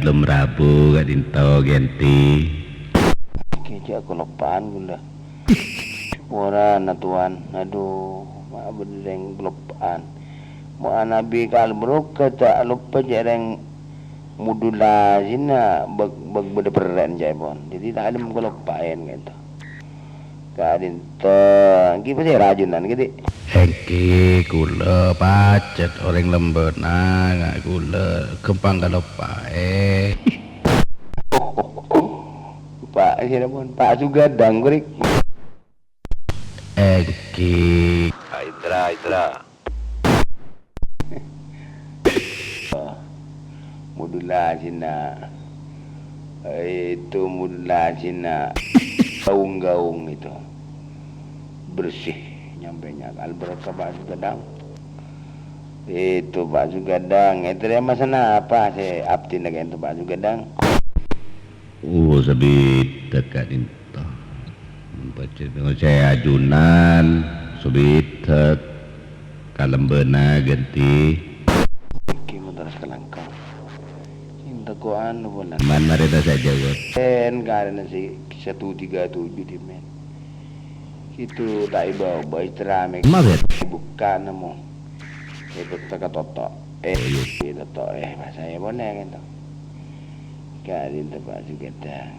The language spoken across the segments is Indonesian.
belum Rabu gak dinto ganti. Kejak kelopaan gula. Ora na tuan. Aduh, mak berdeng kelopaan. Mo anabi kalbro kata lupa jarang mudula sina bag berperan jaibon. Jadi tak ada kelopaan gitu. Kadin to, gimana sih rajunan gitu. Hengki kula pacet orang lembena gak kula kempang galopae. Pak siapa pun Pak Sugadang kurik. Hengki Idra. Mudula sina. Itu mudula sina. Gaung-gaung itu. Bersih nyampenya Alberta Pak Sugadang. Itu Pak Sugadang. Itu dia masana apa sih abdi naga itu Pak Sugadang. sabit dekat dinto. Pacet saya ajunan sabit kalembena ganti. Iki terus kelangkang. Cinta ko anu bola. Man marita saja buat. Karena si 137 di men. Itu tak iba istrame. Mabet. Bukan mo. Itu taka toto. Toto bahasa ya boleh gitu. Kadin Pak Sugadang.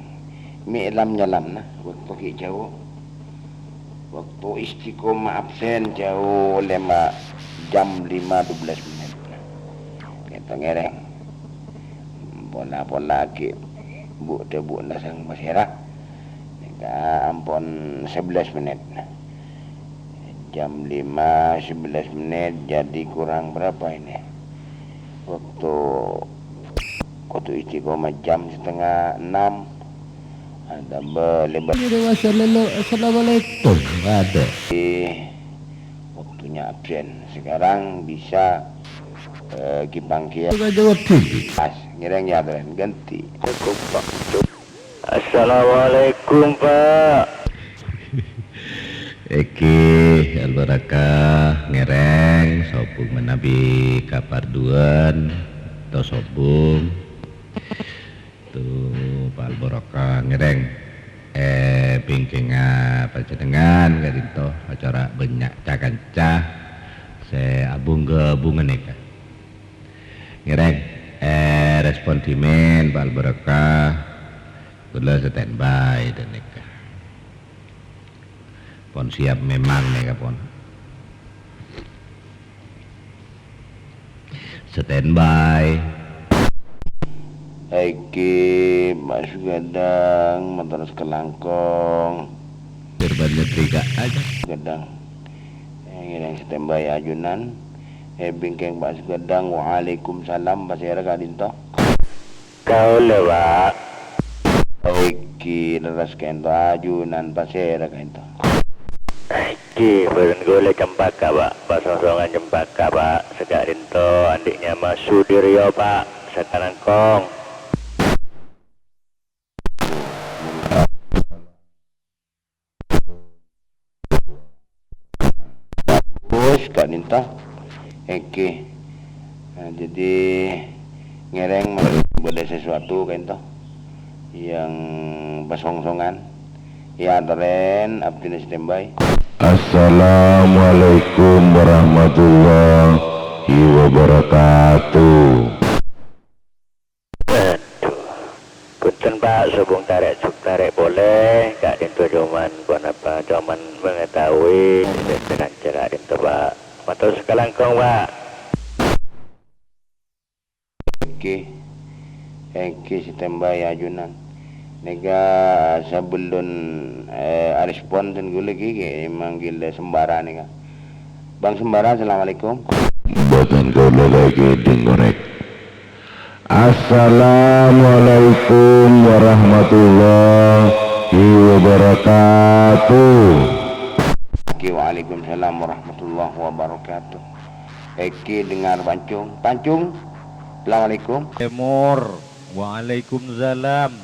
Mi nyalam nah waktu jauh. Waktu istiqomah absen jauh 5 jam 12 menit. Kita ngereng. Pola ke bu nasang masyarakat. Nika ampun 11 menit. Jam 5 11 menit jadi kurang berapa ini? Waktu istiqomah jam setengah 6 ada belebar Assalamualaikum ada waktunya absen sekarang bisa kipangkia jawab pas ngereng ya ganti cukup Pak. Assalamualaikum Pak. Eki albarakah ngereng sobung menabi kapar duan atau sobung tuh Pak albarakah ngereng pingkinga panjenengan kadinto acara banyak cakanca saya abung ke bunga nika ngereng respon dimen Pak albarakah kula standby dan nika pon siap memang nika pon standby. Eki Pak Sugadang terus kelangkong Berbannya tiga aja Sugadang yang standby ajunan bingkeng Pak Sugadang waalaikumsalam pasera kadinto kau lewa Eki leras kento ajunan pasera kento Eki beren gole cempaka Pak pasosongan cempaka Pak sekarinto adiknya Mas Sudiryo Pak sekarang kong Kak Ninta Eki nah, jadi ngereng boleh sesuatu kan toh yang pasong-songan ya teren abdi standby. Assalamualaikum warahmatullahi wabarakatuh. Punten Pak sobong tarik boleh Kak Dinto cuman mengetahui dengan cara Dinto Pak matur sekalangkong Pak. Eki standby ajunan nega sebelum respon dan gue lagi manggil sembara nih Bang Sembara. Assalamualaikum. Buatan kau lagi dengorek. Assalamualaikum warahmatullahi wabarakatuh. Waalaikumsalam warahmatullahi wabarakatuh. Eki dengar pancung. Assalamualaikum. Temur, waalaikumsalam.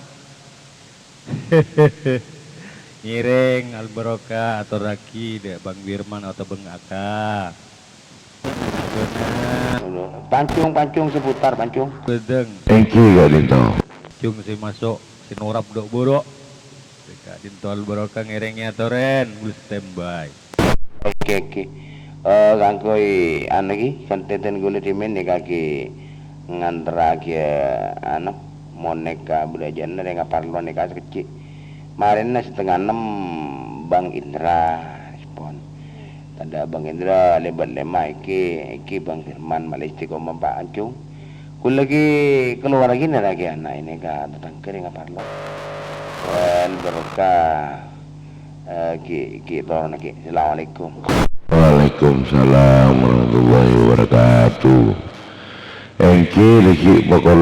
Ngiring albarokah atau raki dek Bang Wirman atau Bang Aka. Benar. Pancung seputar pancung. Bedeng. Engki Kak Dinto. Cung si masuk. Si norap dok borok. Kak Dinto Albarokah ngerengnya toren. Bulu standby. Oke. Kangkoi anu ki konten gule dimen nih kaki ngantara ki anu moneka belajar dari ngaparlon nih kasih kecil. Kemarin setengah 6 Bang Indra respon. Tanda Bang Indra lebat lema iki Bang Firman Malaysia koma Pak Ancung. Kul lagi keluar lagi nih lagi anak ini ka tentang kering ngaparlon. Well berkah ki toron ki. Assalamualaikum. Waalaikumsalam warahmatullahi wabarakatuh. Engki lagi bakal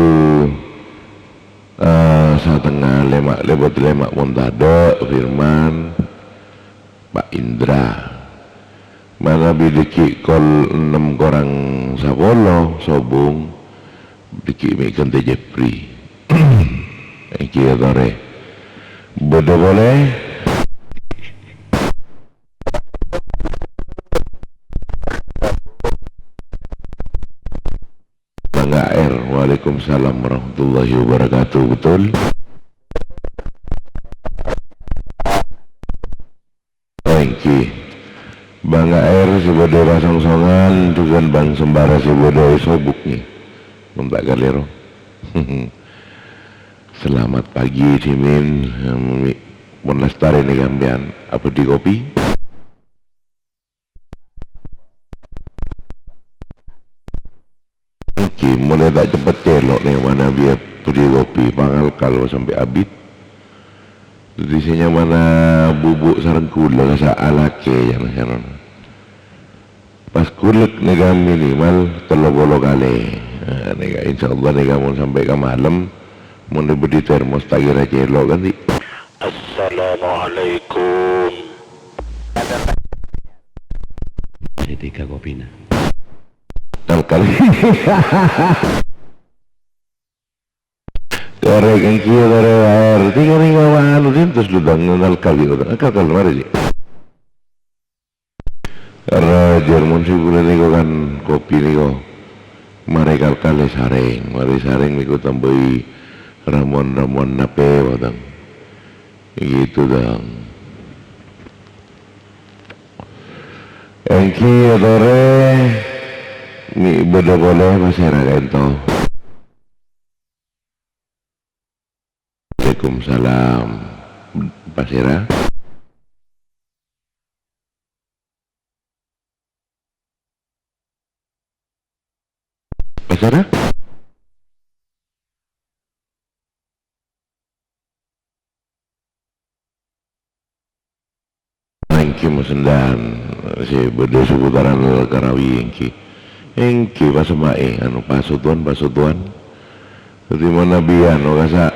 setengah lebat lemak montade Firman Pak Indra mana bidiki kol 6 korang sapolo sobung bidiki mikan te Jepri engki atore bodo boleh Bangga Air. Waalaikumsalam warahmatullahi wabarakatuh. Betul engki Bangga Air sebodo rasong-songan juga Bang Sembara sebodo sobuk nih muntak kalero. Selamat pagi Cimin mun lestari nih gambian apa di kopi engki mulai tak cepet celok nih mana biar pudi kopi pangal kalau sampai abit di sini mana bubuk sarang kula sa alake yang sana pas kulek nega minimal 30 kali nega insyaallah nega mau sampai ke malam mau diberi termos tak kira celok kan di Assalamualaikum Setika kopina kali korek yang kia korek air tiga ringa wanu terus ludang nalkal gitu akal mari sih karena Jerman sih boleh nih kan kopi nih kok mereka kali saring nih kok tambahi ramon nape wadang gitu dong yang kia korek mi bodo boleh masyarakat itu. Waalaikumsalam Pasira. Pasira? Engki musendan si bodo seputaran Karawi engki pasemae anu pasutuan di mana bian o kasa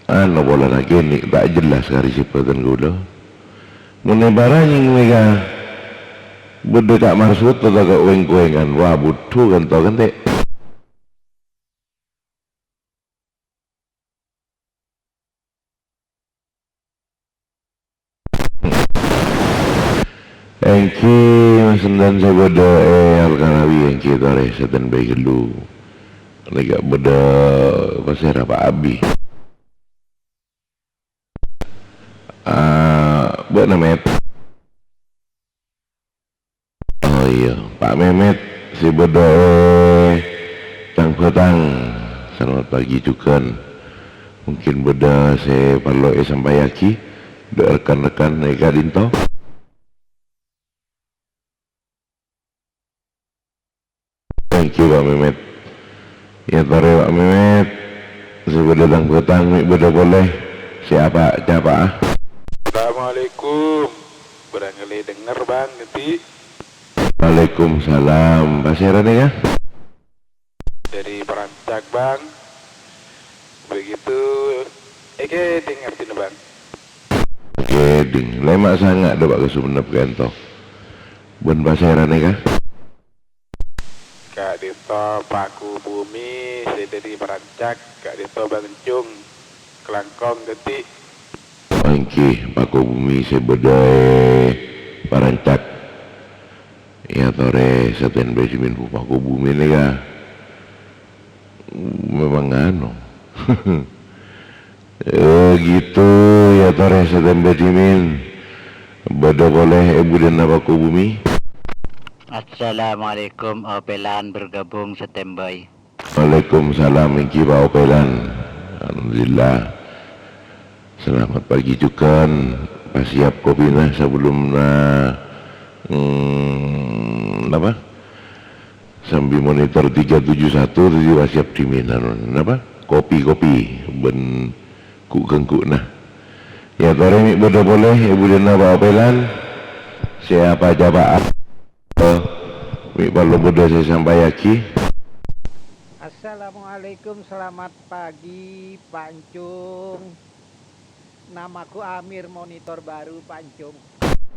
anu bola lagi ni tak jelas kari sipatan gula mune barang mereka bodo tak maksud atau tak weng-wengan wah butuh kan tau kan te engki masendan sa bodo Al-Karawi engki tore setan bayi gelu lega bodo pasera Pak Abi buat Mehmet oh iya Pak Mehmet si bodo tang petang selamat pagi juga mungkin bodo si perlu sampai yaki do rekan-rekan Eka Dinto thank you Pak Mehmet ya tore Pak Mehmet si bodo tang petang bodo boleh siapa Assalamualaikum barangkali denger bang nanti Waalaikumsalam Pasira nih ya dari Perancak bang begitu dengar sini bang oke ding lemak sangat do Pak Kesumenep kento bun Pasira nih kah Kak Dito Paku Bumi saya dari Perancak Kak Dito Bang Cung Kelangkong detik Angki Paku Bumi sebedai Parancak Ya tore saten besimin pupaku bumi nih ya. Memang anu. Gitu ya tore saten besimin. Bada boleh ibu dan nabaku bumi. Assalamualaikum, Opelan bergabung standby. Waalaikumsalam Inki Pak Opelan. Alhamdulillah. Selamat pagi juga. Pas siap kopi nah sebelum apa? Sambil monitor 371 tadi pas siap diminan apa? Kopi ben kuk nah. Ya tore mi bodo boleh ibu dan Pak Opelan. Siapa jawab? Mi perlu bodo saya sampai aki. Assalamualaikum, selamat pagi Pancung. Namaku Amir, monitor baru Pancung.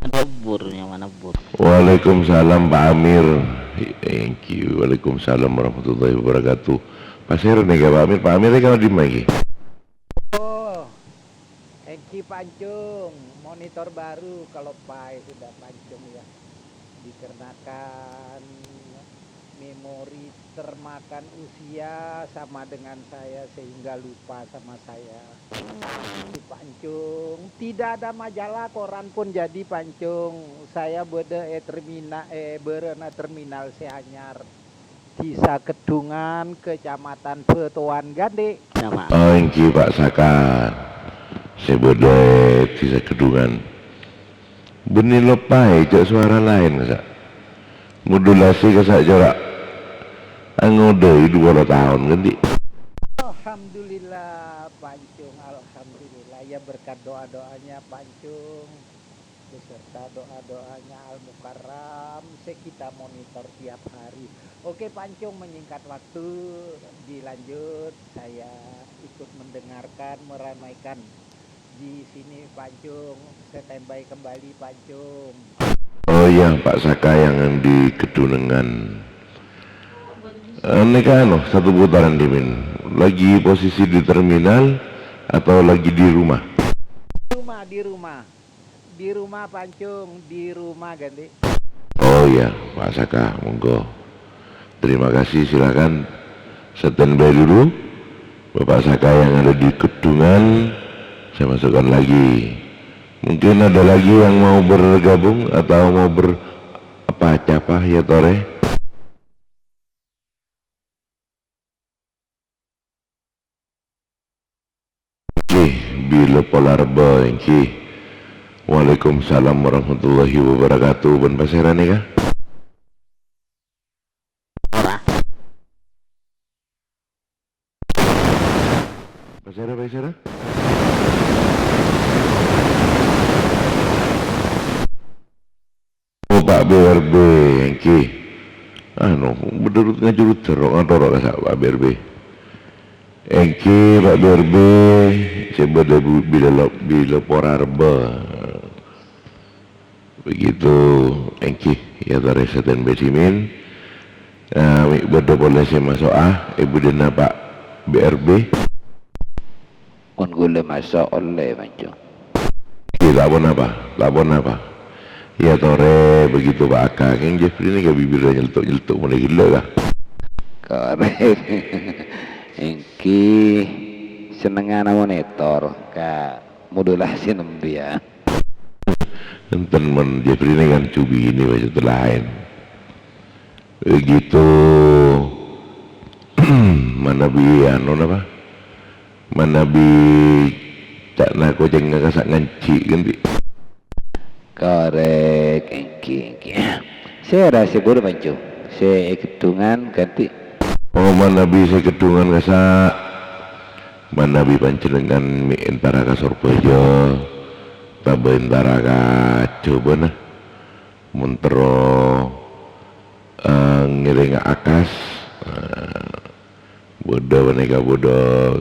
Ada burnya mana bur? Waalaikumsalam Pak Amir. Thank you. Waalaikumsalam warahmatullahi wabarakatuh. Pasir nih Pak Amir. Pak Amir kalau di lagi. Oh, Enki Pancung, monitor baru kalau Pai sudah Pancung ya. Dikarenakan memori termakan usia sama dengan saya sehingga lupa sama saya. Di Pancung tidak ada majalah, koran pun jadi Pancung. Saya berena terminal Seanyar, Desa Kedungan, Kecamatan Petuan Gande. Nama Oh Inki Pak Saka. Saya bodoh Desa Kedungan. Benih lepai cak suara lain kasa. Modulasi kasa jarak. Angode 2 tahun ganti. Alhamdulillah Pancung, alhamdulillah ya, berkat doa-doanya Pancung beserta doa-doanya Al Mukarram kita monitor tiap hari. Oke Pancung, menyingkat waktu dilanjut, saya ikut mendengarkan, meramaikan di sini Pancung. Standby kembali Pancung. Oh iya Pak Saka yang di Kedunengan. Ini kan satu putaran dimin. Lagi posisi di terminal atau lagi di rumah? Di rumah Pancung, di rumah ganti. Oh iya Pak Saka, monggo. Terima kasih, silakan standby dulu. Bapak Saka yang ada di Kedungan, saya masukkan lagi. Mungkin ada lagi yang mau bergabung atau mau apa ya tore? Bila polar bengki. Waalaikumsalam warahmatullahi wabarakatuh. Ben pasaran nih kah? Pasara. Oh Pak BRB Engki. Bedurut ngajurut terok kasa Pak BRB. Engki Pak BRB sebeda bila porarba. Begitu Engki ya dari setan besimin. Beda boleh saya masuk ibu dana Pak BRB. kon gula masuk oleh Pancung. Lapon apa? Ya tore begitu Pak Akang. Yang Jeffrey ini gak bibirnya nyeletuk mana gila kah? Korek. Engki senengan monitor ka modulasi nembi ya. Enten men Jeffrey ini kan cubi ini macam lain. Begitu mana bian apa? Mana bi tak nak kau jangan kasak nganci ganti. Korek Engki. Saya rasa bodoh Pancung. Saya Kedungan ganti. Oh mana bi saya Kedungan kasak. Mana bi pancenengan mi entara ka Sorbejo. Tabe entara ka coba nah. Montero ngiring akas. Bodoh mereka bodoh.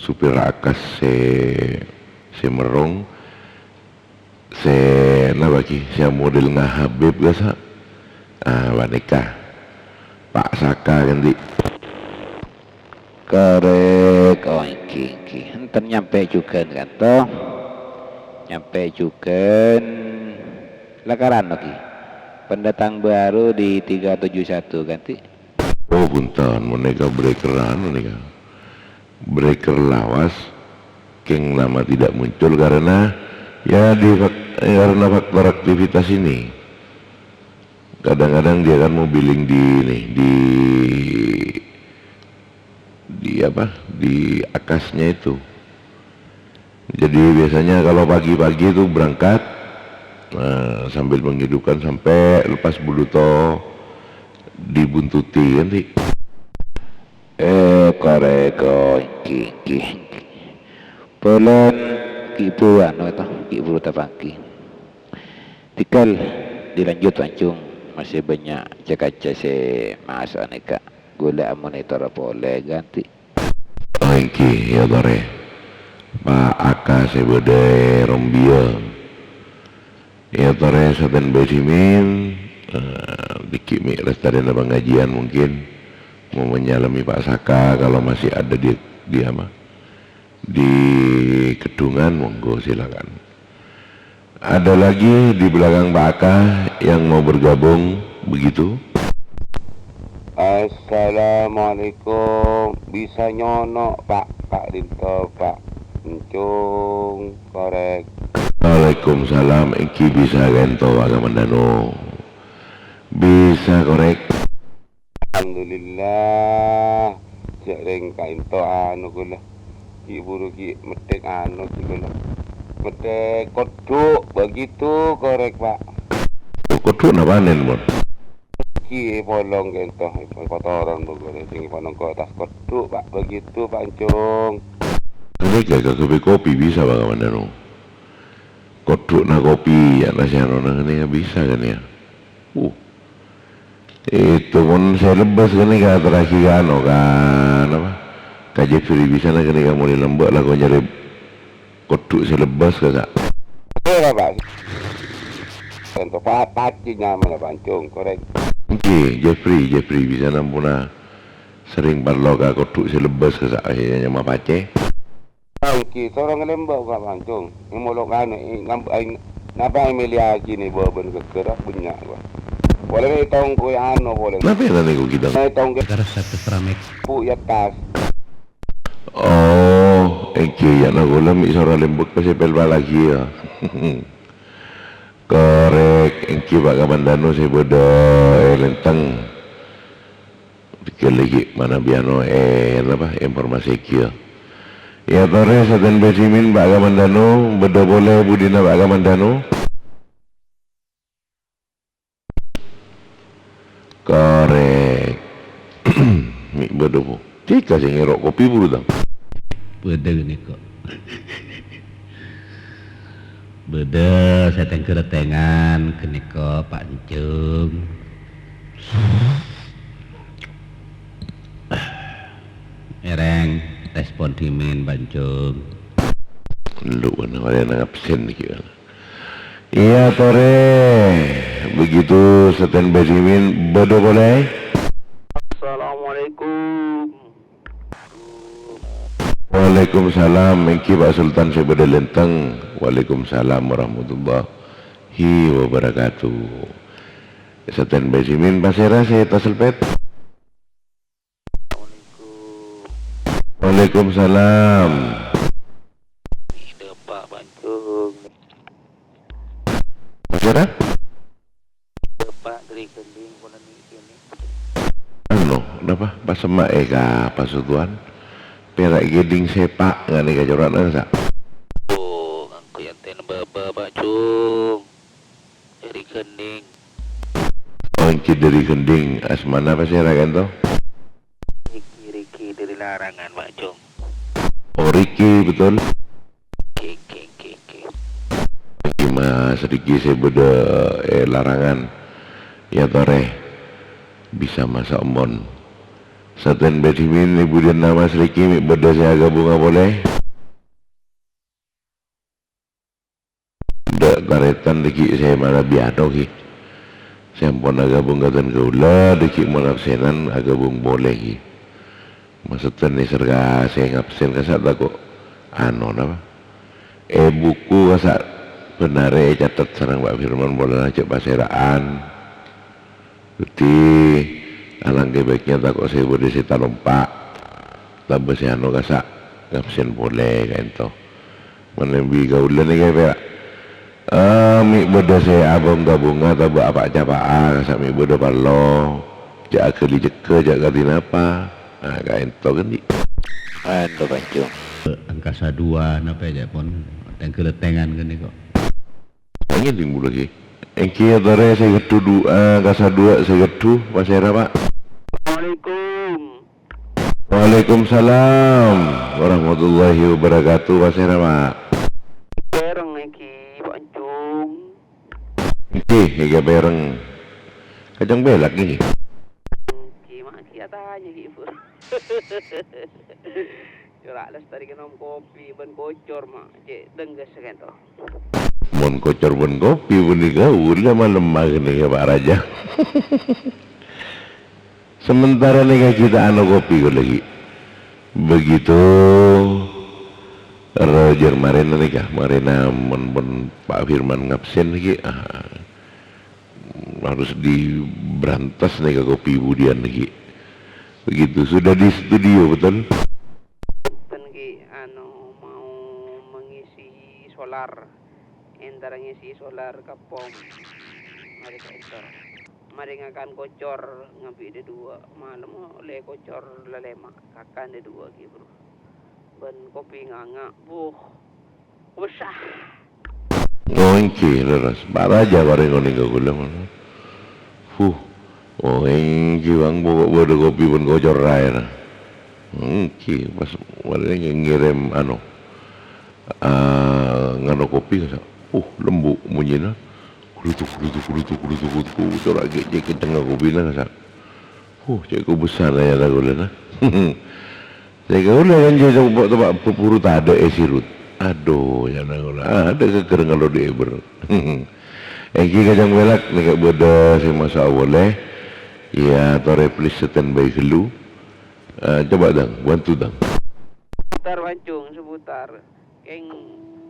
Supir akas se merong se nabaki se model ngahabib gasa wanita Pak Saka ganti Korek Engki. Enten nyampe juga kan toh. Nyampe juga lakaran lagi pendatang baru di 371 ganti. Oh punten, mereka breakeran mereka. Breaker lawas keng lama tidak muncul karena ya karena faktor aktivitas ini. Kadang-kadang dia kan mau billing di akasnya itu. Jadi biasanya kalau pagi-pagi itu berangkat sambil menghidupkan sampai lepas bulu to dibuntuti kan sih. Koreko ki Polen kipu anu itu kipu tapaki. Tikal dilanjut Pancung, masih banyak cek-cek si Mas Aneka gula monitor boleh ganti. Oke ya tore. Pak Aka sebede rombia ya tore saten besimin dikit mi lestari na pengajian mungkin mau menyalami Pak Saka kalau masih ada di Kedungan monggo silakan. Ada lagi di belakang Pak Aka yang mau bergabung begitu. Assalamualaikum, bisa nyono Pak Dinto Pak Encung korek. Waalaikumsalam, iki bisa gento Wagamandano. Bisa korek. Alhamdulillah. Jareng ka into anu kula. Ki buru ki metek anu kula. Metek kodok begitu korek Pak. Kodok napanen mon? Ki polong gento kotoran bogor sing ponong ko tas kodok Pak begitu Pak Encung. Ini gak kopi bisa Wagamandano. Kodok na kopi ya nasiano na ini bisa kan ya. Itu pun saya lebas kan nih terakhir kan apa kaji free bisa lah kan kamu di lembak lah kau nyari kodok saya lebas kasa. Iya Pak. Untuk pati nyaman Pancung korek. Oke, Jeffrey bisa nampuna sering parloga kodok saya lebas kasa akhirnya mah pace. Ki sorong lembak Pak Pancung. Imolok anu napa emilia gini bawa ben kegerak banyak Pak. Boleh itong ko ano boleh. Kenapa ya nanti kau kita? Itong Gara satu keramik. pu ya tas. Oh, ya nak gula mi sora lembut pasti pelba lagi ya. Korek, Pak Kamandano saya bodo lentang. Pikir lagi mana biano apa informasi kia. Ya tore saten besimin Pak Kamandano bodo boleh budina Pak Kamandano. Korek. Mi bodo po. Tika sing ngerok kopi bulu tang. Beda gini kok. Beda saya kedatangan kini kok Pak Encung. Ereng respon dimin Pak Encung. Lu kan ada absen gitu. Iya tore. Begitu seten besimin bodo boleh. Assalamualaikum. Waalaikumsalam, mengki Pak Sultan sebeda lenteng. Waalaikumsalam warahmatullahi wabarakatuh. Seten besimin pasera saya taselpet. Waalaikumsalam. Ide Pak Pancung. Pasera? Pak dari kending kono ini. Ano, kenapa? Pas semak ka pasutuan. Perak geding sepak ngani kacoran asa. Oh, aku yang ten baba Pak Cung. Dari kending. Ongki dari gending asmana pasera kan to? Riki dari larangan Pak Cung. Oh Riki betul. Ki. Mas Riki sebeda larangan. Ya tore bisa masak mon. Saten besimin ibu dan nama Riki mi beda saya gabung boleh. Dak karetan Riki saya mana biado ki. Saya pun gabung katan gaula Riki mana absenan gabung boleh ki. Maksudnya ni serga saya ngabsen kasat kok ano apa? Buku kasat benar catat sarang Pak Firman boleh cek paseraan Jadi alangkah baiknya takut saya boleh saya talompak tambah saya anu kasak ngabsen boleh kain to menembi gaulan ni kayak mi bodoh saya abang gabunga tahu apa capaan kasak mi bodoh palo jak keli jeka jak ganti apa kain to kan di Anu Pancung. Angkasa 2 napa aja pun dan keletengan gini kok. hanya tinggal lagi engki adare saya getu kasa 2 saya getu pasera pak. Assalamualaikum. Waalaikumsalam warahmatullahi wabarakatuh pasera pak. Perang iki Pancung. Higa bereng kacang belak ini. Ki mak ki atanya ki pur. Jurak lestari kenom kopi ben bocor mak. Cek dengges kan to. Mon kocor bon kopi pun digaul malam magni ya Pak Raja. Sementara nih kita anu kopi lagi. Begitu Roger Marina nih kah, Marina mon Pak Firman ngabsen lagi. Harus diberantas nih ke kopi budian lagi. Begitu sudah di studio betul. Ben ki anu mau mengisi solar. Entar ngisi solar kapom. Mari kita. Mari ngakan kocor ngapi de 2 malam le kocor lelema kakan de 2 ki bro. Ben kopi nganga buh. Usah. Ngongki leras baraja bareng ngene gula mana. Ngongki bang bodo kopi pun kocor rai na. Ngongki pas bareng ngirim anu ngano kopi kasa. Lembu munyinya. Kurutuk corak gek tengah kopi na kasa. Cek besar ya lagu na. Saya kau lah kan jadi tempat puru tak ada esirut. Aduh, ya nak ada kekereng kalau di eber. Eki kacang belak nek bodoh si masa boleh. Ya, tore please standby dulu. Coba dang, bantu dang. Seputar Pancung, seputar. Keng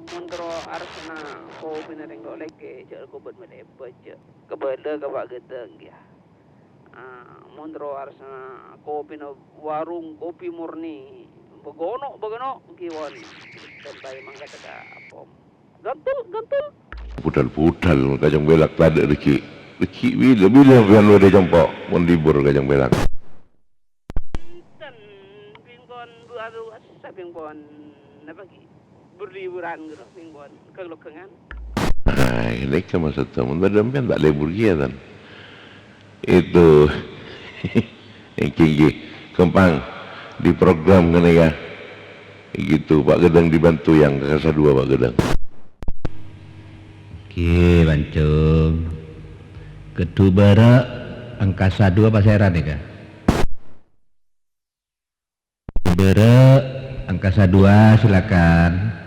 Montro Arsena ko pinareng do leke jek ko bet mede baca. Kebele ka bak gedeng ya. Montro Arsena ko pino warung kopi murni. Begono kiwon. Sampai mangga taka apom. Gantul. Pudal kacang belak tak ada Reki bila pian lu ada jempok mun libur kacang belak. Dan pingkon buat asa pingkon apa ki? Berliburan gitu pingkon kelokengan. Ini kan maksud teman dampian tak libur dia kan. Itu yang kempang di program kan ya. Gitu Pak Gedang dibantu yang kasa 2 Pak Gedang. Oke, Bancung. Kedubara angkasa 2 pasaran ya kah? Kedubara angkasa 2 silakan.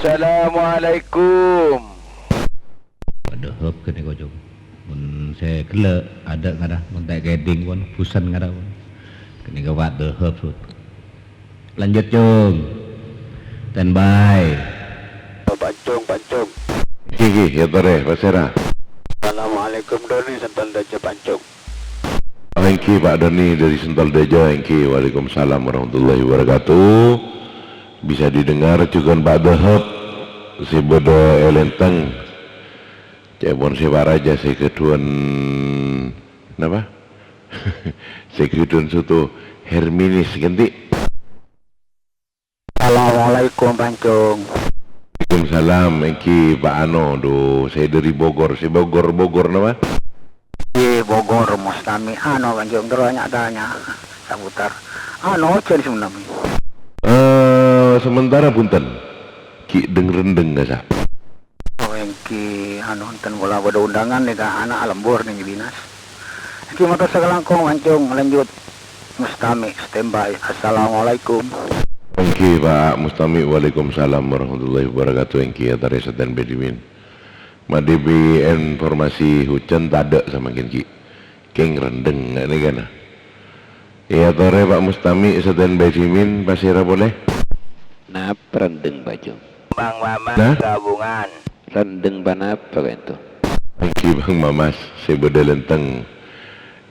Assalamualaikum. Waduh, hop kene kok Jung. Mun saya kele ada ngada mun tak gading pun pusan ngada pun. Kene gawat the hop sud. Lanjut Jung. Standby. Pancung. Ya tore pasera. Assalamualaikum Doni Sental Daja Pancung. Engki Pak Doni dari Sental Deja. Engki Waalaikumsalam warahmatullahi wabarakatuh. Bisa didengar juga Pak Dehep si bodo elenteng cepon si Waraja si keduan apa si keduan suatu Herminis ganti. Assalamualaikum Pancung. Waalaikumsalam. Engki Pak Ano saya dari Bogor si Bogor nama Di Bogor Mustami ano Pancung terus tanya seputar ano cari sebenarnya. Sementara punten ki rendeng gak sah. Oh yang ki ano enten bola pada undangan nih kak anak lembur nih dinas. Ki motor sekelangkong Pancung lanjut Mustami standby. Assalamualaikum. Engki Pak Mustami. Waalaikumsalam warahmatullahi wabarakatuh. Engki atare sedan bedimin madibi informasi hujan tak ada sama ki keng rendeng gak nih kan. Ya tore Pak Mustami sedan bedimin pasira boleh. Nah, rendeng Pancung. Bang Mama Nah? gabungan. Rendeng ban apa kan itu? Engki Bang Mamas, saya lenteng.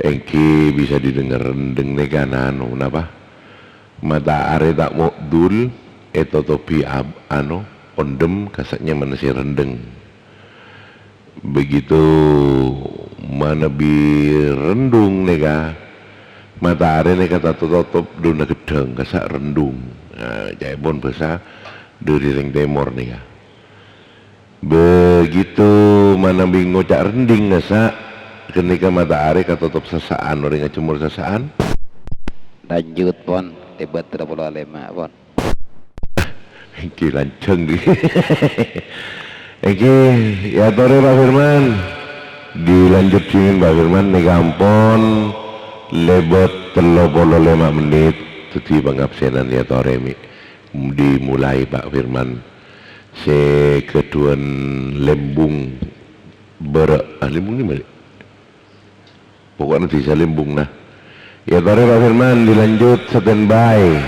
Engki bisa didengar rendeng nih kan anu, napa? Mata are tak mau dul, topi ondem kasatnya mana si rendeng. Begitu mana bi rendung nih mata are nih kata tutup duna gedeng kasak rendung. Nah, jaibon bahasa dari ring timur nih Begitu mana bi ngocak rending kasak ketika mata are kata tutup sasaan orang ngacumur sasaan. Lanjut pon debat 35 pon. Iki lanceng di. Iki ya tore Pak Firman. Dilanjut cingin Pak Firman nih gampon lebet 35 menit tuti pangabsenan ya tore mi. Dimulai Pak Firman. Sekeduan lembung lembung ni balik. Pokoknya bisa lembung nah. Ya tore Pak Firman dilanjut standby.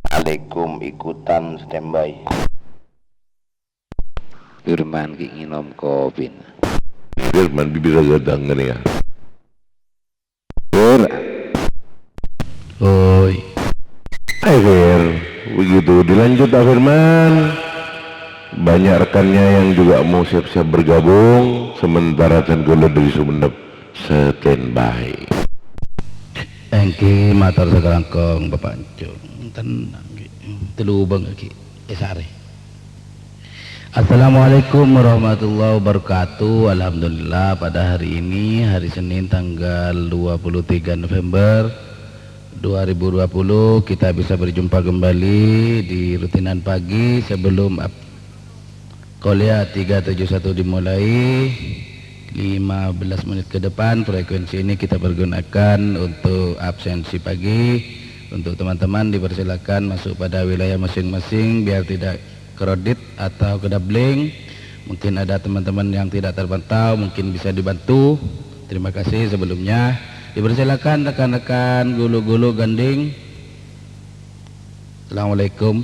Assalamualaikum ikutan standby. Firman ki nginom kopi. Firman bibir gadang kan ya. Oi. Hai Fir, begitu dilanjut Pak Firman. Banyak rekannya yang juga mau siap-siap bergabung. Sementara Tenggolo dari Sumeneb standby. Engki matur sekelangkong Bapak Encung. Tenang ki. Telu bang ki. Esare. Assalamualaikum warahmatullahi wabarakatuh. Alhamdulillah pada hari ini hari Senin tanggal 23 November 2020 kita bisa berjumpa kembali di rutinan pagi sebelum Kuliah 371 dimulai. 15 menit ke depan frekuensi ini kita pergunakan untuk absensi pagi. Untuk teman-teman dipersilakan masuk pada wilayah masing-masing biar tidak kredit atau kedabling. Mungkin ada teman-teman yang tidak terpantau, mungkin bisa dibantu. Terima kasih sebelumnya. Dipersilakan rekan-rekan gulu-gulu ganding. Assalamualaikum.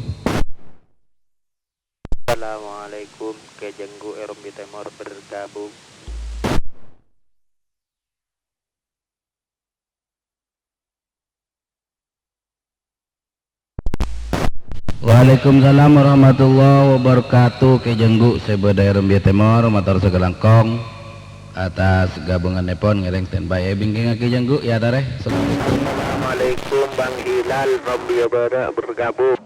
Assalamualaikum, Kejenggu Erombi Timur bergabung. Waalaikumsalam warahmatullahi wabarakatuh. Kejenggu sebedai Erombi Timur motor segelangkong atas gabungan nepon ngereng standby bingking Kejenggu ya tareh. Assalamualaikum Bang Hilal Rombi Barat bergabung.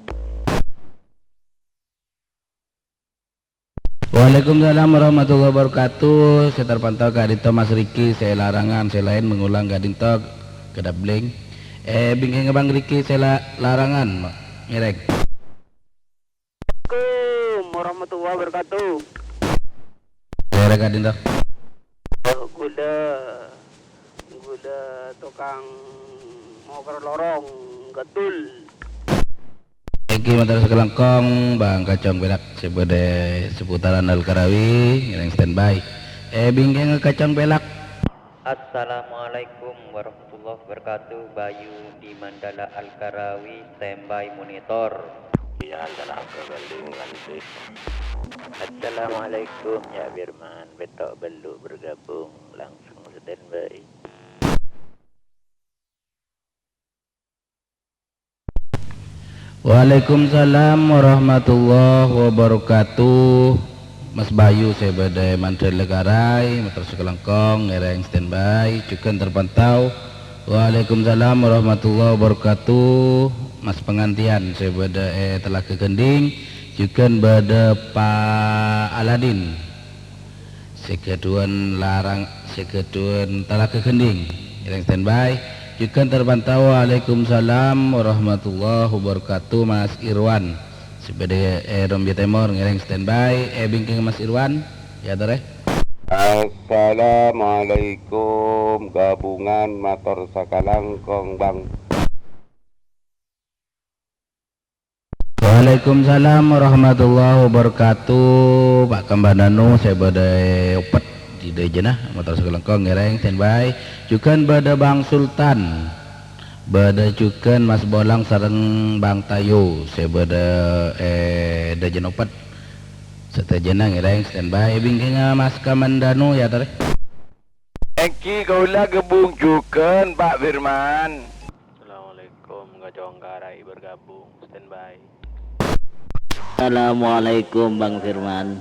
Waalaikumsalam warahmatullahi wabarakatuh. Saya terpantau Kak Dinto Mas Riki. Saya larangan, saya lain mengulang Kak Dinto kedabling. Bingking Bang Riki saya larangan ngereng. Assalamualaikum warahmatullahi wabarakatuh. Saya Kak Dinto. Gula tukang moker lorong gatul. Iki motor sekelangkong Bang Kacong Pelak sebagai seputaran Al-Karawi yang standby. Bingking Kacong Pelak. Assalamualaikum warahmatullahi wabarakatuh. Bayu di Mandala Al-Karawi standby monitor. Ya dalam kegalingan sih. Assalamualaikum ya Firman. Betok beluk bergabung langsung standby. Waalaikumsalam warahmatullahi wabarakatuh. Mas Bayu sebagai Mantel Legarai motor sekelangkong ngereng standby cukan terpantau. Waalaikumsalam warahmatullahi wabarakatuh. Mas pengantian sebagai telah kegending cukan pada Pak Aladin sekeduan telah kegending ngereng standby juga terpantau. Waalaikumsalam warahmatullahi wabarakatuh. Mas Irwan sebagai Rombi Timur ngereng standby. Bingking Mas Irwan ya tore. Assalamualaikum gabungan motor sakalangkong Bang. Waalaikumsalam warahmatullahi wabarakatuh. Pak Kambandanu sebagai opet di Dejenah motor sekelengkong ngereng standby. Cukan bada Bang Sultan, bada cukan Mas Bolang sareng Bang Tayo sebada Dejen opet Setajana ngereng standby bingkinga Mas Kamandanu ya tadi. Eki kaulah gebungcukan Pak Firman. Assalamualaikum, Gajonggarai bergabung, standby. Assalamualaikum Bang Firman.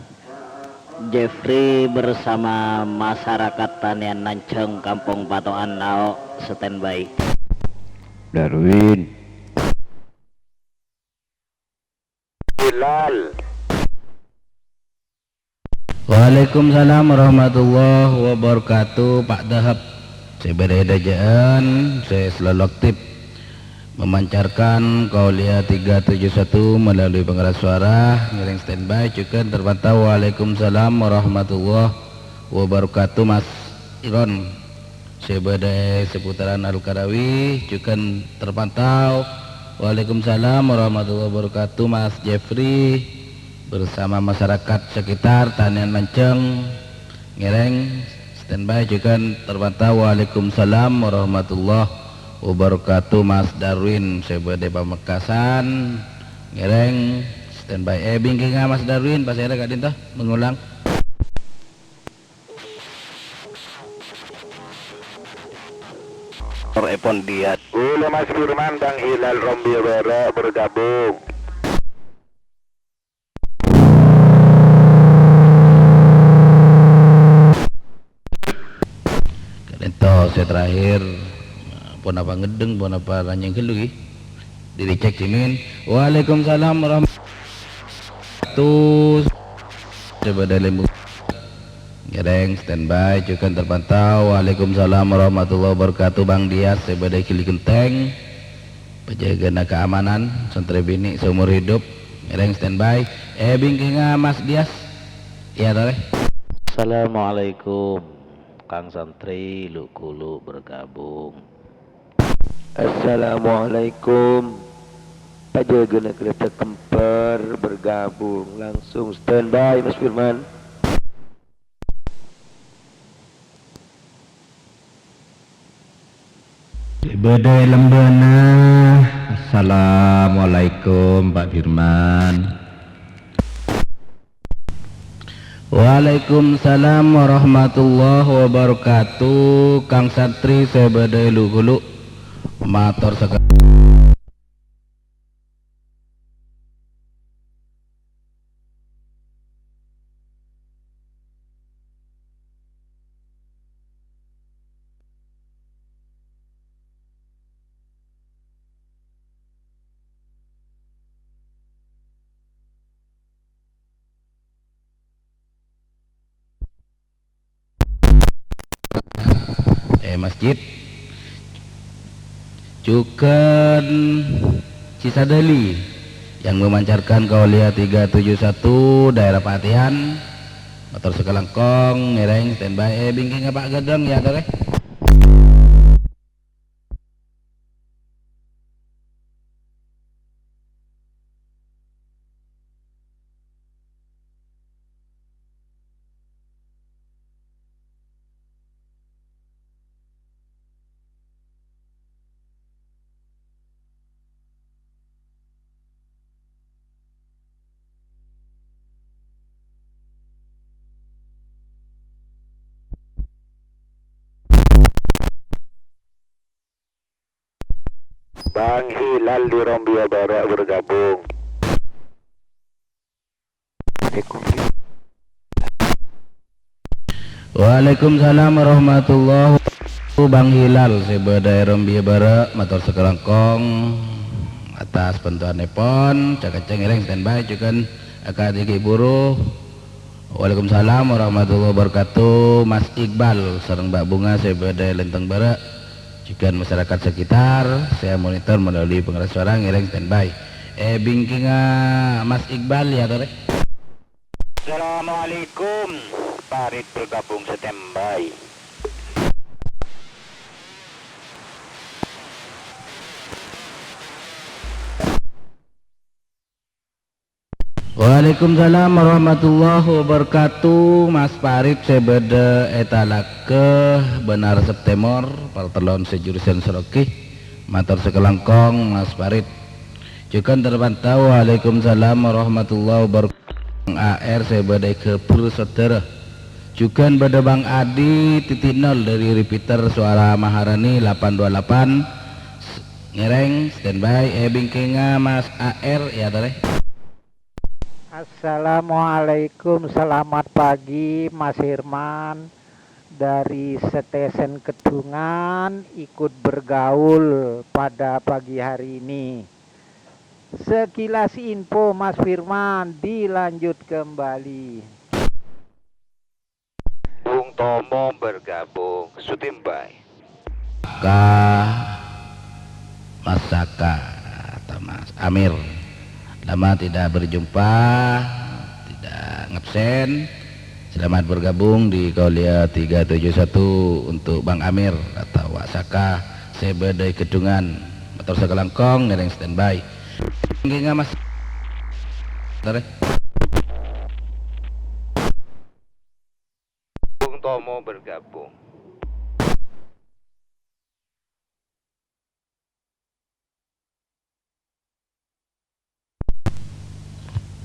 Jeffrey bersama masyarakat Tanian Nanceng Kampung Patoan Nao standby. Darwin. Hilal. Waalaikumsalam warahmatullahi wabarakatuh. Pak Dahab, saya beredajaan, saya selalu aktif memancarkan Kaulia 371 melalui pengeras suara ngiring standby cukan terpantau. Waalaikumsalam warahmatullahi wabarakatuh. Mas Iron, saya berada seputaran Al-Karawi cukan terpantau. Waalaikumsalam warahmatullahi wabarakatuh. Mas Jeffrey bersama masyarakat sekitar Tanian Manceng ngereng standby juga terpantau. Waalaikumsalam warahmatullahi wabarakatuh. Mas Darwin sebede Pamekasan ngereng standby bingkinga Mas Darwin pas ada kak Dinta mengulang. Epon Diat. Ula Mas Firman Bang Hilal Rombi Bara bergabung. Itu saya terakhir pun apa ngedeng pun apa ranjang kelui diri cek cimin. Waalaikumsalam warahmatullahi wabarakatuh. Coba dalam ngereng standby juga terpantau. Waalaikumsalam warahmatullahi wabarakatuh. Bang Dias sebagai kili genteng penjaga keamanan santri bini seumur hidup ngereng standby. Bingkinga Mas Dias ya tare. Assalamualaikum Kang Santri Lukulu bergabung. Assalamualaikum. Pajagana Kereta Kemper bergabung. Langsung standby Mas Firman. Bedai lembana. Assalamualaikum Pak Firman. Waalaikumsalam warahmatullahi wabarakatuh. Kang Satri sebadai luhulu matur sekali. Masjid Cukan Cisadali yang memancarkan Kaulia 371 daerah Patian motor sekelangkong ngereng standby bingkingnya Pak Gedeng ya tore. Bang Hilal di Rombia Barat bergabung. Waalaikumsalam warahmatullahi wabarakatuh. Bang Hilal sebadai Rombia Barat motor sekelangkong atas bantuan nepon cakaceng ngereng standby juga akadiki buruh. Waalaikumsalam warahmatullahi wabarakatuh. Mas Iqbal sareng Mbak Bunga sebadai Lenteng Barat juga masyarakat sekitar saya monitor melalui pengeras suara ngereng standby. Bingkinga Mas Iqbal ya tore. Assalamualaikum. Parit bergabung standby. Waalaikumsalam warahmatullahi wabarakatuh. Mas Parit sebeda etalake benar September partelon sejurusan Seroki matur sekelangkong Mas Parit juga terpantau. Waalaikumsalam warahmatullahi wabarakatuh. AR sebagai kepul saudara. Juga pada Bang Adi titik nol dari repeater suara Maharani 828 ngereng standby bingkinga Mas AR ya tore. Assalamualaikum, selamat pagi Mas Firman dari Stesen Kedungan ikut bergaul pada pagi hari ini. Sekilas info Mas Firman, dilanjut kembali. Bung Tomo bergabung Sutimbai. Mas Saka atau Mas Amir, lama tidak berjumpa, tidak ngabsen. Selamat bergabung di Kaulia 371 untuk Bang Amir atau Wak Saka Sebedai Kedungan motor sekelangkong ngereng standby. Enggak Mas. Tore. Bung Tomo bergabung.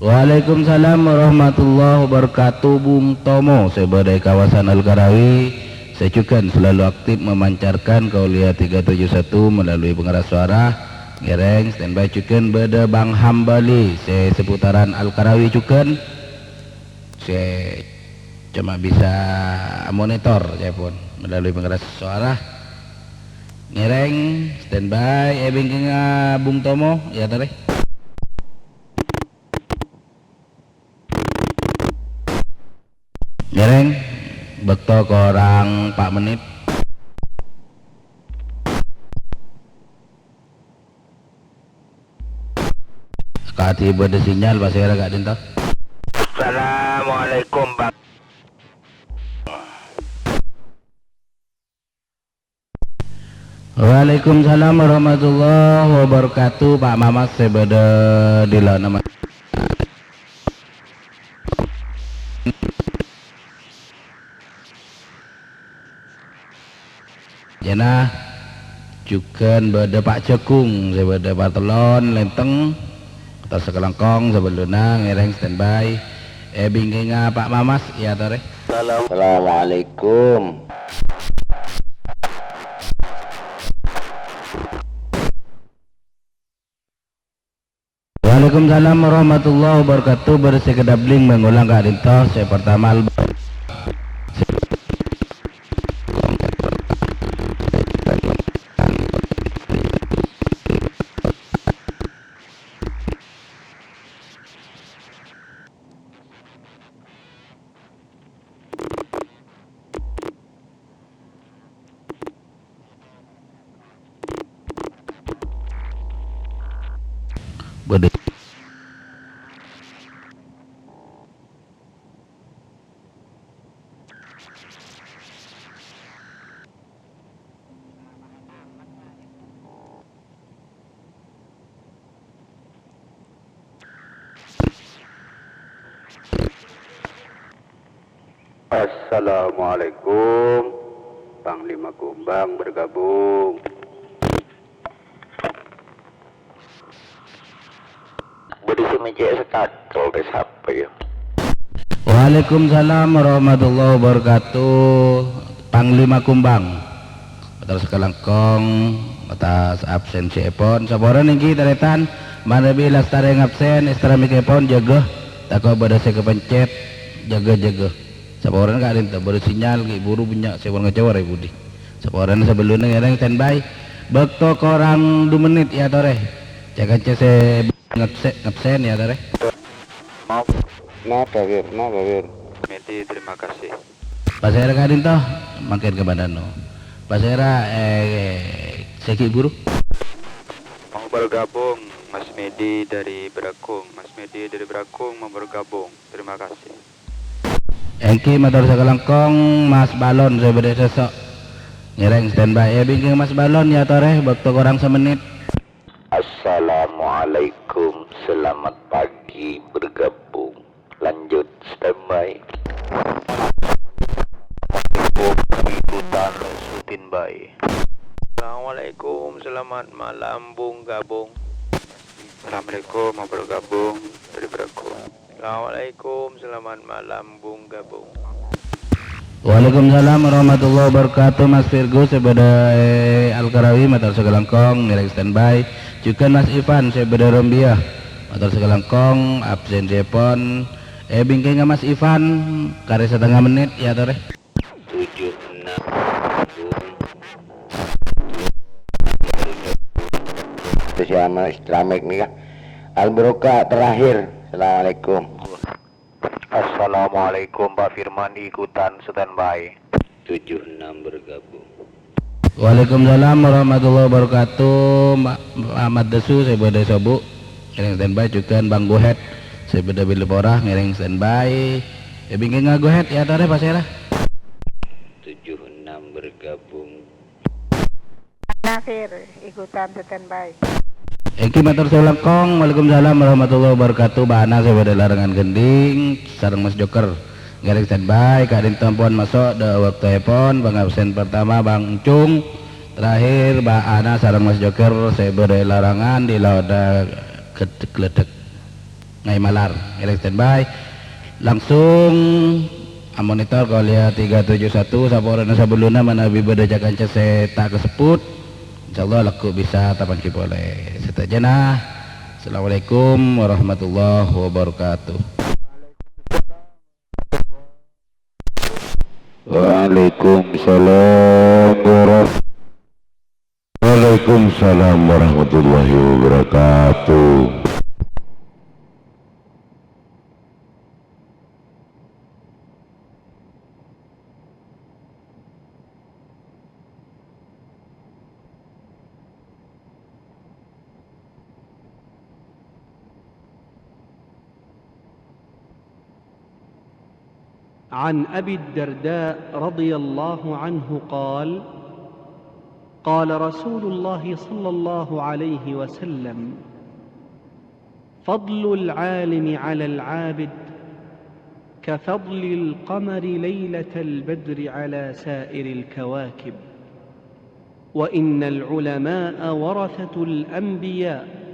Waalaikumsalam warahmatullahi wabarakatuh. Bung Tomo sebagai kawasan Al-Karawi secukan selalu aktif memancarkan Kaulia 371 melalui pengeras suara ngereng standby cukan beda Bang Hambali seputaran Al-Karawi cukan saya cuma bisa monitor saya pun melalui pengeras suara ngereng standby bingkinga Bung Tomo ya tadi. Ngereng bekto korang 4 menit. Kati berde sinyal bahasa era gak dinta. Assalamualaikum Bang. Waalaikumsalam warahmatullahi wabarakatuh. Pak Mamas sebeda dila nama. Jana juga beda Pak Cekung sebeda Bartelon Lenteng atau sekelangkong sebelumnya ngereng standby bingkinga Pak Mamas ya tore. Assalamualaikum. Waalaikumsalam warahmatullahi wabarakatuh. Bersekedabling mengulang keadaan saya pertama Bode. Assalamualaikum. Panglima Kumbang bergabung. Berisi meja sekatol deh siapa ya? Waalaikumsalam warahmatullahi wabarakatuh. Panglima Kumbang atas sekelangkong atas absensi epon saboran ingki taretan manabi lastare ngabsen istramik epon jaga tako pada saya kepencet jaga saboran gak ada bersinyal ki buru punya saya ngecewar ya budi saboran sebelumnya ngereng standby bekto korang 2 menit ya tore jangan saya ngabsen ya tore. Maaf Pak Wir. Medi, terima kasih. Pasera kadin toh makin ke badan no. Pasera seki buru. Mau bergabung Mas Medi dari Berakung. Mas Medi dari Berakung mau bergabung. Terima kasih. Engki motor sekelangkong Mas Balon saya beda sesok. Ngereng standby bingking Mas Balon ya tore waktu kurang semenit. Assalamualaikum. Selamat pagi bergabung. Lanjut standby. Assalamualaikum, selamat malam Bung Gabung. Assalamualaikum, mau bergabung dari Berakung. Assalamualaikum, selamat malam Bung Gabung. Waalaikumsalam warahmatullahi wabarakatuh. Mas Virgo sebagai Al-Karawi matur segalangkong nirek standby. Juga Mas Ivan sebagai Rombia matur segalangkong absen jepon. Bingkai Mas Ivan kare setengah menit ya tore. 76 Terus ya Mas Islamek nih kah Al-Barokah terakhir. Assalamualaikum. Assalamualaikum Pak Firman, ikutan standby. 76 bergabung. Waalaikumsalam warahmatullahi wabarakatuh. Mbak Ahmad Desu sebagai Sobu ngiring standby. Juga Bang Gohet sebagai Bilporah ngiring standby. Bingkai Gohet ya tore Pak Sera. 76 bergabung. Nasir ikutan standby. Eki matur selengkong. Waalaikumsalam warahmatullahi wabarakatuh. Bahana sebagai larangan gending sareng Mas Joker garing standby. Kadin tempuan masuk de waktu telepon. Bang absen pertama Bang Cung. Terakhir Bahana sareng Mas Joker sebagai larangan di lauda keledek ngai malar garing standby. Langsung monitor Kolia 371 saporana sabuluna manabi bedajakan cese tak keseput. Insyaallah laku bisa tapan boleh setajana. Assalamualaikum warahmatullahi wabarakatuh. Waalaikumsalam warahmatullahi wabarakatuh. عن أبي الدرداء رضي الله عنه قال قال رسول الله صلى الله عليه وسلم فضل العالم على العابد كفضل القمر ليلة البدر على سائر الكواكب وإن العلماء ورثة الأنبياء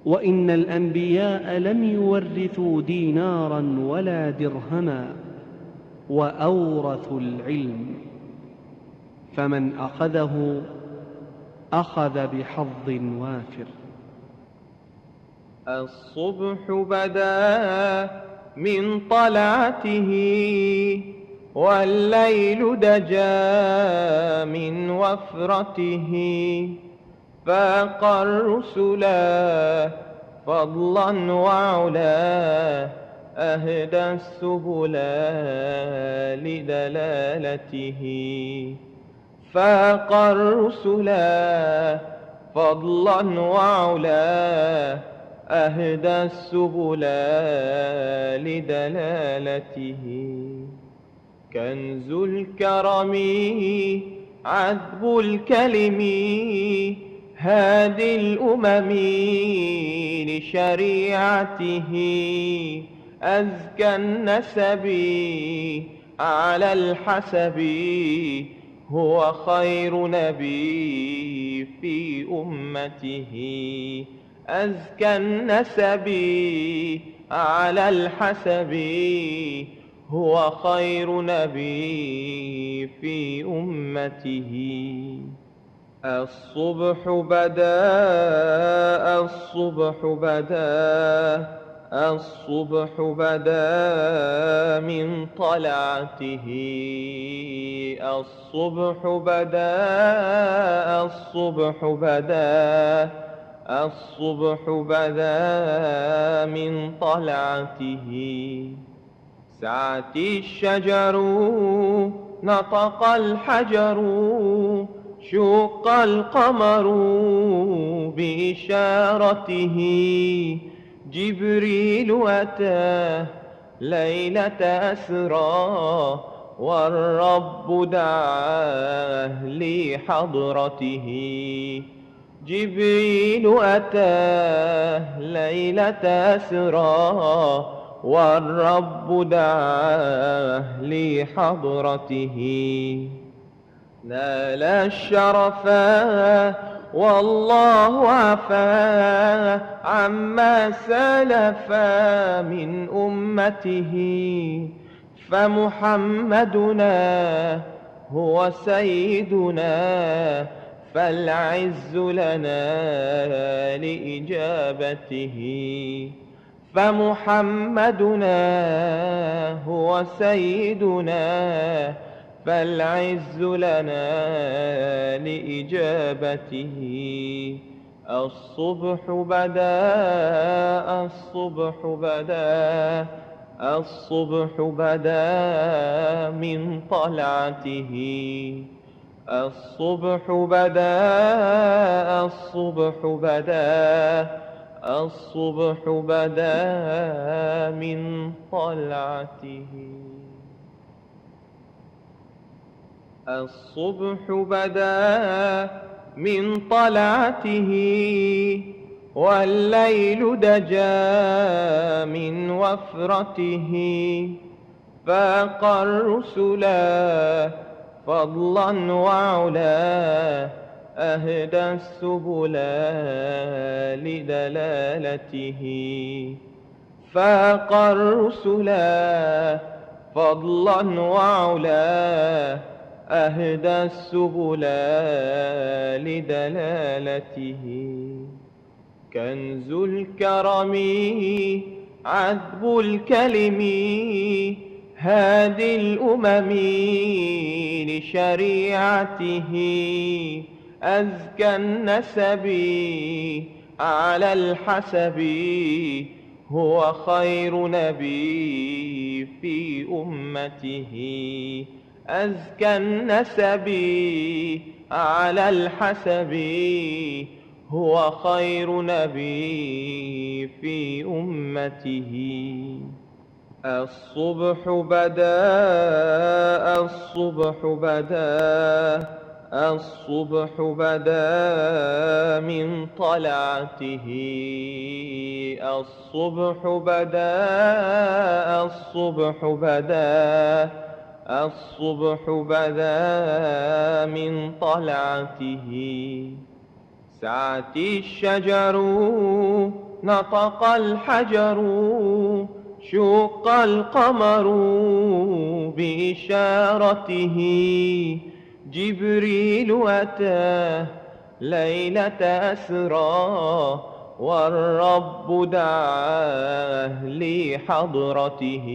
وإن الأنبياء لم يورثوا دينارا ولا درهما وأورثوا العلم فمن أخذه أخذ بحظ وافر. الصبح بدا من طلعته والليل دجا من وفرته فاق الرسلا فضلا وعلا أهدى السبل لدلالته فاق الرسلا فضلا وعلا أهدى السبل لدلالته كنز الكرم عذب الكلم هادي الأمم لشريعته أزكى النسب على الحسب هو خير نبي في أمته أزكى النسب على الحسب هو خير نبي في أمته الصبح بدا الصبح بدا الصبح بدا من طلعته الصبح بدا الصبح بدا الصبح بدا من طلعته سعت الشجر نطق الحجر شق القمر بإشارته جبريل أتاه ليلة أسرى والرب دعاه لحضرته جبريل أتاه ليلة أسرى والرب دعاه لحضرته نال الشرفا والله عفا عما سلف من أمته فمحمدنا هو سيدنا فالعز لنا لإجابته فمحمدنا هو سيدنا فالعز لنا لإجابته الصبح بدا الصبح بدا الصبح بدا من طلعته الصبح بدا الصبح بدا الصبح بدا من طلعته الصبح بدا من طلعته والليل دجا من وفرته فاق الرسلا فضلا وعلا أهدى السبل لدلالته فاق الرسلا فضلا وعلا أهدى السبل لدلالته كنز الكرم عذب الكلم هادي الأمم لشريعته أزكى النسب على الحسب هو خير نبي في أمته أزكى النسب على الحسب هو خير نبي في أمته الصبح بدا الصبح بدا الصبح بدا من طلعته الصبح بدا الصبح بدا الصبح بدا من طلعته سعت الشجر نطق الحجر شق القمر بإشارته جبريل أتاه ليلة أسرى والرب دعاه لحضرته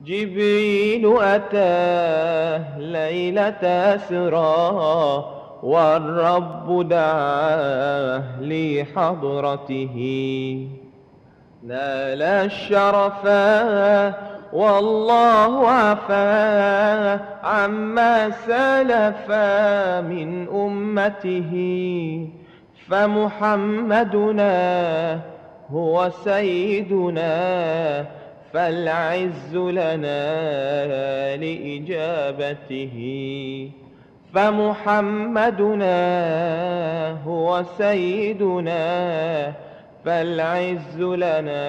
جبريل أتاه ليلة أسرى والرب دعاه لحضرته نال الشرفا والله عفا عما سلف من أمته فمحمدنا هو سيدنا فالعز لنا لإجابته فمحمدنا هو سيدنا فالعز لنا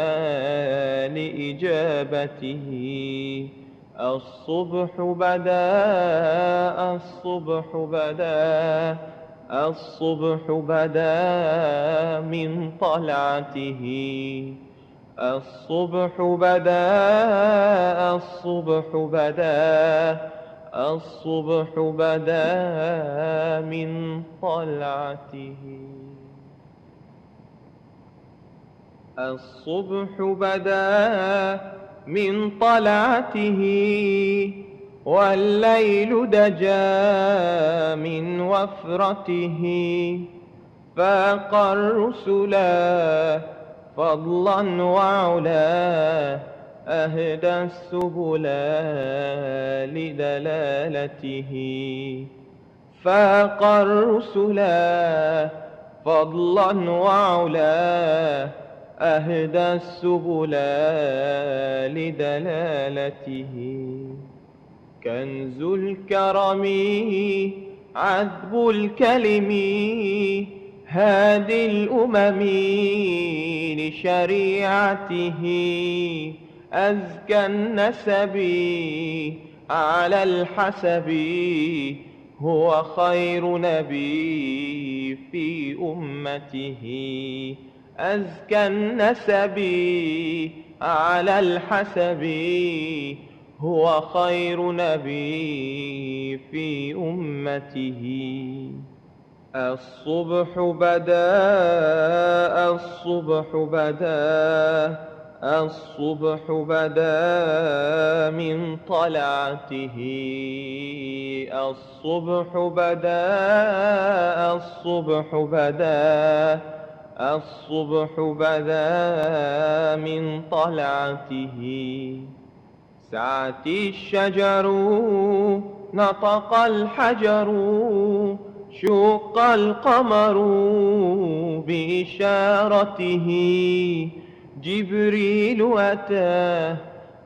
لإجابته الصبح بدا الصبح بدا الصبح بدا من طلعته الصبح بدا الصبح بدا الصبح بدا من طلعته الصبح بدا من طلعته والليل دجا من وفرته فاق الرسلا فضلا وعلا أهدى السبل لدلالته فاق الرسلا فضلا وعلا أهدى السبل لدلالته كنز الكرم عذب الكلم هادي الأمم لشريعته أزكى النسب على الحسب هو خير نبي في أمته أزكى النسب على الحسب هو خير نبي في أمته الصبح بدا الصبح بدا الصبح بدا من طلعته الصبح بدا الصبح بدا الصبح بدا من طلعته سعت الشجر نطق الحجر شق القمر بإشارته جبريل أتاه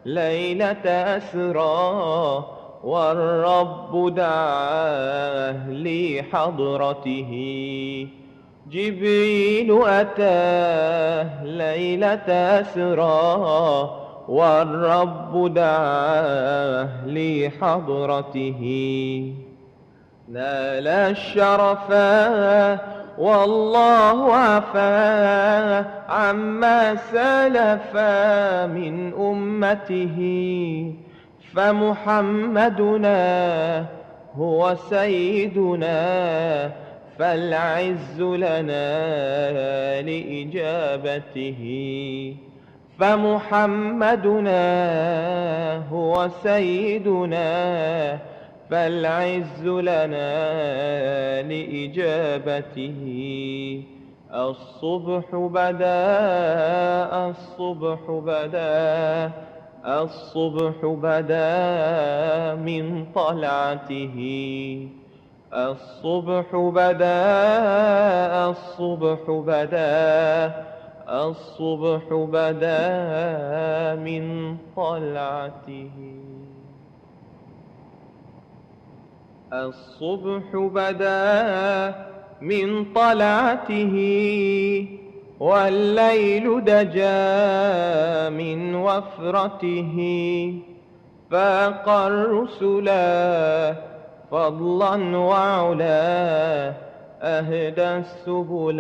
ليلة أسرى والرب دعاه لحضرته جبريل أتاه ليلة أسرى والرب دعاه لحضرته نال الشرفا والله عفا عما سلفا من أمته فمحمدنا هو سيدنا فالعز لنا لإجابته فمحمدنا هو سيدنا فالعز لنا لإجابته الصبح بدا الصبح بدا الصبح بدا من طلعته الصبح بدا الصبح بدا الصبح بدا من طلعته الصبح بدا من طلعته والليل دجا من وفرته فاق الرسلا فضلا وعلا أهدى السبل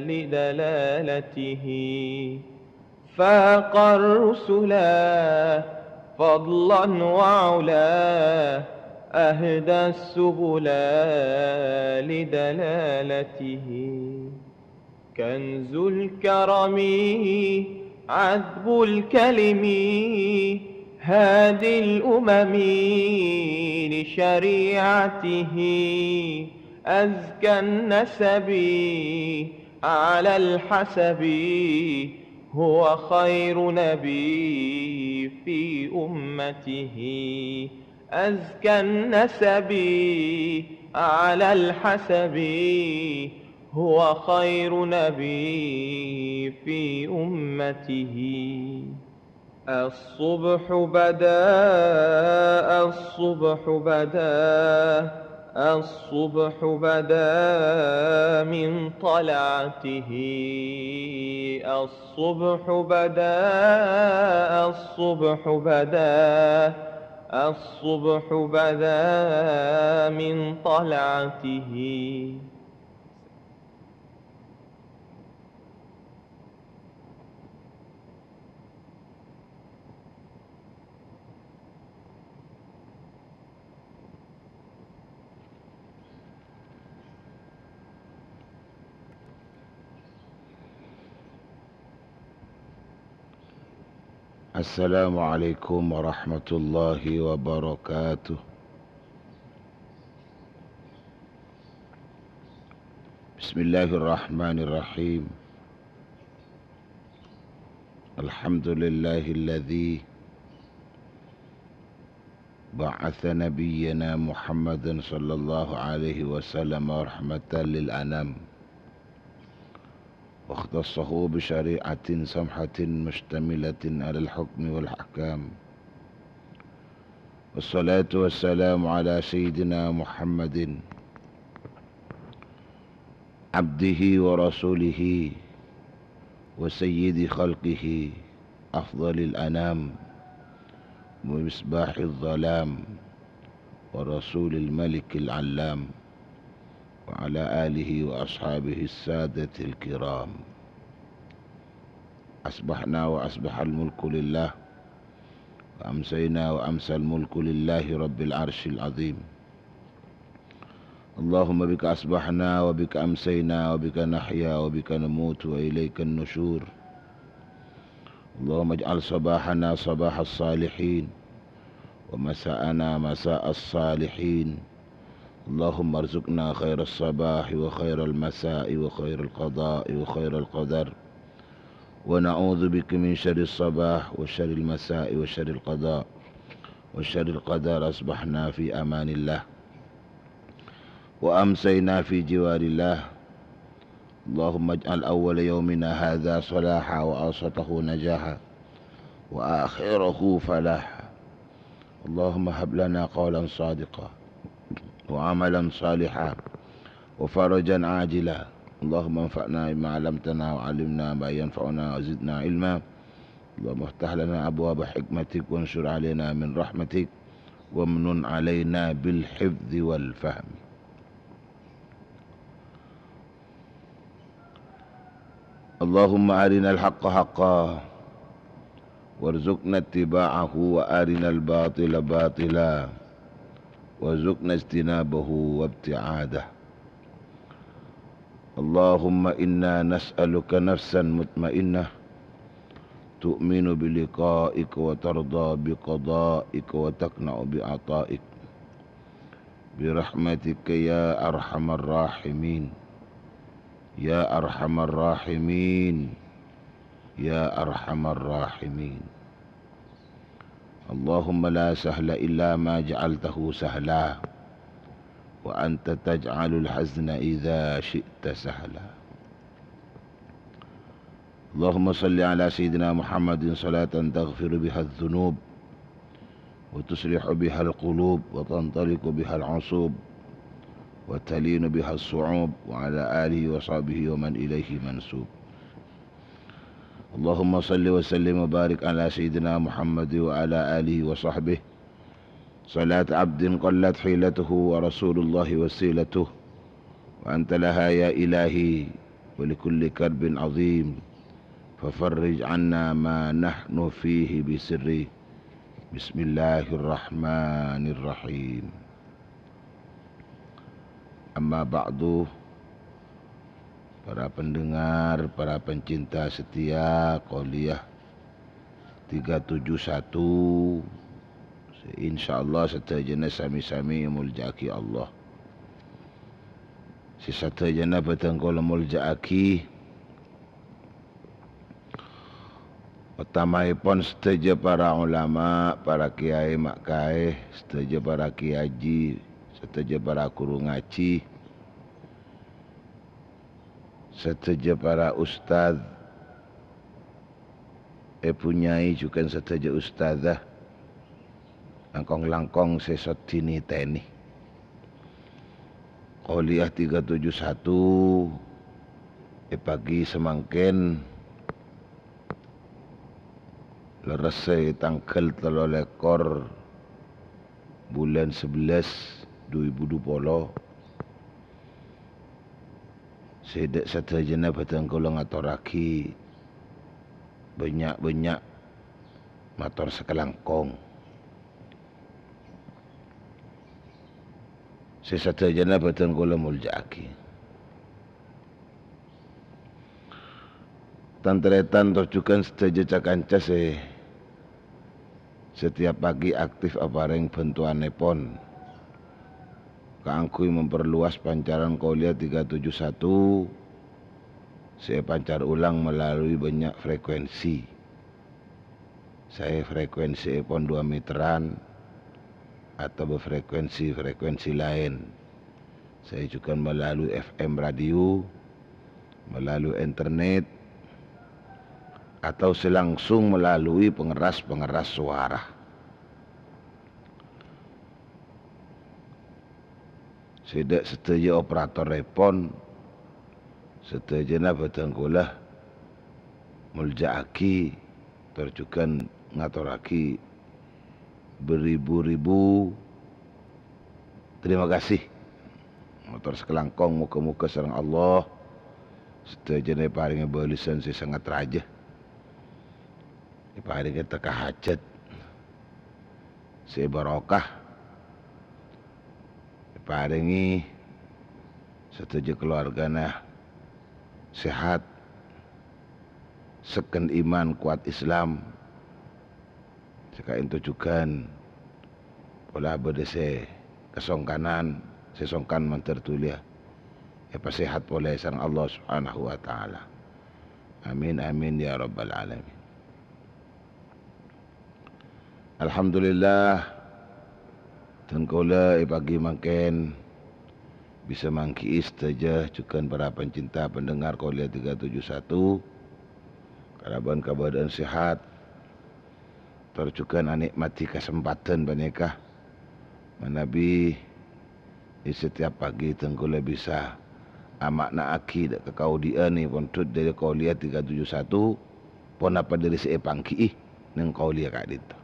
لدلالته فاق الرسلا فضلا وعلا أهدى السبل لدلالته كنز الكرم عذب الكلم هادي الأمم لشريعته أزكى النسب على الحسب هو خير نبي في أمته أزكى النسب على الحسب هو خير نبي في أمته الصبح بدا الصبح بدا الصبح بدا من طلعته الصبح بدا الصبح بدا الصبح بدا من طلعته السلام عليكم ورحمة الله وبركاته. بسم الله الرحمن الرحيم. الحمد لله الذي بعث نبينا محمد صلى الله عليه وسلم رحمة للأنام واختصه بشريعة سمحة مشتملة على الحكم والأحكام، والصلاة والسلام على سيدنا محمد عبده ورسوله وسيد خلقه أفضل الأنام ومصباح الظلام ورسول الملك العلام وعلى آله وأصحابه السادة الكرام. أصبحنا وأصبح الملك لله، وأمسينا وأمسى الملك لله رب العرش العظيم. اللهم بك أصبحنا وبك أمسينا وبك نحيا وبك نموت وإليك النشور. اللهم اجعل صباحنا صباح الصالحين ومساءنا مساء الصالحين. اللهم ارزقنا خير الصباح وخير المساء وخير القضاء وخير القدر، ونعوذ بك من شر الصباح وشر المساء وشر القضاء وشر القدر. أصبحنا في أمان الله وأمسينا في جوار الله. اللهم اجعل أول يومنا هذا صلاحا وأوسطه نجاحا وآخره فلاحا. اللهم هب لنا قولا صادقا وعملا صالحا وفرجا عاجلا. اللهم انفعنا بما علمتنا وعلمنا ما ينفعنا وزدنا علما. اللهم افتح لنا أبواب حكمتك وانشر علينا من رحمتك وامنن علينا بالحفظ والفهم. اللهم أرنا الحق حقا وارزقنا اتباعه وأرنا الباطل باطلا وارزقنا اجتنابه وابتعاده. اللهم إنا نسألك نفسا مطمئنة تؤمن بلقائك وترضى بقضائك وتقنع بعطائك برحمتك يا أرحم الراحمين يا أرحم الراحمين يا أرحم الراحمين. اللهم لا سهل إلا ما جعلته سهلا وأنت تجعل الحزن إذا شئت سهلا. اللهم صل على سيدنا محمد صلاة تغفر بها الذنوب وتصلح بها القلوب وتنطلق بها العصوب وتلين بها الصعوب، وعلى آله وصحبه ومن إليه منسوب. اللهم صل وسلم وبارك على سيدنا محمد وعلى آله وصحبه صلاة عبد قلت حيلته ورسول الله وسيلته، وأنت لها يا إلهي ولكل كرب عظيم ففرج عنا ما نحن فيه بسره. بسم الله الرحمن الرحيم. Amma ba'du, para pendengar, para pencinta setia Qauliyah 371, insyaallah sedayana sami-sami muljaki Allah. Si sedayana betengkol muljaki utamaipun sedaya para ulama, para kiai makai, sedaya para kiai, sedaya para guru ngaji, sedaya para ustaz, punyai juga sedaya ustazah, langkong-langkong sesot dini teni. Qauliyah 371 pagi semangken leresai tanggal 13 bulan 11 2020. Sedek sedayana batang kula ngaturake banyak-banyak matur sekelangkong. Sesadayana batang kula muljake. Tantretan tojukan sedaya cakanca setiap pagi aktif apareng bantuanipun kanggo memperluas pancaran Qauliyah 371. Saya pancar ulang melalui banyak frekuensi. Saya frekuensi pon 2 meteran atau berfrekuensi lain. Saya juga melalui FM radio, melalui internet, atau selangsung melalui pengeras-pengeras suara. Sedak sedaya operator repon, sedayana badangkulah muljaaki, terjugan ngaturaki beribu-ribu terima kasih. motor sekelangkong muka-muka sareng Allah setajane paringe balisan si sangat raja paringe teka hajat si barokah paringi setuju keluargana sehat seken iman kuat Islam sekain tujukan pola berdese kesongkanan sesongkan mentertulia sehat pola sang Allah subhanahu wa ta'ala amin amin ya rabbal alamin. Alhamdulillah tengkola pagi makin bisa mangki istaja cukan para pencinta pendengar Qolia 371 karaban keadaan sehat tercukan anikmati kesempatan banekah manabi di setiap pagi tengkola bisa amakna aki dak kekaudian ni pontut dari Qolia 371 pon apa dari seepangki neng Qolia kak dito.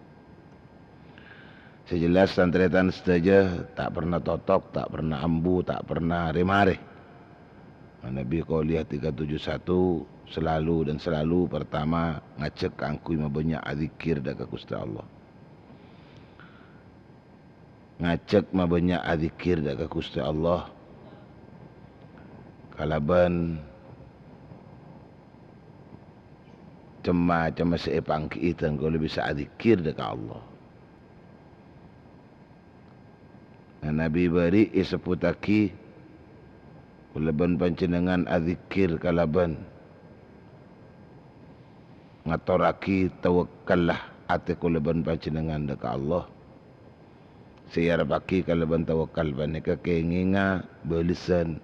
Sejelas santretan saja tak pernah totok, tak pernah ambu, tak pernah remare. Nabi Qolia 371 selalu dan selalu pertama ngacek angkui mabanyak azikir dak Gusti Allah. Ngacek mabanyak azikir dak Gusti Allah. Kalaban cema seepangki itu kalau bisa azikir dak Allah. Nabi bari iseputaki kulaban pancenengan azikir kalaban ngatoraki tawakkallah ate kulaban pancenengan deka Allah siar baki kalaban tawakal baneka kenginga belisan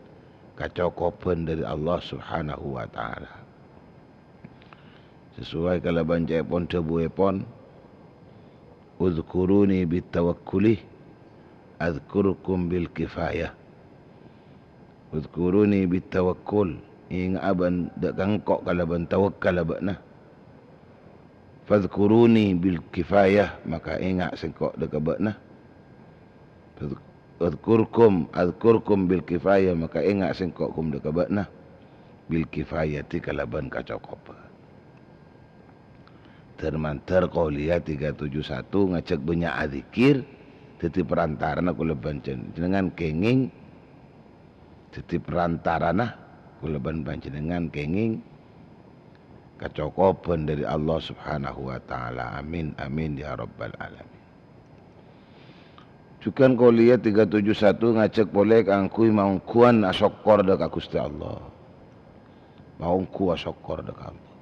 kacokopan dari Allah subhanahu wa ta'ala sesuai kalaban cepon tebuepon uzkuruni bitawakkuli azkurukum bil kifayah uzkuruni bitawakkul ing aban dak kangkok kalaban tawakkal abana fazkuruni bil kifayah maka ingat sengkok dak abana azkurkum bil kifayah maka ingat sengkok kum dak abana bil kifayati kalaban kacokop termantar Qolia 371 ngacek banyak azikir titi perantarana kula bancen jenengan kenging titi perantarana kula panjenengan kenging kacokopan dari Allah subhanahu wa ta'ala amin amin ya rabbal alamin. Cukan Qolia 371 ngacek boleh kangkui maungkuan asokor dak Gusti Allah maungku asokor dak Allah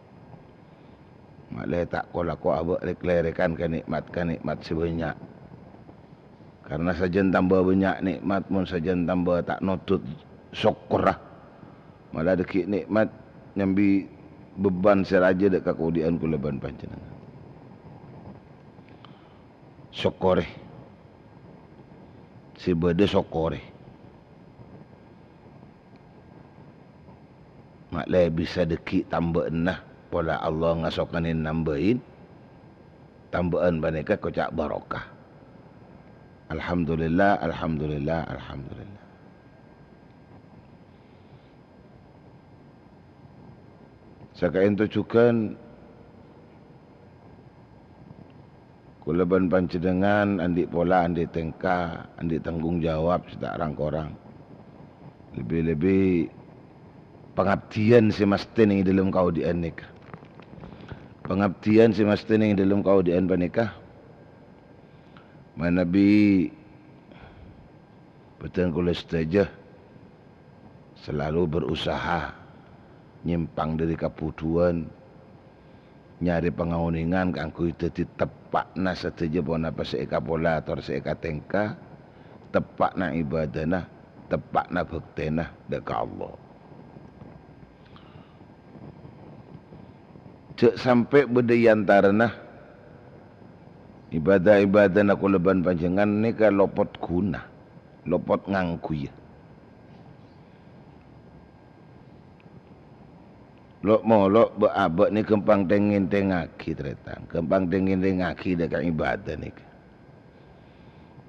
malai tak kolako abak leklerekan kenikmat sebanyak karena sajen tambah banyak nikmat mun sajen tambah tak nutut syukur lah malah deki nikmat nyambi beban seraja dek kakudian kulaban panjenengan syukure si bade syukure malah bisa deki tambah enah pola Allah ngasokanin nambahin tambahan baneka kocak barokah. Alhamdulillah, alhamdulillah, alhamdulillah. Sakain tujukan kulaban panjenengan andi pola andi tengka andi tanggung jawab sedak orang-orang lebih-lebih pengabdian si masten yang dalam kau dianik pengabdian si masten yang dalam kau dian panikah Nabi betul kula setuju selalu berusaha nyimpang dari kaputuan nyari pengauningan kangku itu tepakna setuju pon apa seeka pola atau seeka tengka tepakna ibadana tepakna bektena deka Allah cek sampai bedayantarana ibadah-ibadah nak leban panjangan ni ka lopot guna, lopot ngangku ya. Lok molok beabak ni kempang tengin tengaki teretang, kempang tengin tengaki dekat ibadah ni.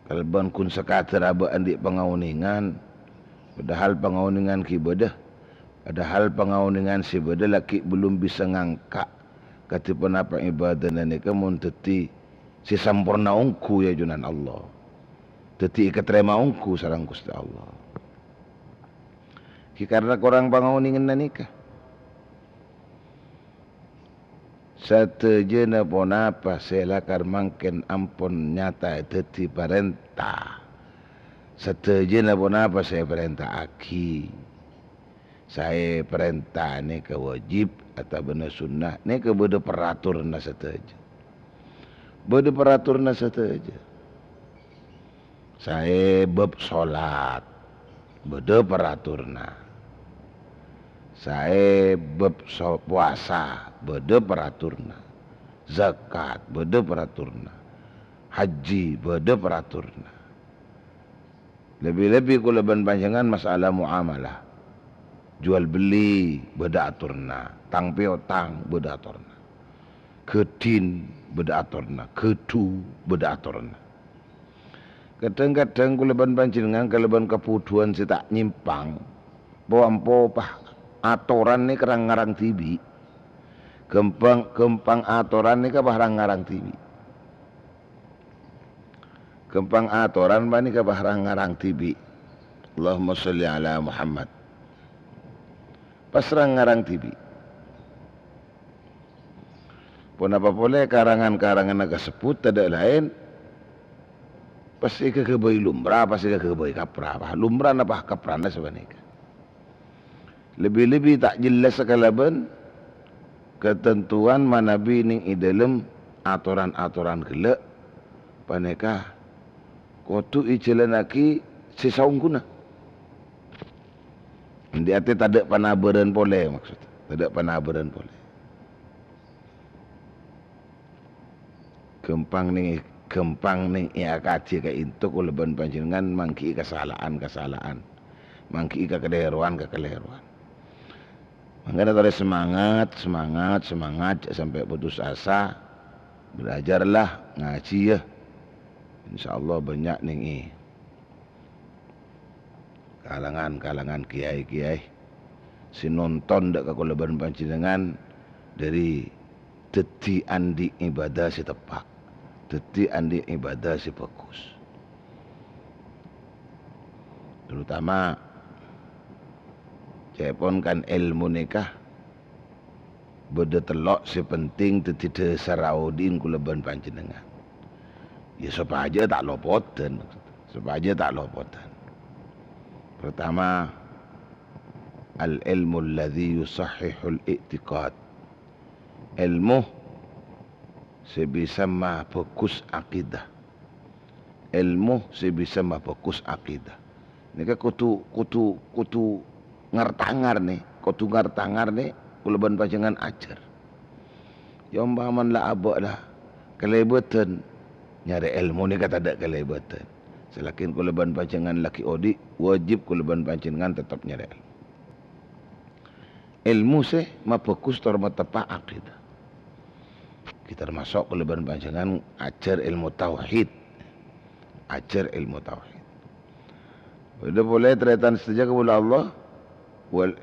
Kalau ban kun sekater abak andik pengauningan, Padahal pangauningan ki bedah. Padahal pangauningan si bedah laki belum bisa ngangkat katipun apa ibadah nika mun teti si sampurna ungku ya junan Allah. Teti keterima ungku sareng Gusti Allah. Ki karena korang pangauningan nika. Satejena pon apa selakar mangken ampun nyata teti perintah. Satejena pon apa saya perintah aki. Saya perintah ni ke wajib atau benar sunnah ni ke beda peraturna sateja. Beda peraturna sateja. Saya bab solat beda peraturna. Saya bab puasa beda peraturna. Zakat beda peraturna. Haji beda peraturna. Lebih-lebih kula ban panjangan masalah muamalah. Jual beli beda aturna, tang piotang beda aturna, kedin beda aturna, kedu beda aturna. Kadang-kadang kula ban panjenengan kaleban kepuduan si tak nyimpang, bawa pah aturan ni kerang ngarang tibi, gempang aturan ni kabah ngarang tibi, gempang aturan bani kabah ngarang tibi. Allahumma sholli ala Muhammad. Pasrang ngarang tibi. Pun apa boleh karangan-karangan agak sebut tidak lain. Pasti kekebai lumrah, pasti kekebai kaprah. Lumrah apa kaprah sebenarnya. Lebih-lebih tak jelas sekalaban ketentuan manabi ning idalem aturan-aturan gelak paneka kotu ijelanaki sisaungkuna. Di hati tak ada panabaran boleh maksud. Tak ada panabaran boleh. Gempang ni ia kaji ke itu kuleban panjenengan mangki kesalahan. Mangki kekeliruan. Makanya tadi semangat sampai putus asa. Belajarlah ngaji ya. InsyaAllah banyak nih. Kalangan kiai-kiai si nonton dak kekuleban panjenengan dari teti andi ibadah si tepak, teti andi ibadah si fokus. Terutama cepon kan ilmu nikah beda telok si penting teti desaraudin kuleban panjenengan. Ya supaya aja tak lopoten, Pertama, al-ilmu alladhi yusahihul i'tiqad. Ilmu sebisa fokus akidah. Ilmu sebisa fokus akidah. Ini kan kutu ngartangar nih, kuleban panjangan ajar. Ya umpaman lah abak lah kelebatan nyari ilmu ni kata ada kelebatan. Selakin kuleban panjangan laki odi wajib kuleban panjangan tetap nyari ilmu. Ilmu se fokus torma tepa akidah. Kita termasuk kuleban panjangan ajar ilmu tauhid. Udah boleh teraitan setuju kepada Allah wal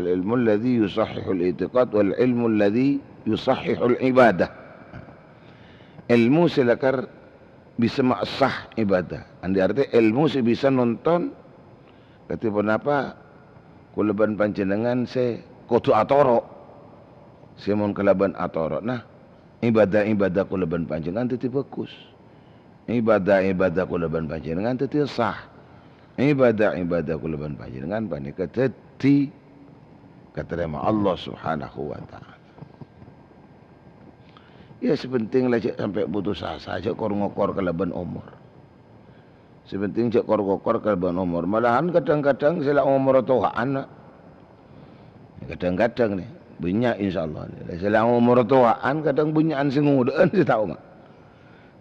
ilmu alladhi yusahihul i'tiqad wal ilmu alladhi yusahihul ibadah. Ilmu selakar bisa sah ibadah. Andi arti ilmu sih bisa nonton. Katipun apa? Kuleban panjenengan se kudu atoro. Simon kelaban atoro. Nah, ibadah kuleban panjenengan teti bagus. Ibadah kuleban panjenengan teti sah. Ibadah kuleban panjenengan panika teti katerima Allah Subhanahu wa taala. Ya sepenting lah sampai putus asa aja ngokor keleban umur. Sepenting cek ngokor keleban umur. Malahan kadang-kadang sila umur tuaan. Kadang-kadang nih banyak insyaallah. Sila umur tuaan kadang bunyaan sing ngudaan si tahu mak.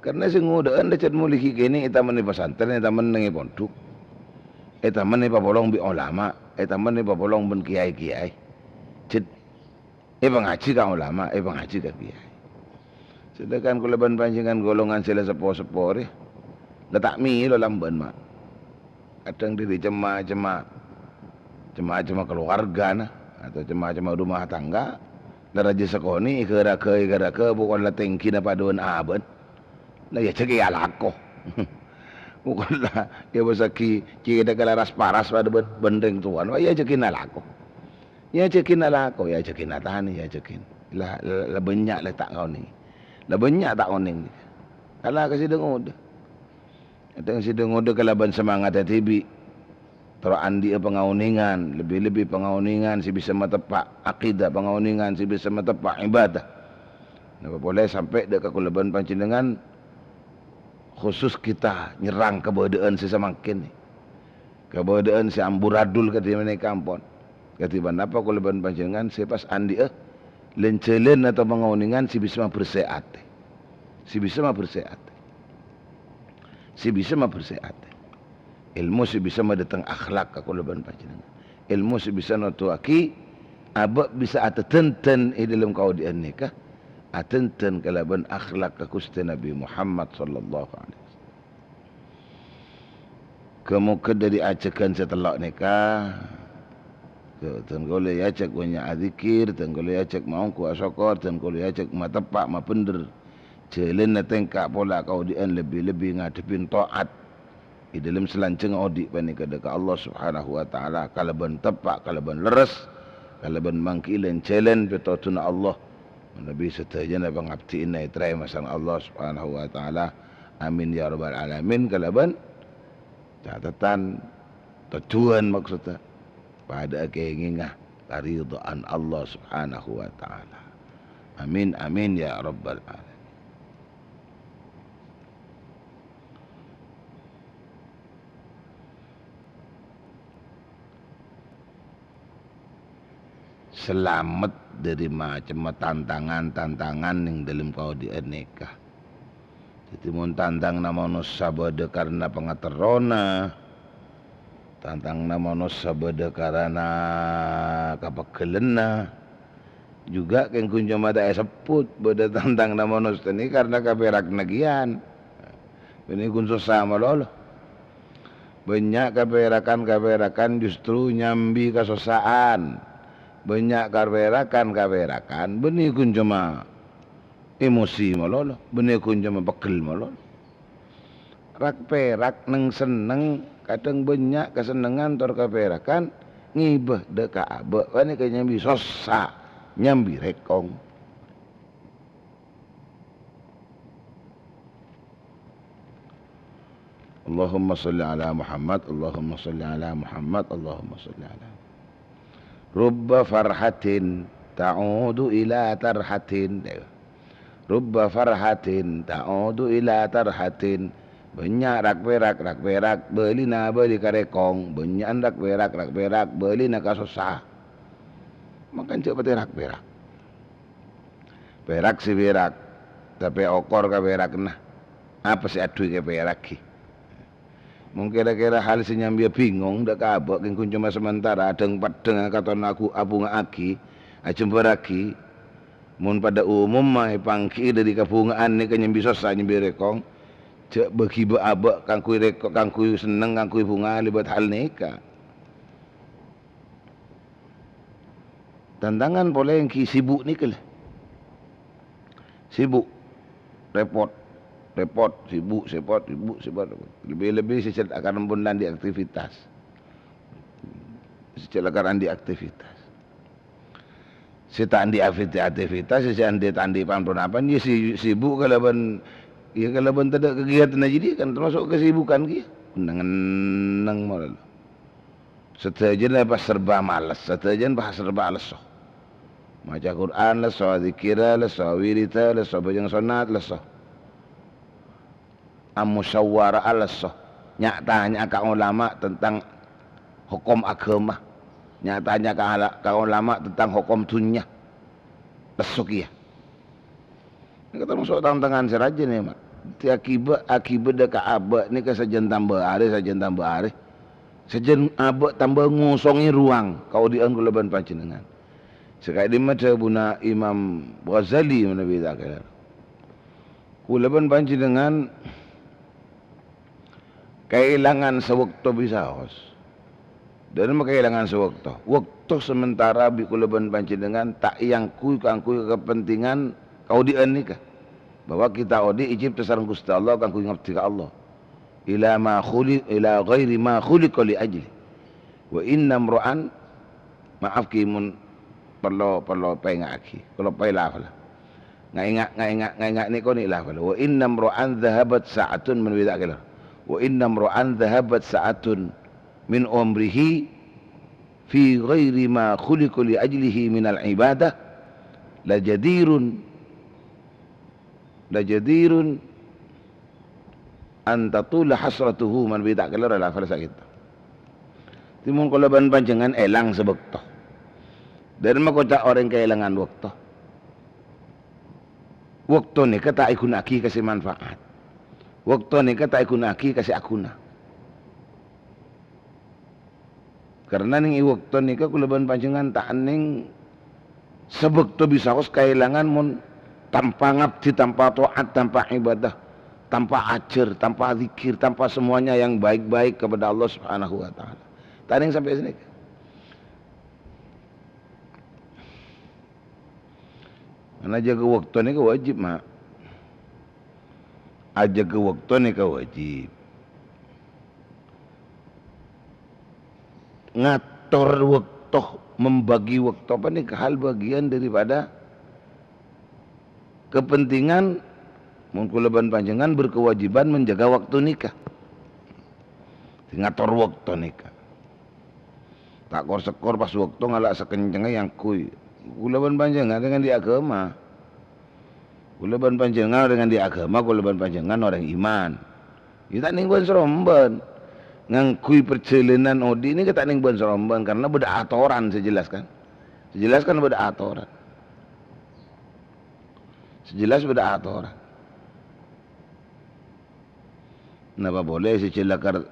Karena sing ngudaan lecet mulih kene eta men pesantren eta men nang pondok. Eta men pabolong bi ulama, eta men pabolong ben kiai-kiai. Ced ngaji ka ulama, ngaji ka kiai. Sedangkan kuleban panjangan golongan sila sepo-sepo ni. Letak mi lo lamban mak. kadang diri jemaah-jemaah keluarga nah atau jemaah rumah tangga daraja sekoni ke bukanlah tengki na paduan aben nah ya cegi alako bukanlah ya basaki cigi da ras paras pada bendeng tuan ya cekin alako ya cekin tani ya cekin lah banyak lah tak kau ni lah banyak tak kau ni kalau kasi dengar Atang si dengar kalaban semangat hati terus andi pengauningan lebih pengauningan si bisa matepak akidah pengauningan si bisa matepak ibadah. Napa boleh sampai dekat kulaban panjenengan khusus kita nyerang kebodaan sesamakin ni. Kebodaan si amburadul kata mana kampon. Katiban apa kulaban panjenengan si pas andi lencelen atau pengauningan si bisa bersehat. Si bisa bersehat. Si bisa bersehat. Ilmu si bisa mendatang akhlak ke kulaban panjenengan. Ilmu si bisa notuaki abak bisa atenten dalam kau di nikah atenten kalaban akhlak ke kusti Nabi Muhammad sallallahu alaihi wasallam. Kemudian dari ajakan setelah nikah tenggoleh ajak banyak azikir, tenggoleh ajak mau ku asokor, tenggoleh ajak matepak mapender. Jalan na tengkak pola kau dian lebih ngadepin taat di dalam selanceng odik pani kada ka Allah Subhanahu wa taala kalaban tepak kalaban leres kalaban mangkilen jalan petotuna Allah nabi setajana pangabti inai trai masang Allah Subhanahu wa taala amin ya rabbal alamin kalaban catatan tujuan maksudnya pada keinginan ridhaan Allah Subhanahu wa taala amin amin ya rabbal alamin. Selamat dari macam tantangan yang dalam kau nikah. Jadi mun tantang nama sabada karena pengaterona, tantang nama sabada karena kapakelena, juga keng kunjung mata seput beda tantang nama ini karena kaperak nagian. Ini kun sama lolo. Banyak kaperakan justru nyambi kesosaan. Banyak kaverakan benih kun cuma emosi malolo benih kun cuma pekel malolo rak perak neng seneng kadang banyak kesenengan tor kaverakan ngibah deka abah wani ke nyambi sosa nyambi rekong Allahumma salli ala Muhammad Allahumma salli ala Muhammad Allahumma salli ala Rubba farhatin ta'udu ila tarhatin. Rubba farhatin ta'udu ila tarhatin. Banyak rak perak beli na beli karekong. Banyak rak perak beli na kasusah. Makan cek pati rak perak. Perak si perak. Tapi okor ka perak nah. Apa si adui ka perak ki? Mungkin kira-kira hal senyambia bingung dak kabok kengkun cuma sementara adeng padeng katon aku abu ngaki ajembaraki mun pada umum mai pangki dari kabungaan ni kenyambi sosa nyambi rekong cek bagi abak kangkui rekong kangkui seneng kangkui bunga libat hal nikah tantangan boleh yang ki sibuk ni ke sibuk repot, sibuk. Lebih-lebih akan membunuh di aktivitas. Akan di aktivitas. Sitaan di aktivitas, sitaan di tandi pangpunapan, ya sibuk kalaban tidak kegiatan aja dia kan termasuk kesibukan dia. Nang malah. Setajan pas serba malas, setajan pas serba alas. Maca Quran lah, so zikira lah, so wirita lah, so bajang sunat lah, so. Amusyawara alasah nyatanya ka ulama tentang hukum agama nyatanya ka ulama tentang hukum dunia lesukiyah ini kata masuk tantangan seraja nih mak akibat deka abak ni kesajen tambah hari sejen abak tambah ngosongi ruang kau dian kulaban panjenengan sekali macam buna Imam Ghazali menabi takkan kulaban panjenengan Kailangan sewaktu bisaos. Dan kailangan sewaktu. Waktu sementara bikulaban panjenengan tak yang kui kepentingan kau nikah. Bahwa kita odi ijib tasarung Gusti Allah kan kui ngabdi ka Allah. Ila ghairi ma khuliqa li ajli. Wa inna mra'an maaf kimun perlu pengaki. Kalau pailah. Ngaingat ni ko ni lah. Wa inna mra'an dhahabat sa'atun min widakila. Wa inna mra'an dhahabat sa'atun min umrihi fi ghairi ma khuliqa li ajlihi min al-ibadah la jadirun an tatula hasratuhu man widakila la falsa kita. Timun kulaban panjenengan elang sebekto. Dan makota orang kehilangan waktu. Waktu ni kata ikunaki kasih manfaat. Waktu ni kata ikunaki kasih akuna. Karena ning waktu ni kulaban panjenengan tak ning sebekto bisa kos kehilangan mun tanpa ngabdi, tanpa taat, tanpa ibadah, tanpa ajar, tanpa zikir, tanpa semuanya yang baik-baik kepada Allah Subhanahu wa taala. Taning sampai sini. Karena jaga waktu ni wajib mak. Jaga waktu ni wajib. Ngatur waktu, membagi waktu apa ni hal bagian daripada kepentingan mengkulaban panjenengan berkewajiban menjaga waktu nikah. Ngatur waktu nikah. Tak sekor pas waktu ngalak sekencengnya yang kui. Kulaban panjenengan dengan di agama. Kulaban panjenengan dengan di agama, kulaban panjenengan orang iman. Kita ningguan seromban. Ngangkui perjalanan odi ini kita ningguan seromban karena beda aturan sejelaskan. Sejelaskan beda aturan. Sejelas beda aturan. Napa boleh secilakar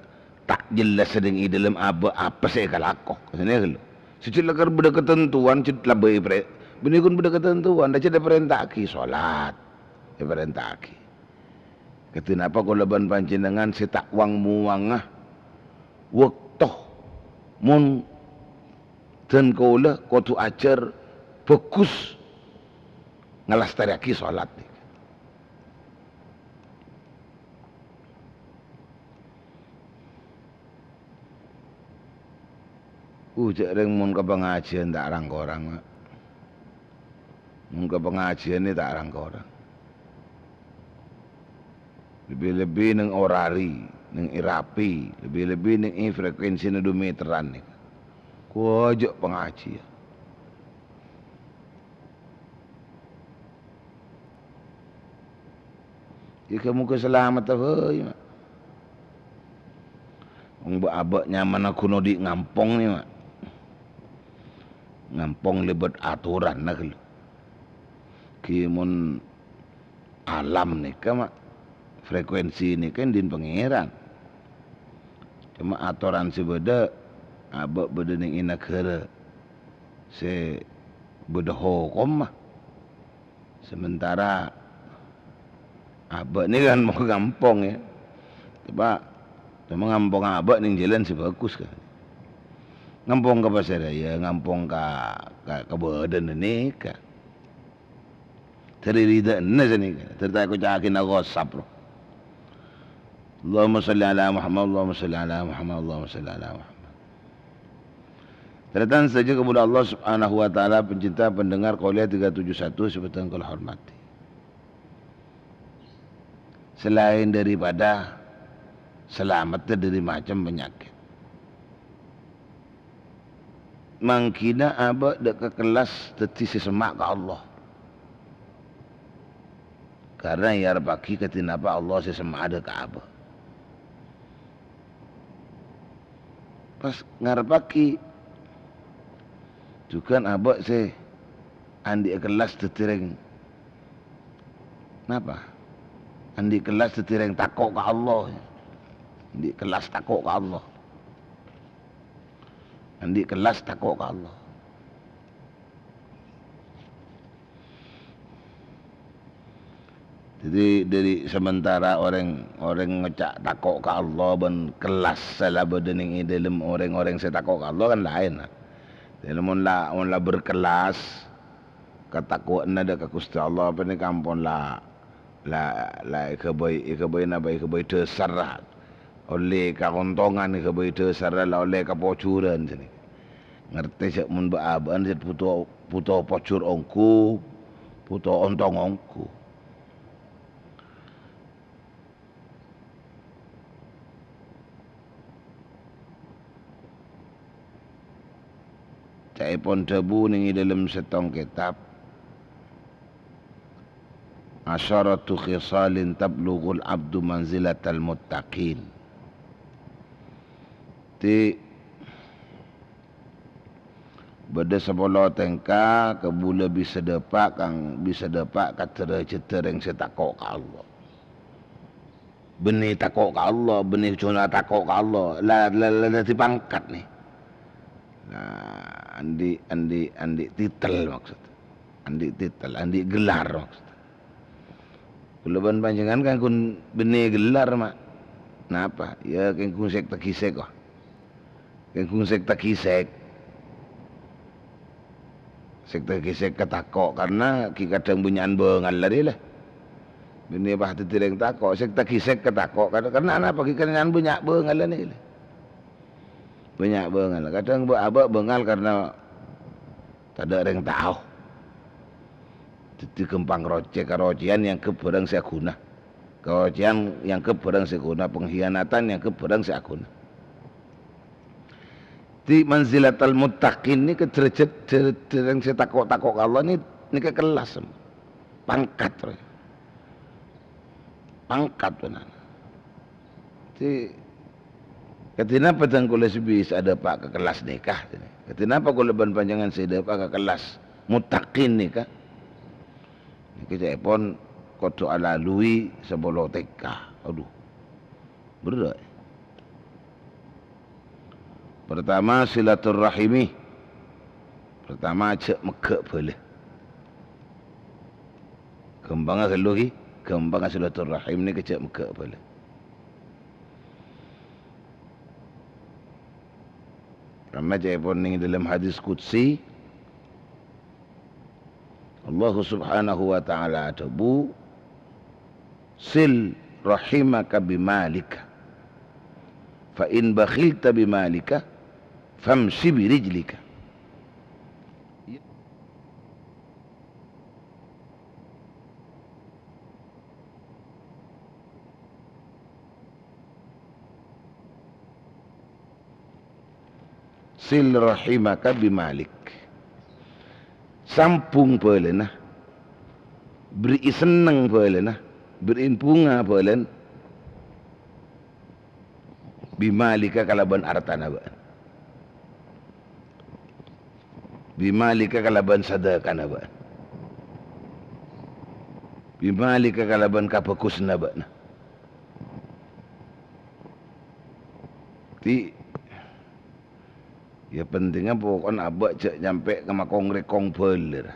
tak jelas sedang i dalam apa saya kalakok. Sini kalau secilakar beda ketentuan citlah baik benih kun beda ketentuan. Dah cita perintah ki solat, perintah ki. Kenapa kalau ban panjenengan setak wang muangah waktu mun dan kaulah kau tu ajar fokus ngalastariaki solat. Cak reng mun ke pengajian tak arang korang mak. Mun ke pengajian ni tak arang korang. Lebih-lebih neng orari, neng irapi, lebih-lebih neng frekuensi neng 2 meteran ni. Ku ajak pengajian. Jika muka selamat apa mak. Abak nyaman aku nodi ngampong ni mak. Ngampong lebat aturan nak lu. Kimun alam ni kan mak. Frekuensi ni kan din pangeran. Cuma aturan si beda abak beda ning inakara. Si beda hukum mah. Sementara abak ni kan mau ngampong ya. Coba ngampong abak ning jalan si bagus kan. Ngampong ke pasar raya, ngampong ke badan ni ka. Terlihat ni sini ka. Tertai ko cakin ako sapro. Allahumma salli ala Muhammad, Allahumma salli ala Muhammad, Allahumma salli ala Muhammad. Terdapat saja kepada Allah Subhanahu wa taala pencinta pendengar Qauliah 371 sebutan kul hormati. Selain daripada selamat dari macam penyakit. Mangkina abak dek kelas teti sesemak ke Allah. Karena ya bagi ketinapa Allah sesemak ada ke abak. Pas ngarepaki juga abak se andi kelas tetireng. Napa? Andi kelas tetireng takok ke Allah. Andi kelas takok ke Allah. Andi kelas takok ke Allah. Jadi dari sementara orang ngecak takok ke Allah ben kelas salah bedening dalam orang-orang saya takok ke Allah kan lain. Dalam mun la berkelas ketakwaan ada ke Gusti Allah apa ni kampun la ikaboy na ba ikaboy tersarat oleh kauntongan ikaboy tersarat la oleh kapocuran sini. Ngerti sak mun baaban jet puto pocur ongku puto ontong ongku. Caipun debu ning dalam setong kitab Asyaratu khisalin tablughul abdu manzilatal muttaqin. Ti beda sebolo tengka kebula bisa depak katera cetereng setakok ke Allah. Benih takok ke Allah, benih cuna takok ke Allah. La dipangkat nih. Nah, andi titel maksud. Andi gelar maksud. Kulaban panjangan kan kun benih gelar mak. Napa? Ya kan kun sek takisek kok. Kan kun sek takisek. Sek takisek katakok karena ki kadang bunyan bengal lah. Benih bah titireng takok sek takisek katakok karena apa ki kadang bunyak bengal ni. Banyak bengal. Kadang abak bengal karena tak ada orang tahu. Itu kempang kerocian yang keberang seaguna. Kerocian yang keberang seaguna. Pengkhianatan yang keberang seaguna. Di manzilatal muttaqin ni ke derajat yang saya takok Allah ni ke kelas. Pangkat. Pangkat benar. Di kenapa tangkul sebis ada pak ke kelas nikah? Kenapa kalau ban panjangan saya ada pak ke kelas mutakin nikah? Kita pun kodo alalui sebolo TK. Aduh, berat. Pertama silaturrahimi. Pertama cek mekek boleh. Kembangnya seluhi, kembangnya silaturrahim ni kecek mekek boleh. Karena jaipun ning dalam hadis qudsi Allah Subhanahu wa taala tabu sil rahimaka bimalika fa in bakhilta bimalika famshi birijlika. Sil rahimaka bimalik. Sampung boleh nah. Beri seneng boleh nah. Beri bunga boleh. Bimalika kalaban artana ba. Bimalika kalaban sadaqana ba. Bimalika kalaban kapakusna ba. Ya pentingnya pokoknya abak cek nyampe ke makong rekong beler.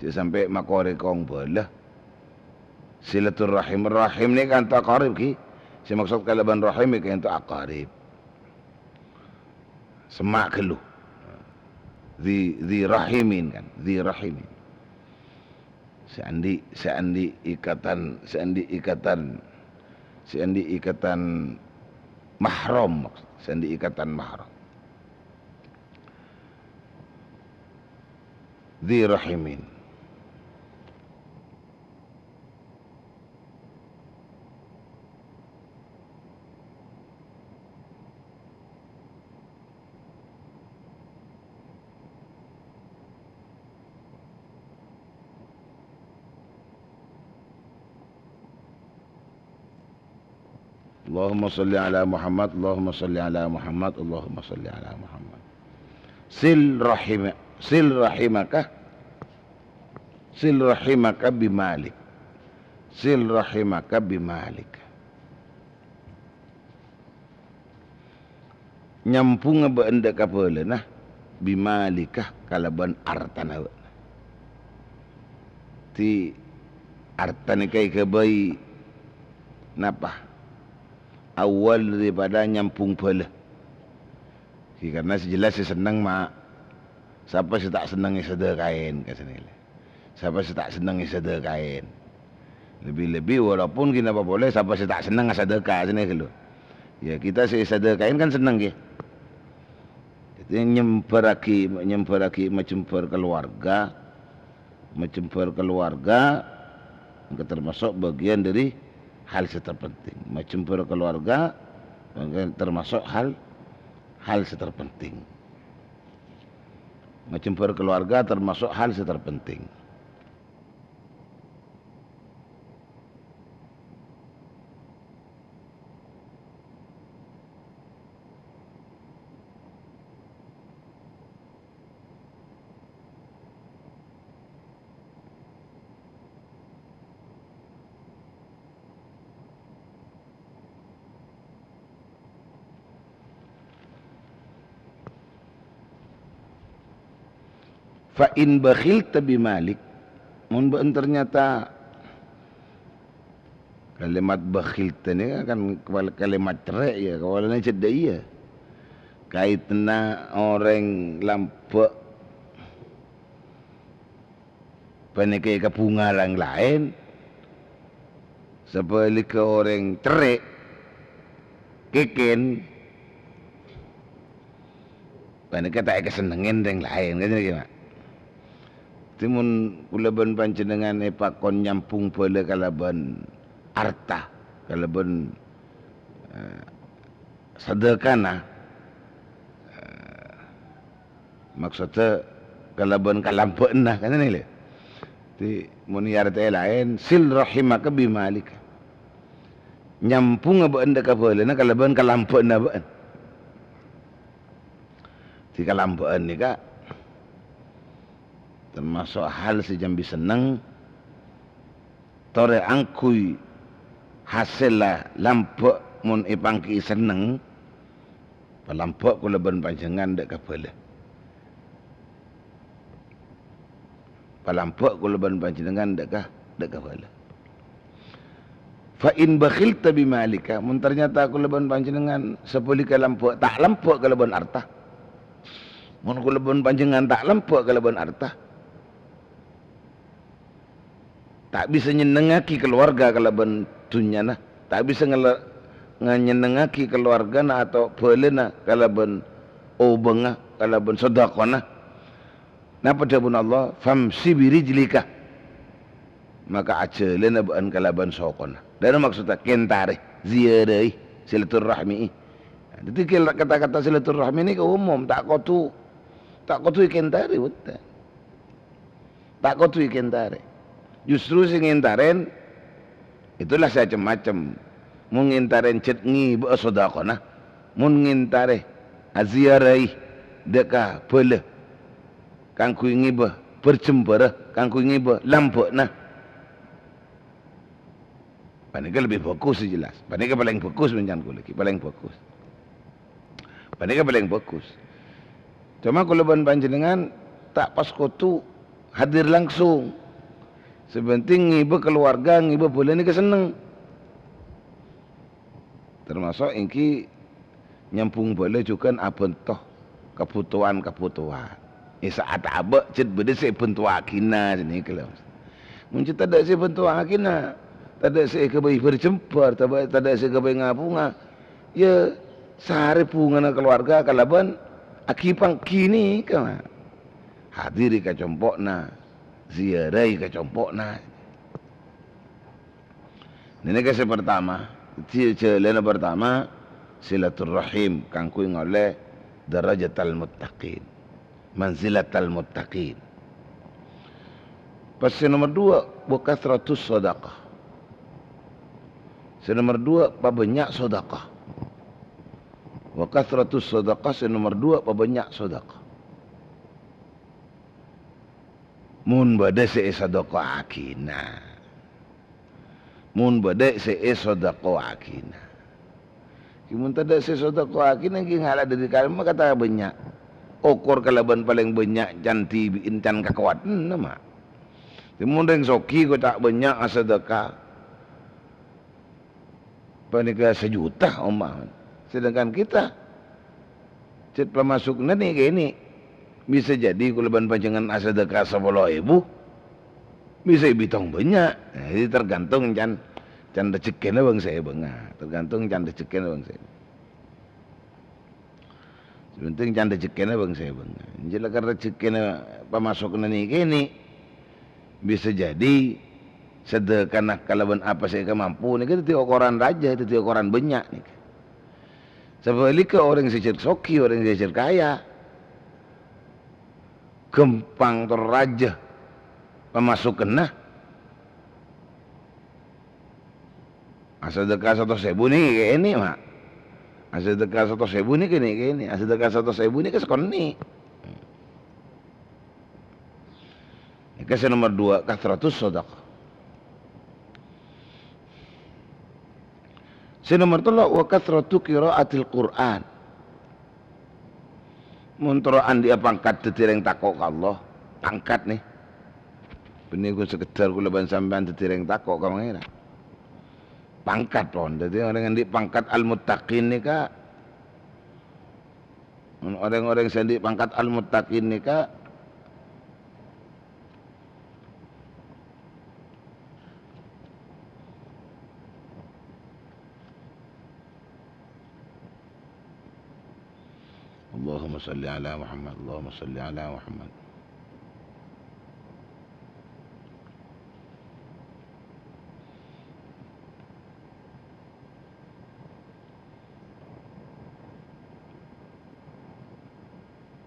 Cek sampai makong rekong beler. Silaturrahim. Rahim ni kan tak akarib ki. Saya maksud kalaban rahim ni kan tak akarib. Semak kelu. Di rahimin kan. Di rahimin. Seandi ikatan mahram. Seandi ikatan mahram. Di rahimin. Allahumma salli ala Muhammad, Allahumma salli ala Muhammad, Allahumma salli ala Muhammad. Sil rahimaka bimalik. Sil rahimaka bimalik. Nyambung ba anda kapala nah bimalikah kalaban artana. Ti artanya kayak kebaik napa awal daripada nyampung pala. Karena sejelas senang mak. Siapa sih tak senang sedekain katanya. Siapa sih tak senang sedekain. Lebih-lebih walaupun kita apa boleh siapa sih tak senang sedekah sini kalau. Ya kita sih sedekain kan senang ya. Itu nyemperaki macam keluarga termasuk bagian dari hal terpenting. Macam keluarga termasuk hal terpenting. Macam keluarga termasuk hal terpenting. Fa in bakhilta bimalik, mun ternyata kalimat bakhilta ni kan kalimat cerai ya, kawalan cedai ya. Kaitna orang lampak panikai ke bunga lain seperti ke orang cerai keken panikai tak kesenengan yang lain kan gimana? Timun kulaban panjenengan pakon nyampung pala kalaban arta kalaban sedekana maksudnya kalaban kalampena kan ini le. Ti mun arta lain sil rahimaka bimalik. Nyampung ba anda ka pala na kalaban kalampena ba. Ti kalampean ni ka termasuk hal sejambi senang tore angkui hasil lah lampak mun ipangki senang palampak kula ban panjangan dek kapala palampak kula ban panjangan dek kapala fa in bakhilta bimalika mun ternyata kula ban panjangan sepulika lampak tak lampak kula ban arta mun kula ban panjangan tak lampak kula ban arta tak bisa nyenengaki keluarga kalau bentunya nah, tak bisa nyenengaki keluarga na atau pelena kalau ben obenga kalau ben sedekah napa dabun Allah famsi birijlika maka acelena ban kalau ben sokona dan maksudnya kentare ziyarai silaturahmi. Jadi kata-kata silaturahmi ini ke umum tak kotu kentare betul tak kotu kentare. Justru sing ngintaren itulah macam-macam. Mun ngintaren cetngi ba sedekah mun ngintare aziarai deka pele kang ku ngiba percempera kang ku ngiba lampokna. Panika lebih fokus jelas. Panika paling fokus menjan kula ki paling fokus. Panika paling fokus. Cuma kula ban panjenengan tak pas kotu hadir langsung. Sebenting ngiba keluarga ngiba boleh ni keseneng. Termasuk ingki nyampung boleh juga abentoh kebutuhan. Saat abak cet beda se bentua kina sini kalau. Muncul tak ada se bentua kina. Tak ada se kebai berjempar, tak ada se kebai ngabunga. Ya sehari pungan keluarga kalaban akipang kini kan. Hadiri ka compokna. Ziarai ke compokna. Ini kasi pertama. Celana pertama silaturrahim kang kuing oleh darajatal muttaqin. Manzilatal muttaqin. Pas nomor 2 wa kathratus sedekah. Nomor 2 banyak sedekah. Wa kathratus sedekah nomor 2 banyak sedekah. Mun bade se sedekah akina. Mun bade se sedekah akina. Kimun tada se sedekah akina ki ngala dari kalma kata banyak. Okor kalaban paling banyak janti intan kakuat nama. Timun reng soki ko tak banyak sedekah. Panika 1 juta omah. Sedangkan kita cet pemasuk ni gini. Bisa jadi kalau ban panjangan sedekah 10.000 bisa bitong banyak. Nah, jadi tergantung can rezekinya bang saya bang. Tergantung can rezekinya bang saya. Sebenarnya can rezekinya bang saya bang. Jadi kan rezekinya pemasuknya ni gini bisa jadi sedekah kalaban apa saya mampu ni kita tiok koran raja itu tiok koran banyak ni. Sebaliknya orang secer soki orang secer kaya gempang terraja pemasukan nah sedekah 100.000 ni kayak ini mak sedekah 100.000 ni kayak ini sedekah 100.000 ni kesekon ni kasih nomor 2 kathratus sedekah nomor 3 wa kathratu qiraatil Qur'an Munturaan dia pangkat tetireng takok Allah pangkat nih benih ku sekedar ku leban sampean tetireng takok ka mengira pangkat pon jadi orang yang di pangkat al-muttaqin ni ka orang-orang yang di pangkat al-muttaqin ni ka Allahumma salli ala Muhammad Allahumma salli ala Muhammad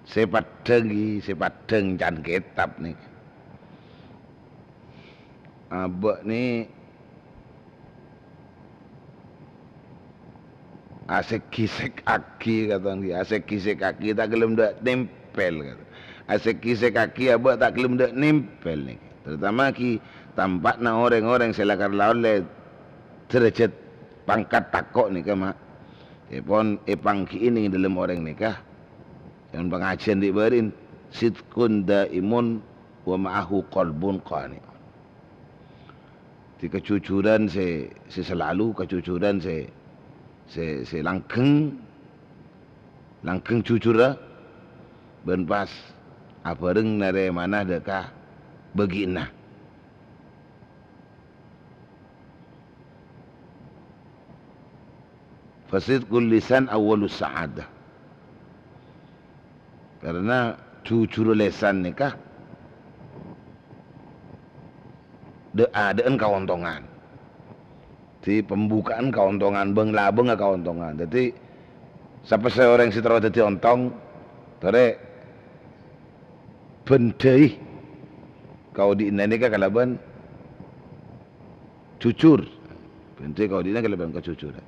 sepadeng can kitab ni abak ni asek kisek aki kata dia asek kisek aki tak gelem dak nempel kata asek kisek aki abak tak gelem dak nempel ni terutama ki tampakna orang-orang selakar laule derajat pangkat takok ni mak pon pangki ini dalam orang nikah yang pengajian diberin sidqun daimun wa ma'ahu qalbun qani di kejujuran selalu kejujuran langkeng jujur lah ben pas abareng nare mana dekah begina fasidqul lisan awwalus sa'adah karena jujur lesan nikah deadaan kaontongan di pembukaan kaontongan benglabeng kaontongan jadi sampai seorang si terus jadi ontong tore bendai kau di Indonesia kalaban jujur bendai kau di Indonesia kalaban kejujuran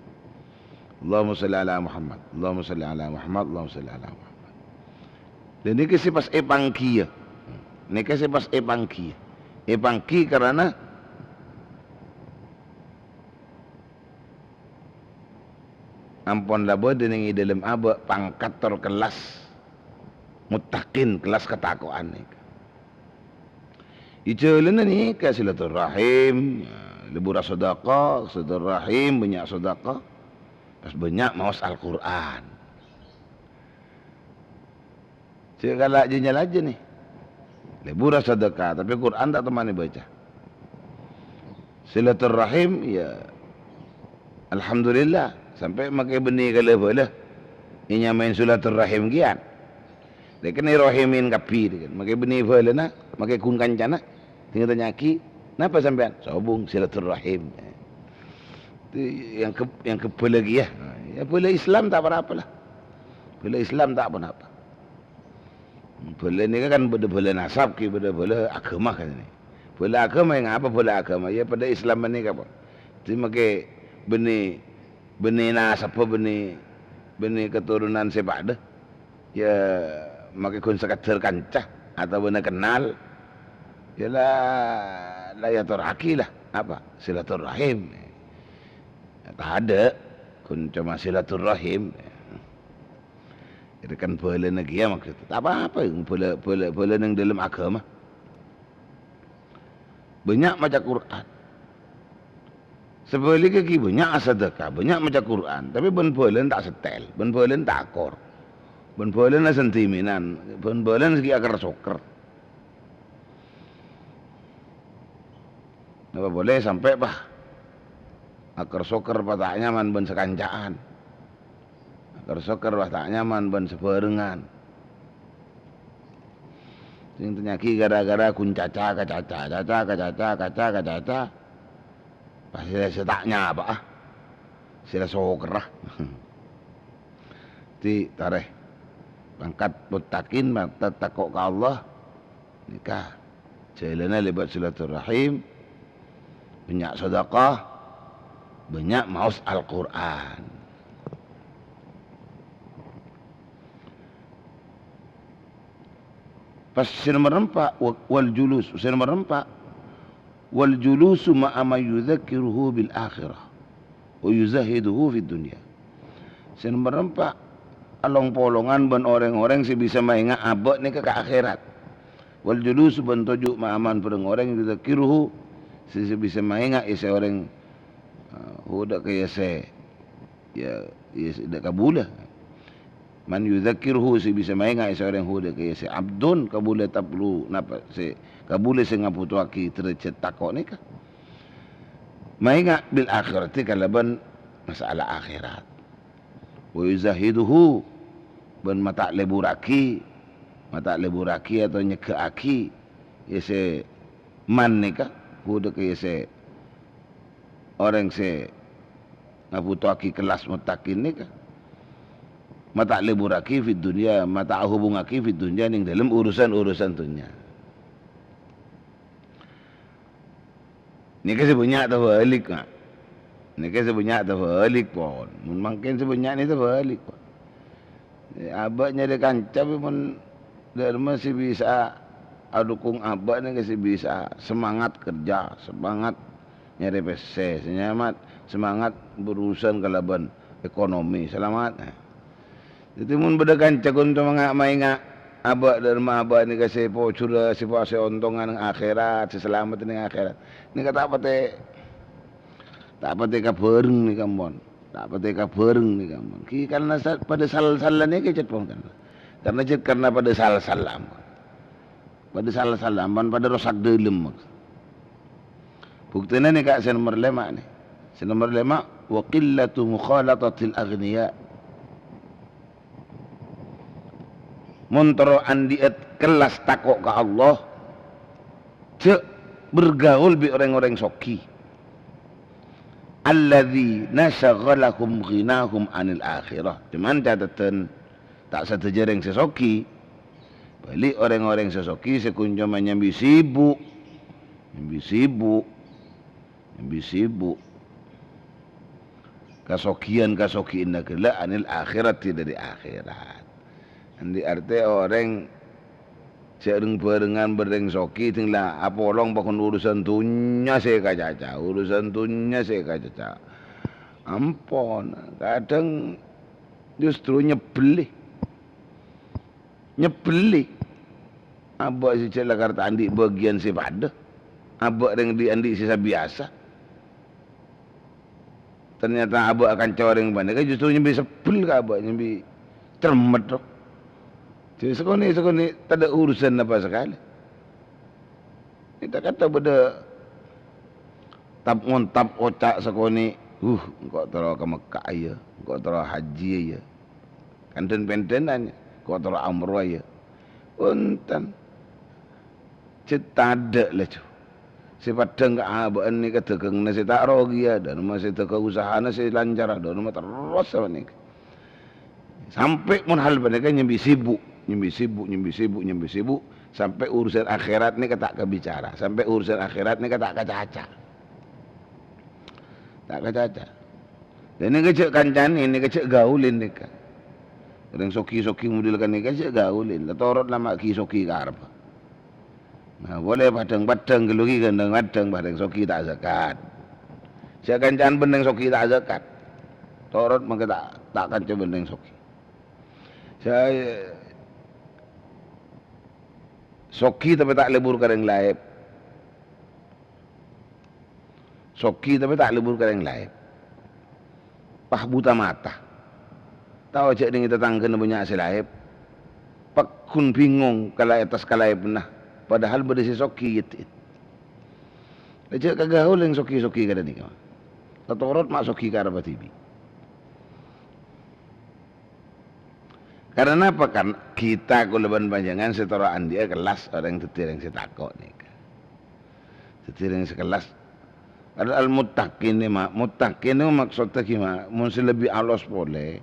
Allahumma salli ala Muhammad Allahumma salli ala Muhammad Allahumma salli ala Muhammad dan ini kasi pas epangki ya ini kasi pas epangki karena ampun labo dening dalam aba pangkat terkelas muttaqin kelas ketakwaan ni. Ijeulana ni ka silaturahim, lebur sedekah, silaturahim banyak sedekah. Pas banyak maos Al-Qur'an. Segala jenyal aja nih. Lebur sedekah tapi Quran tak temani baca. Silaturahim ya alhamdulillah sampai makai benih kalau boleh ini main silaturahim gian lekin ni rahimin kapi kan makai benih boleh na makai kun kancana tinggal tanya ki napa sampean sobung silaturahim itu yang ke lagi ya boleh Islam tak apa-apa lah boleh Islam tak apa-apa boleh ni kan boleh nasab ki boleh agama kan ni boleh agama yang apa boleh agama ya pada Islam ni apa jadi makai benih nasab benih keturunan sepak dah ya makai kun sekadar kancah atau benih kenal ialah layaturaki lah apa silaturahim tak ada kun cuma silaturahim itu kan boleh negara maksudnya tak apa-apa boleh yang dalam agama banyak baca Quran. Sebaliknya ki banyak sedekah, banyak baca Quran, tapi ben bolen tak setel, ben bolen tak akor. Ben bolen sentiminan, ben bolen segi akar soker. Apa boleh sampai bah akar soker patak nyaman ben sekancaan. Akar soker patak nyaman ben sebarengan. Sing ternyaki gara-gara kun caca pasti setaknya apa ah sila soker ah. Ti tareh pangkat mutakin mata takok ke Allah nikah jalannya lebat silaturahim, banyak sedekah, banyak maus Al-Quran. Pas nomor 4 wal julus, nomor 4 wal julusu ma'a ma yudzakiruhu bil akhirah wa yuzahiduhu fid dunya. Nomor 4 along polongan ban orang-orang si bisa maingat abad ni ke akhirat. Wal julusu ban tujuk ma'aman pereng orang yudzakiruhu si bisa maingat isa orang hudak kaya se ya dak kabula. Man yudzakiruhu si bisa maingat isa orang hudak kaya se abdun kabula taplu napa se kabula se ngaputuaki tercet takok ni ka. Maingat bil akhirati kalaban masalah akhirat. Wa yuzahiduhu ban mata leburaki atau nyekaaki yese man ni ka hudak kaya se orang se ngaputuaki kelas mutakin ni ka mata leburaki fi dunia, mata hubungaki fi dunia ning dalam urusan-urusan dunia. Ni kasi banyak terbalik nak. Ni kasi banyak terbalik pun. Mungkin sebanyak ni terbalik pun. Abadnya dia kancap pun dia masih bisa adukung abad ni kasi bisa semangat kerja, semangat nyari PC, semangat berurusan kalaban ekonomi, selamat. Jadi mun bedakan cakun tu mga mainga abad dan abad ni kasi po cura si po si ontongan ng akhirat, si selamat ng akhirat. Ni kata tak pati ka bereng ni kampon, tak pati ka bereng ni kampon. Ki karena pada salah-salah ni kecet pun kan. Karena pada salah-salah. Pada salah-salah, pada rosak dalam. Buktinya ni kak nomor 5 ni. Nomor 5 wa qillatu mukhalatatil aghniya. Montoro andiat kelas takok ke Allah cek bergaul bi orang-orang soki alladzi nasyaghalahum ghinahum anil akhirah. Cuman catatan tak setejereng sesoki balik orang-orang sesoki sekunjama nyambi sibuk kasokian inna kela anil akhirat dari akhirat. Andi arti orang sering barengan bereng soki tinglah apolong bakun urusan dunia saya kacaca, ampon kadang justru nyebeli abak si cela karta andi bagian si pada abak yang di andi sisa biasa ternyata abak akan coreng pandai justru nyembi sepel ke abak nyembi cermet dok. Jadi sekoni tak ada urusan apa sekali. Kita kata pada tap ocak sekoni, kau terlalu ke Mekah ya, kau terlalu haji ya, kanten-pentenannya, kau terlalu umrah ya, untan, cetada lah tu. Si padang ke abaan ni kata keng nasi tak rogi ya, dan masih tak usaha nasi lancar, dan masih terus apa ni. Sampai mun hal mereka nyambi sibuk sampai urusan akhirat ni tak kebicara, sampai urusan akhirat ni tak kecaca. Dan ni kecek kancani, ni kecek gaulin ni kan. Orang soki model kan ni kecek gaulin. Latorot lama ki soki karp. Nah boleh padang gelugi gandang padang soki tak zakat. Saya kancan bendeng soki tak zakat. Torot maka tak kancan bendeng soki. Saya soki tapi tak lebur kadang laib. Soki tapi tak lebur ke yang lain. Pah buta mata. Tahu cek dengan tetangga banyak selaip. Pak kun bingung kalau atas kalai pernah. Padahal berdisi soki itu. Cek kagaul yang soki-soki kada ni kau. Tatorot mak soki kada batibi. Karena apa? Karena kita kuleban panjangan setoraan dia kelas orang tetir yang setakok ni. Tetir yang sekelas. Ada al-muttaqin ni mak. Muttaqin ni maksudnya gimana? Mesti lebih alos boleh.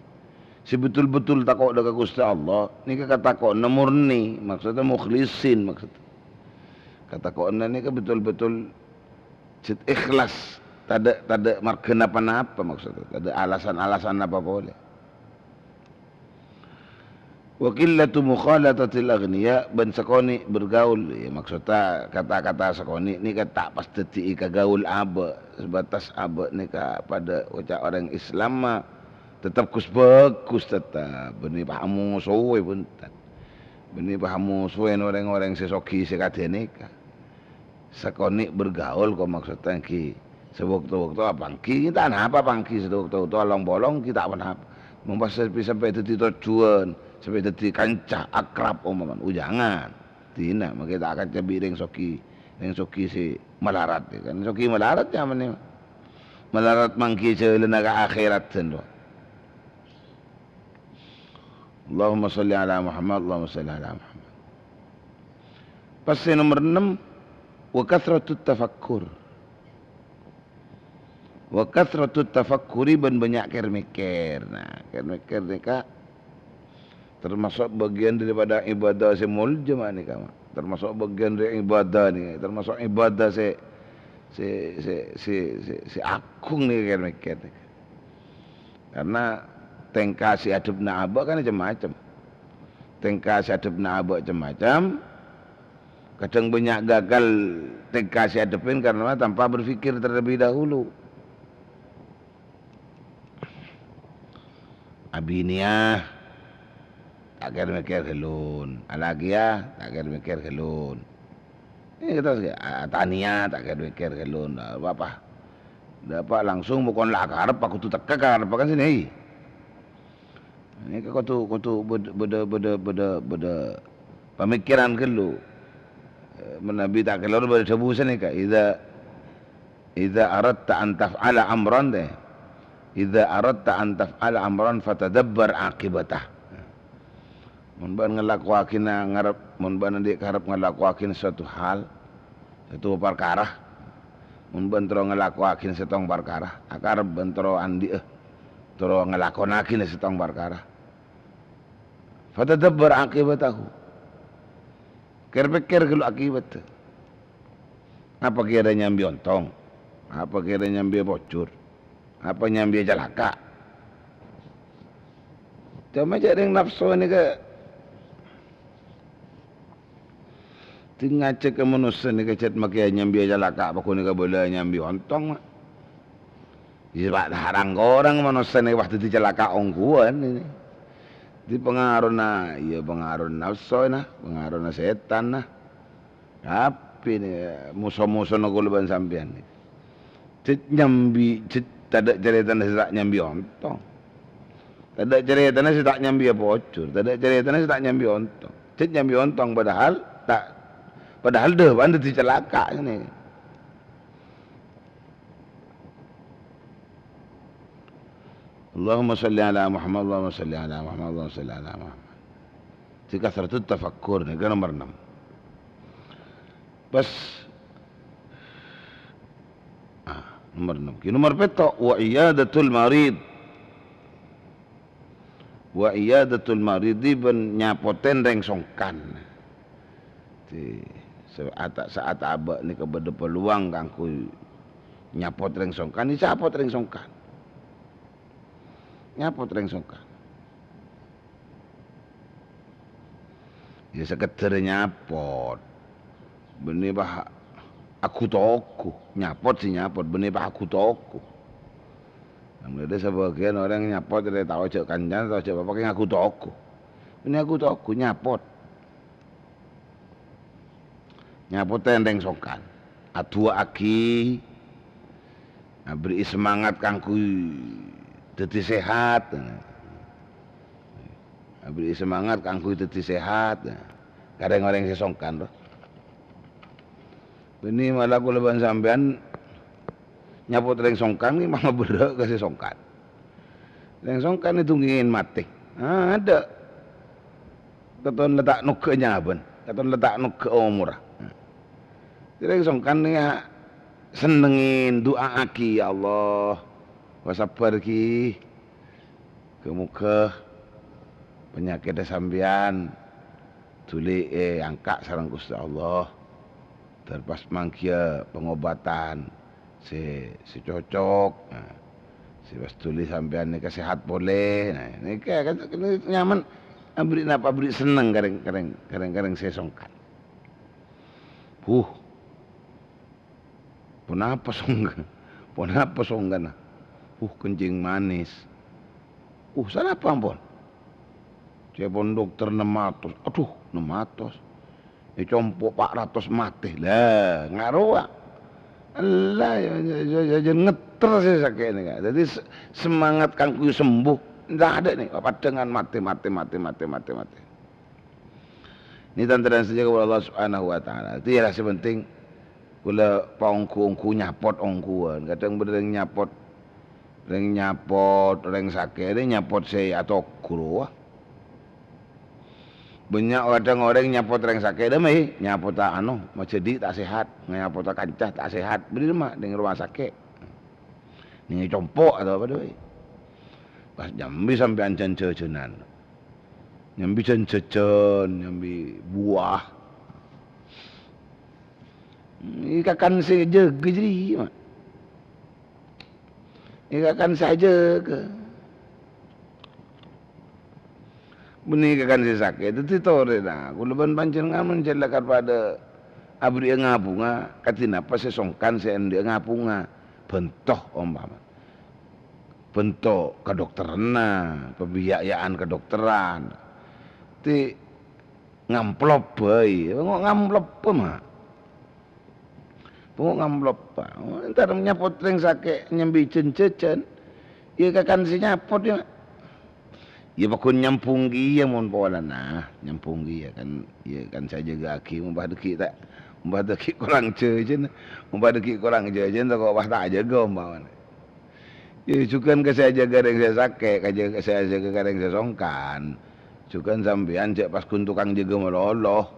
Sebetul-betul takut dekat Gusti Allah. Ni kata takut murni. Maksudnya mukhlisin maksudnya. Kata kau ni kan betul-betul ikhlas. Tak ada marken apa-apa maksudnya. Tak ada alasan-alasan apa boleh. Wa qillatu mukhalatatil aghniya ban sakoni bergaul ya, maksudnya kata-kata sakoni ni kan tak pasti ka gaul aba sebatas aba ni ka pada ucap orang Islam mah tetap bagus tetap benih pahamu suwe pun benih pahamu suwe orang-orang sesoki sekadene ka sakoni bergaul kok maksudnya ki sewaktu-waktu pangki kita apa pangki sewaktu-waktu along bolong kita apa sampai itu tujuan sampai jadi kancah akrab umpaman jangan tina makanya tak akan cabi yang soki si melarat kan soki melarat ya mana melarat mangki selenaga akhirat sendo. Allahumma salli ala Muhammad Allahumma salli ala Muhammad. Pasal nomor 6 wa kathratut tafakkur. Wa kathratut tafakkuri ban banyak mikir. Nah, mikir ni kak termasuk bagian daripada ibadah si muljam ni kak. Termasuk bagian dari ibadah ni, termasuk ibadah si akung ni mikir ni. Karena tengkasi adab na abak kan macam-macam. Tengkasi adab na abak macam-macam. Kadang banyak gagal tengkasi adabin karena tanpa berfikir terlebih dahulu. Abiniah tak kira mikir helun, alagia tak kira mikir helun. Ini kita tania tak kira mikir helun. Apa? Dapat langsung bukan lah karep aku tu teka karep kan sini. Ini kau tu beda pemikiran kelu. Menabi tak keluar pada sebusan ni kak. Iza aradta an taf'ala amran deh. Idza aradta an taf'ala amran fatadabbar aqibatah. Mun ban ngelakuakeun ngarep mun ban dik karep ngelakuakeun suatu hal, satu perkara. Mun ban tro ngelakuakeun setong perkara, akarep ban tro andi tro ngelakonakeun setong perkara. Fatadabbar aqibatahu. Pikir kalau akibat. Apa kira nyambi ontong? Apa kira nyambi bocor? Apa nyambi jalaka? Cuma jadi yang nafsu ni ke tinggal cek ke manusia ni ke cet makai nyambi jalaka, apa ni ke boleh nyambi ontong? Sebab harang orang manusia ni waktu di jalaka ongguan ini. Di pengaruh na, iya pengaruh nafsu na, pengaruh na setan na. Tapi ni musuh-musuh nak guluban sampian ni. Cet nyambi cet tak ada cerita nasi tak nyambi ontong. Tak ada cerita nasi tak nyambi bocor. Tak ada cerita nasi tak nyambi ontong. Cik nyambi ontong padahal dah anda dicelaka ni. Allahumma salli ala Muhammad Allahumma salli ala Muhammad Allahumma salli ala Muhammad. Kathratut tafakkur ni ke nomor 6. Bas nomor 6. Nomor 7 wa iyadatul marid. Wa iyadatul marid ben nyapoten reng songkan. Ti saat abak ni kepada peluang kangku nyapot reng songkan, ni nyapot reng songkan. Nyapot reng songkan. Ya sekedar nyapot. Benih bah aku toku nyapot si nyapot benih bah aku toku. Ada sebagian orang nyapot dari tahu cek kanjan tahu cek apa pakai aku toku. Benih aku toku nyapot. Nyapot tendeng songkan. Atua aki beri semangat kangku dadi sehat. Beri semangat kangku dadi sehat. Kadang orang sesongkan loh. Ini malah kula ban sampean nyapot reng songkan ini malah berak ke sesongkan. Reng songkan itu ngin mati. Ada. Katon letak nuk ke nyaben, katon letak nuk ke umur. Reng songkan ini senengin doa aki ya Allah. Wasabar ki ke muka penyakit sampean tuli angka sareng Gusti Allah. Terpas mangkia pengobatan si cocok, si pas tuli sampean ni sehat boleh, ini kan nyaman, beri napa beri seneng kareng sesongkan. Punapa songgan, kencing manis, sana apa ampun, cepon dokter 600, aduh 600. Compok 400 mati lah ngaruh Allah ya ngeter sih sakit ini kan. Jadi semangat kangku sembuh tidak ada nih padangan mati ini tantaran saja kepada Allah Subhanahu wa taala. Itu ya penting kula paungku nyapot ongkuan kadang bereng nyapot reng sakit ini nyapot saya atau kuruah. Banyak orang nyapot reng sakit demi nyapot tak jadi tak sehat, nyapot tak kancah tak sehat, beri mah dengan rumah sakit. Ini compok atau apa doi. Pas nyambi sampai ancan cecenan. Nyambi cecen, nyambi buah. Ini kakan saja ke jadi mah. Ini kakan saja ke. Benih kan si sakit itu tore dah. Kulaban panjenengan menjelakan pada abri ngapunga katina apa sesongkan sendi ngapunga bentoh umpama. Bentuk kedokteran, pembiayaan kedokteran. Ti ngamplop bae, ngamplop apa mah? Ngamplop pa. Entar nyapot reng sakit nyambi cecen. Iya kakan si nyapot ya. Ya pakun nyambunggi ya mon pola nah nyambunggi ya kan saya jaga aki umpah deki kurang jejen tak kok pas tak jaga umpawan ya cukan ke saya jaga yang saya sakit ke saya jaga yang saya songkan cukan sampean cek pas kun tukang jaga meloloh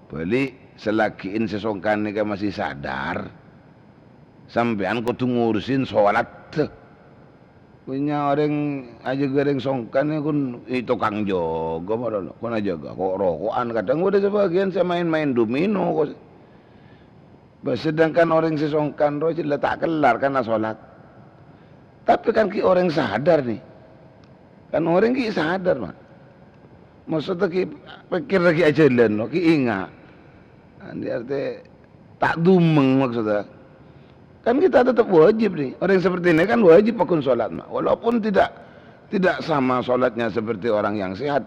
beli selakiin sesongkan ni kan masih sadar sampean kudu ngurusin sholat punya orang aja goreng songkan ya kun tukang jaga malah kun aja jaga kok rokokan kadang udah sebagian saya main-main domino kok sedangkan orang sesongkan roh jelas tak kelar karena sholat tapi kan ki orang sadar nih kan orang ki sadar mah maksudnya ki pikir lagi aja lan ki ingat ini arti tak dumeng maksudnya. Kan kita tetap wajib nih. Orang seperti ini kan wajib pakun sholat. Walaupun tidak sama sholatnya seperti orang yang sehat.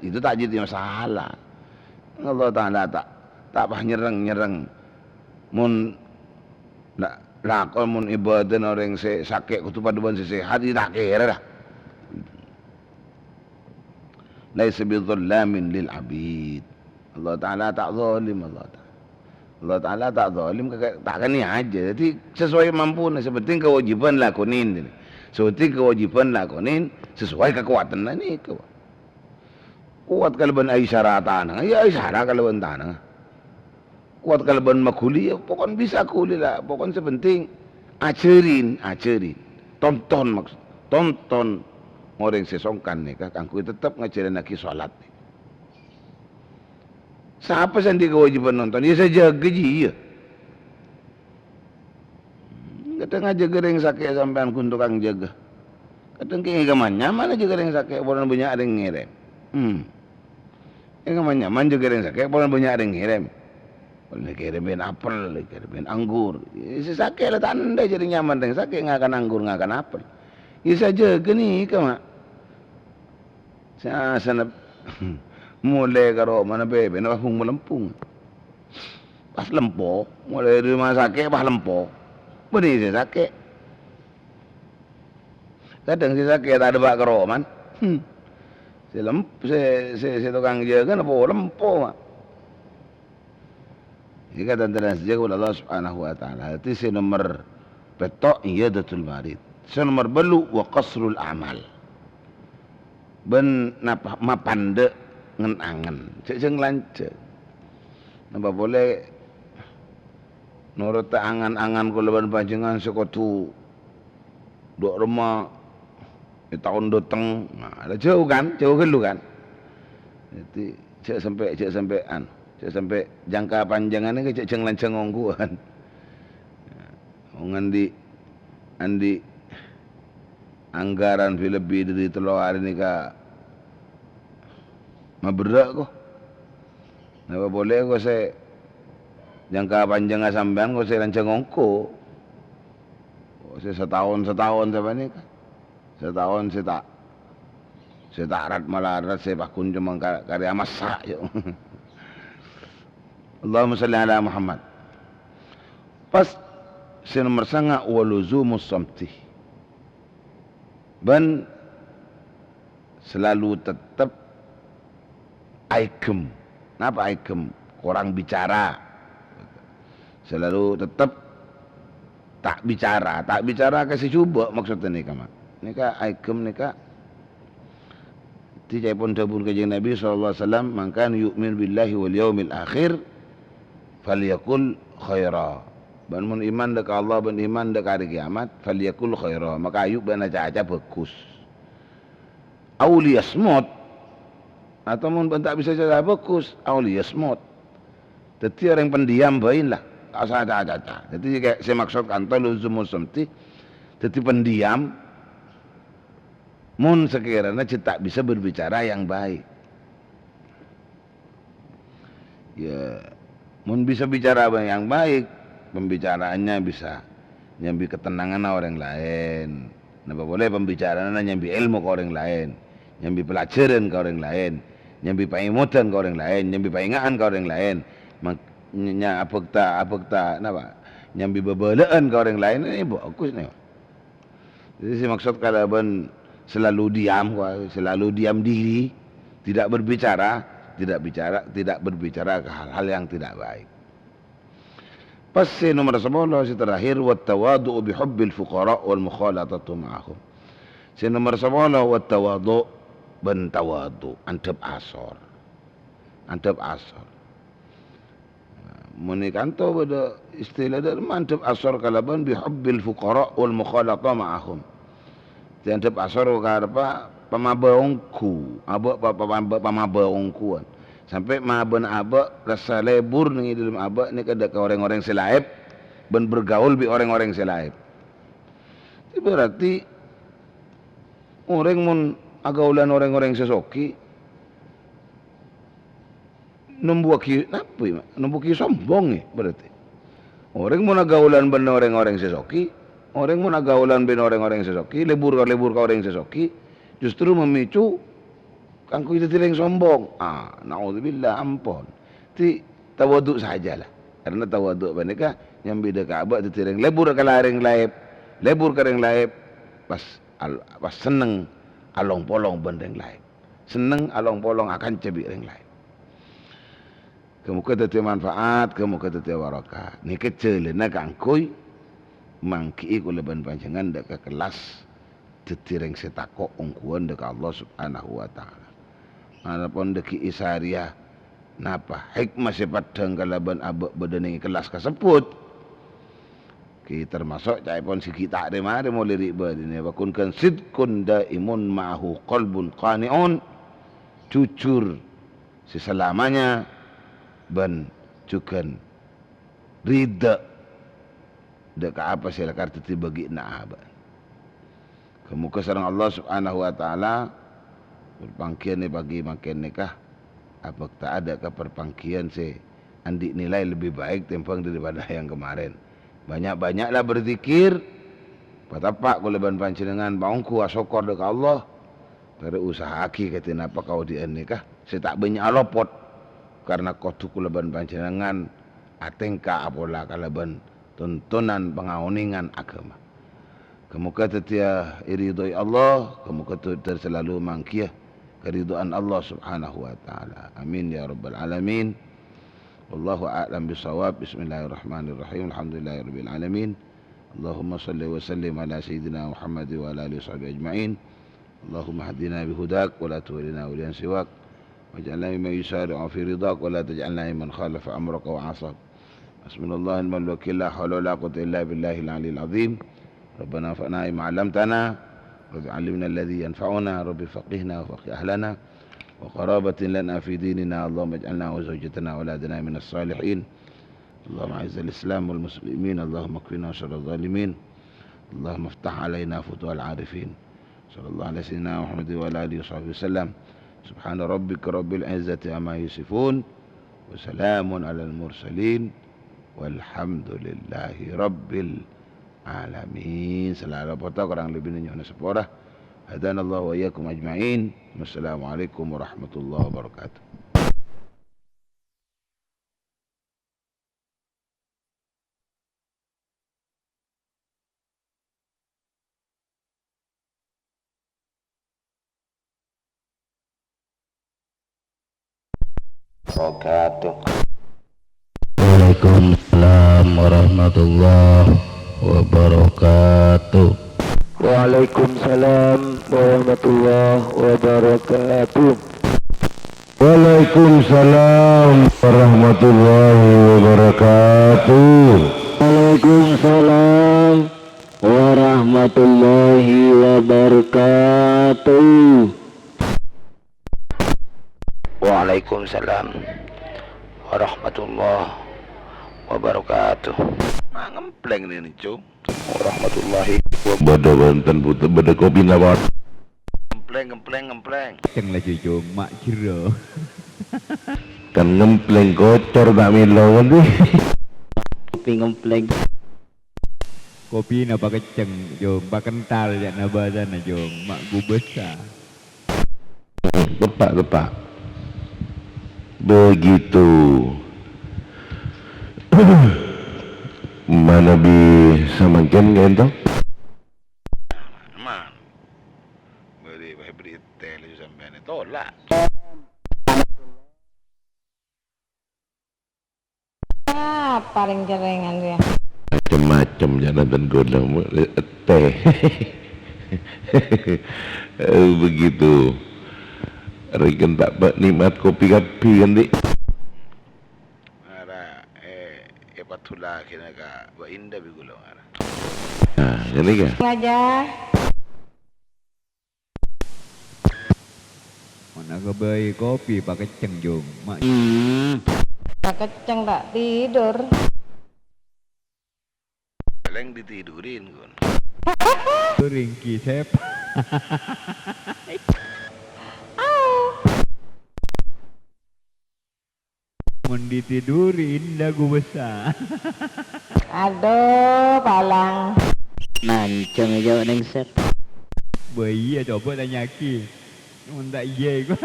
Itu tak jadi masalah. Allah Ta'ala tak nyereng. Mun lakon mun ibadah orang sakit kutu paduan sehat. Tak kira dah. Laisa bidzallamin lil abid. Allah Ta'ala tak zalim Allah Ta'ala tak zalim tak ni aja. Jadi sesuai mampu seperti kewajiban lakonin. Seperti kewajiban lakonin sesuai kekuatan ni kuat kalban Aisyah tanah. Ya Aisyah kalban tanah. Kuat kalban makuli ya pokon bisa kuli lah. Pokon sepenting ajarin. Tonton maksud. Tonton orang sesongkan ni kangku tetap ngajarin lagi salat ni. Siapa sendiri kewajiban nonton? Ya saya jaga je ya. Kadang aja gereng sakit sampean kun tukang jaga. Kadang kaya nyaman mana juga gereng sakit boleh banyak ada yang ngirim. Nyaman juga gereng sakit boleh banyak ada yang ngirim. Boleh kirimin apel, kirimin anggur. Ya sakit lah tanda jadi nyaman dengan sakit nggak akan anggur nggak akan apel. Ya saya jaga nih kamu. Saya sana mulai karo mana bebe nak melempung. Pas lempo, mulai rumah sakit pas lempo. Benih saya sakit. Kadang si sakit ada bak keroman. Si tukang jaga apa lempo mak. Jika tentang sejaga oleh Allah Subhanahu Wa Taala. Itu si nomor petok iyadatul marid. Si nomor belu wa qasrul amal. Ben napa mapande ngenangan. Cek jeng lancet. Napa boleh nurut angan-angan kula ban panjenengan sekotu dok rumah tahun datang. Nah, ada jauh kan? Jauh kan lu kan? Jadi cek sampai jangka panjangannya ke cek jeng lanceng ongguan. Andi anggaran lebih dari 3 hari ni ka maberak ko. Napa boleh ko saya jangka panjang sampean ko saya lanceng ongko. Saya setahun siapa ni ka. Setahun saya tak rat malarat saya pakun cuma karya masak je. Allahumma salli ala Muhammad. Pas si nomor sanga waluzumus samti. Ben selalu tetap aikem. Kenapa aikem? Kurang bicara. Selalu tetap tak bicara. Tak bicara kasih cuba maksudnya ni kamak. Nika aikem nika tidak pun tabun kajian Nabi SAW, maka yu'min billahi wal yaumil akhir falyakul khaira. Ban mun iman dek Allah, ban iman dek hari kiamat, falyakul khaira. Maka ayub ban aja bagus. Auliyasmut atau mun tak bisa cara bagus, auliyasmut. Jadi orang pendiam bain lah. Tak usah ada. Jadi kayak saya maksud kantor luzumus samti. Jadi pendiam. Mun sekiranya tak bisa berbicara yang baik. Ya, mun bisa bicara yang baik, pembicaraannya bisa nyambi ketenangan orang lain. Napa boleh pembicaraannya nyambi ilmu ke orang lain, nyambi pelajaran ke orang lain, nyambi pengimutan ke orang lain, nyambi pengingaan ke orang lain. Maknya apakta napa? Nyambi bebelaan ke orang lain ini bagus nih. Jadi si maksud kalau ben selalu diam diri, tidak berbicara ke hal-hal yang tidak baik. Pas nomor 10 si terakhir wat tawadu bi hubbil fuqara wal mukhalatatu ma'ahum. Si nomor 10 wat tawadu ben tawadu antep asor. Muni kanto pada istilah dia mantep asor kalaban bi hubbil fuqara wal mukhalatatu ma'ahum. Diantep asor karpa pamabaongku, pamabaongkuan. Sampai maben aba rasa lebur nih dalam aba ni kada ke orang-orang selaib ben bergaul bi orang-orang selaib. Itu berarti orang mun agaulan orang-orang sesoki numbuki sombong berarti. Orang mun agaulan ben orang-orang sesoki, orang mun agaulan ben orang-orang sesoki, lebur ke orang sesoki, justru memicu kangku itu yang sombong. Naudzubillah ampun. Ti tawaduk sajalah. Karena tawaduk mereka yang beda Ka'bah itu tireng lebur ke lareng laib, pas seneng along polong bendeng laib, seneng along polong akan cebi reng laib. Kemuka tete manfaat, kemuka tete warakah. Ni kecelena kangkui mangki ku leban panjangan dek kelas tetireng setako ongkuan dek Allah Subhanahu Wa Taala. Adapun deki isaria napa hikmah sepadang kalaban abek bedeneng kelas kasebut. Ki termasuk cai pon si kita ada mare mo lirik badine wakun kan sidkun daimun ma'ahu qalbun qani'un, jujur seselamanya ban juga rida dek apa sila kartu bagi na aba. Kemuka sareng Allah Subhanahu Wa Taala perpangkian ni bagi makin nikah apa tak ada ke perpangkian si andi nilai lebih baik timbang daripada yang kemarin. Banyak-banyaklah berzikir. Patapak kuleban panjenengan bangku asokor dek Allah. Dari usaha aki kata napa kau di nikah saya tak banyak alopot karena kau tu kuleban panjenengan atengka apola kaleban tuntunan pengauningan agama. Kamu kata tia iridoi Allah, kamu kata terselalu mangkia keridhaan Allah Subhanahu wa taala. Amin ya rabbal alamin. Wallahu a'lam bisawab. Bismillahirrahmanirrahim. Alhamdulillahirabbil alamin. Allahumma salli wa sallim ala sayyidina Muhammad wa ala alihi washabihi ajma'in. Allahumma hadina bihudak wa la tuwallina waliyan siwak. Waj'alna mimman yusari'u fi ridak wa la taj'alna mimman khalafa amraka wa 'asab. Bismillahil wakil la haula wa la quwwata illa billahil aliyyil azim. Rabbana fa'na bima 'allamtana rabbi 'allimna alladhi yanfa'una rabbi faqihna wa faqih ahlana wa qarabatin lana fi dinina Allahumma ij'alna wa zawjatana wa auladana minas salihin. Allahumma 'izzil islam wal muslimin Allahumma kfina syarral zalimin Allahumma iftah 'alaina futuhal 'arifin. Sallallahu alaihi sayyidina Muhammad wa ala alihi wasallam. Subhana rabbika rabbil izzati amma yasifun wa salamun 'alal mursalin walhamdulillahi rabbil alamin. Selalu potong kurang lebih nyonya sepora. Hadanallahu wa iyyakum ajma'in. Wassalamualaikum warahmatullahi wabarakatuh. Waalaikumsalam warahmatullahi wabarakatuh. Waalaikumsalam warahmatullahi wabarakatuh. Waalaikumsalam warahmatullahi wabarakatuh. Waalaikumsalam warahmatullahi wabarakatuh. Waalaikumsalam warahmatullahi wabarakatuh. Ngempleng ini cu. Warahmatullahi Bada banten putu bada kopi nawar. Ngempleng. Ceng lagi jom mak kira. Kan ngempleng kotor tak milo kan tuh. Kopi ngempleng. Kopi napa keceng jom, pak kental ya nabadan jom, mak gu besar. Tepak. Begitu. Mana bi samangken gitu? Man. Beri tele sampai ni tolak. Paling jerengan dia. Macam-macam jangan dan godam teh. Begitu. Rekan tak nikmat kopi-kopi kan dik. Patula kena ka ba indah bigulo ara. Nah, jadi kan? Aja. Mana kebayi kopi pak keceng jom, mak. Tak keceng tak tidur. Leng ditidurin kon. Ringki sep. Mun ditidurin dagu besar. Aduh, palang. Nanceng aja neng set. Bayi ya coba tanya ki. Mun tak iya gua.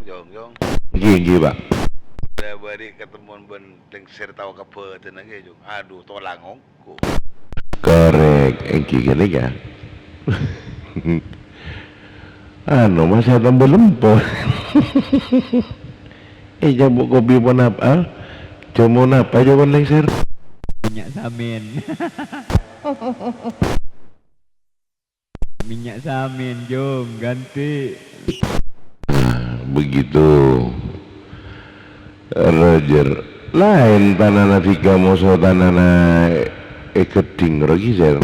Jong. Gigi pak. Bari ketemuan ben lengser tahu apa tenang ke jong. Aduh tolang ongko. Korek, engki gini kan? Anu masih tambah lempar. Jambuk kopi pun apa? Cuma apa aja pun lengser? Minyak samin. Minyak samin jom ganti. Begitu. Roger. Lain tanah nafika musuh tanah keding lagi ser.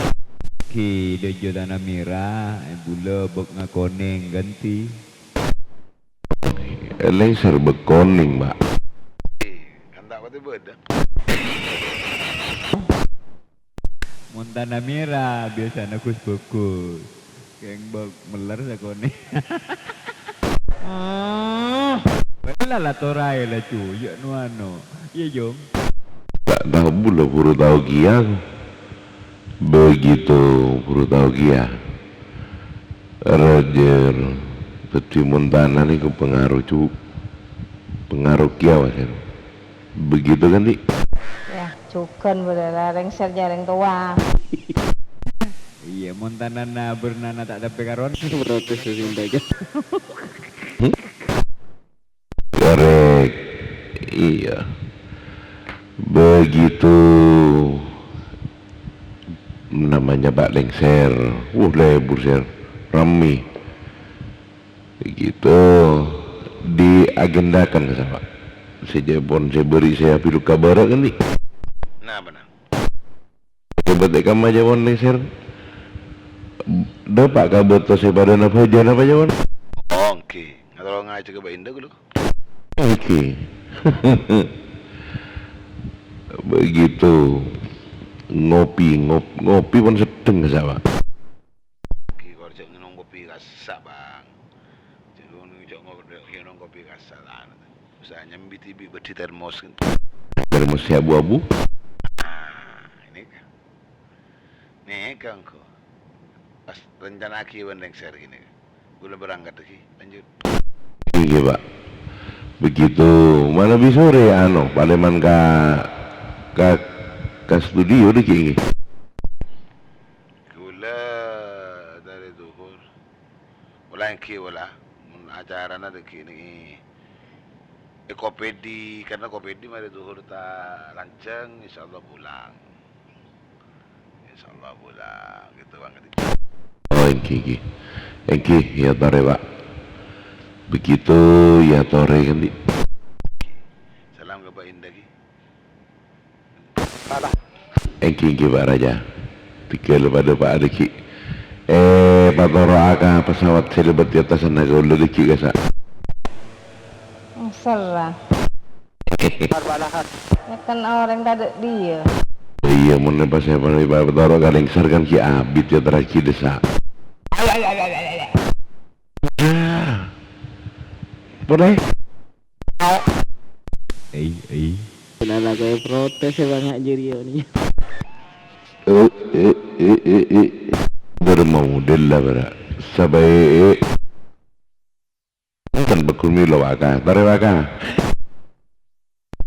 Ki dojo tanah merah, bula bok ngakoneng ganti. Lengser bekoning mbak. Kandak pati beda. Mun tanah merah biasa nakus bekus. Keng bok meler sakone. Bala la torai la cu, ya nu ano. Iya jom. Tak tahu pula puru tahu kia. Begitu puru tahu kia. Roger. Tapi Montana ni ke pengaruh pengaruh kia wajar. Begitu kan dik? Ya, cukan boleh lengser jarang tua. Iya, montanana bernana tak ada pekaron. Protes sudah aja. Korek. Iya. Begitu namanya Pak Lengser. Lebur ser. Rami. Begitu diagendakan ke sama. Sejapun saya beri saya pilu kabar kan nih. Nah benar. Kebetulan kamu aja wan Lengser. Dapat kabar tu saya pada apa jalan apa jawan? Oke. Kalau ngaji ke Indah dulu. Oke. Begitu ngopi pun sedeng ke sama. Kalau cak nginong kopi rasa bang. Cak nginong kopi rasa lah. Usah nyambi tibi beti termos. Termos abu-abu. Ini kan. Nih kan kok. Pas rencana aki wandeng share gini. Gue berangkat lagi. Lanjut. Iya pak. Begitu mana bisa sore Paleman ke studio deh kini. Gula dari duhur. Wala yang wala. Acara na deki ini. Kopedi karena kopedi mari duhur ta lanceng insyaallah pulang. Insyaallah pulang gitu bang. Oh engki ya tore pak. Begitu ya tore kan di. Salam ke Pak Indah ki. Engki Pak Raja. Tiga pada Pak Adeki. Pak Toro aka pesawat selebat di atas sana kau lelaki kasa. Serah. Ya kan orang tak ada dia. Iya mana pas saya pada Pak Toro kadang kan ki abit ya terakhir desa. Boleh? Kenapa kayak protes ya Bang Jirio nih? Bermodel lah berak. Sabai kan berkurmi lo waka, tare waka.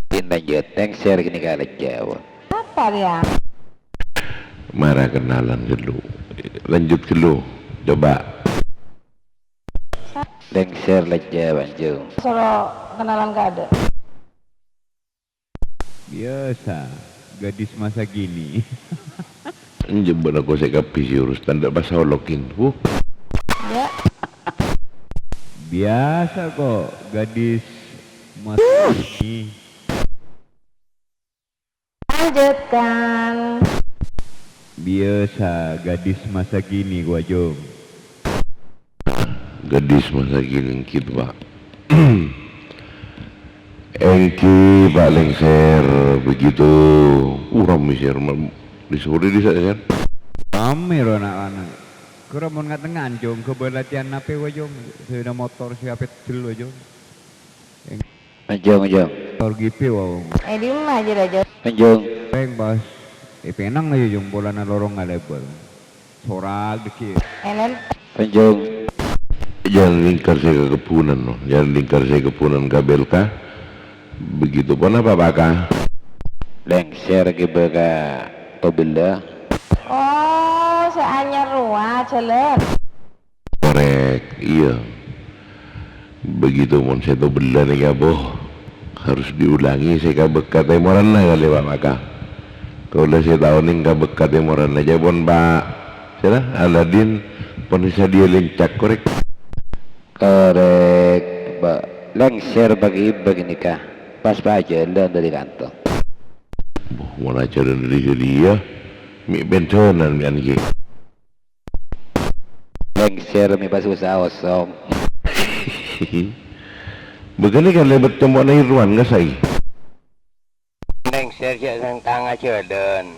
Lanjut, thanks share gini kali Jawa. Apa dia? Marah kenalan dulu. Lanjut dulu. Coba. Thanks share aja Banjung. Solo kenalan gak ada. Biasa, gadis masa gini. Jebon aku saya kapisi urus tanda bahasa olokin. Ya. Biasa kok gadis masa gini. Lanjutkan. Biasa gadis masa gini gua Jom. Gadis masa gini gitu pak. Engki Pak Lengser begitu rame sih di sore di sana Rame anak-anak. Keramun nggak tengah Jom kebelatian nape wa Jom. Sudah motor siapa dulu Jom. Anjung. Motor gipi wa. Di rumah aja dah Jom. Anjung. Peng bos. Penang aja Jom bola na lorong nggak lebar. Sorak dikit. Enen. Anjung. Jangan lingkar saya ke kepunan no. Jangan lingkar saya ke kepunan kabel kah. Begitu pun apa baka? Lengser gebega tobila. Oh, seanyar ruah jalan. Korek, iya. Begitu pun saya tobila nih kaboh. Harus diulangi saya kabekat emoran lah kali pak maka. Kalau saya tahu nih kabekat emoran aja pun pak. Siapa? Aladin pun bisa dia lincak korek. Korek, lengser bagi nikah. Pas aja lah dari kantor. Mana cara dari dia? Mi bentonan kan ki. Lengser mi pas usaha osong. Begini kan lebat cemok na Irwan nggak say? Lengser siya sang tanga jalan.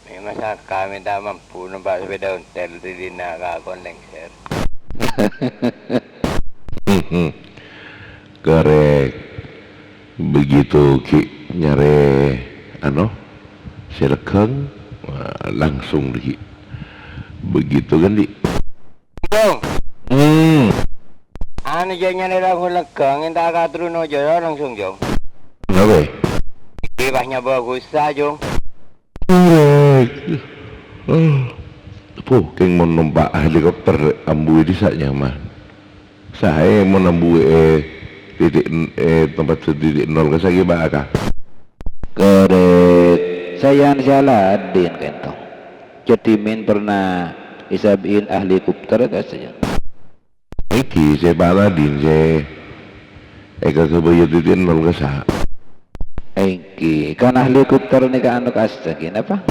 May masaka minta mampu nampak sepeda ontel di nakakon lengser. Korek. Begitu ki nyare silekeng langsung di begitu kan di Ano dyan yan nila kung lagkang yung takatruno dyan langsung Jong. Kenapa? Ibas niya bagus sa Jong. Korek. Keng mau numpak helikopter ambu di saatnya mah. Saya mau nambu tempat titik nol ke sagi baka. Korek. Saya Saladin kentong. Cetimin pernah isabiin ahli kupter ke saja. Iki saya Paladin saya eka kebayar titik nol ke sah. Iki kan ahli kupter ni ka anu kasta apa?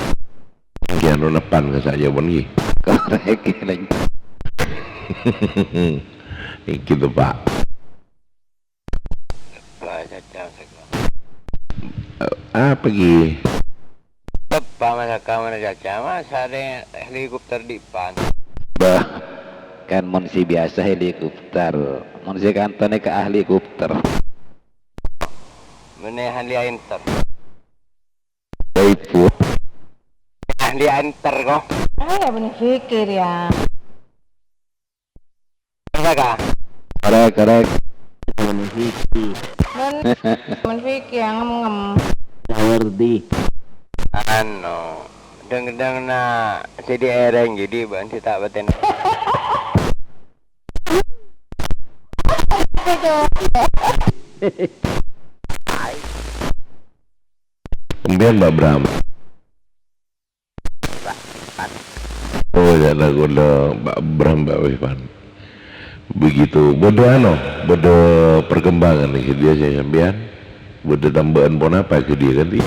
Kian nepan ke saja pun ki. Korek lagi. Iki tu pak. Apa ki? Apa masa kamu saja mas ada helikopter di pan. Bah, kan monsi biasa helikopter. Monsi kantone ke ahli kupter. Mana ahli enter? Ibu. Ahli enter kok. Ya benar fikir ya. Apa? Korek. Menfiki. Men fikir yang ngem. Sawardi. Ano, deng na jadi ereng jadi bantu tak batin. Kemudian Mbak Bram. Oh ya lagu Mbak Bram Mbak Wifan. Begitu bodoh perkembangan nih dia saya sampean. Bodoh tambahan pun apa ke dia kan dia.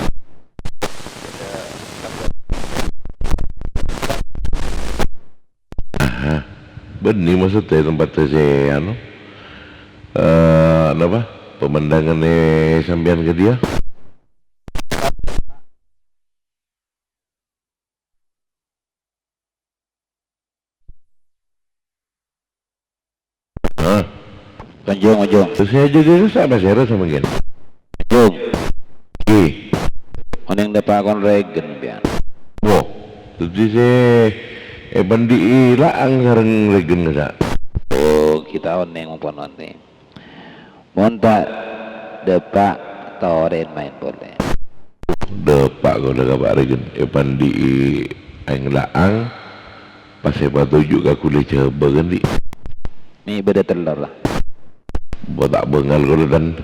Benih maksudnya tempat saya apa pemandangannya sampean ke dia. Ojong. Terus saya jadi rusak mas Hera sama gini. Ojong. Ki. Oneng dapat kon regen biar. Wah. Terus saya bandi laang sareng regen nggak? Oh kita oneng maupun oneng. Montak depak toren main boleh. Depak kau dah kabar regen. Bandi aing laang. Pas saya patuju ke kulit coba ganti. Ni beda telur lah. Buat tak bengal kau dan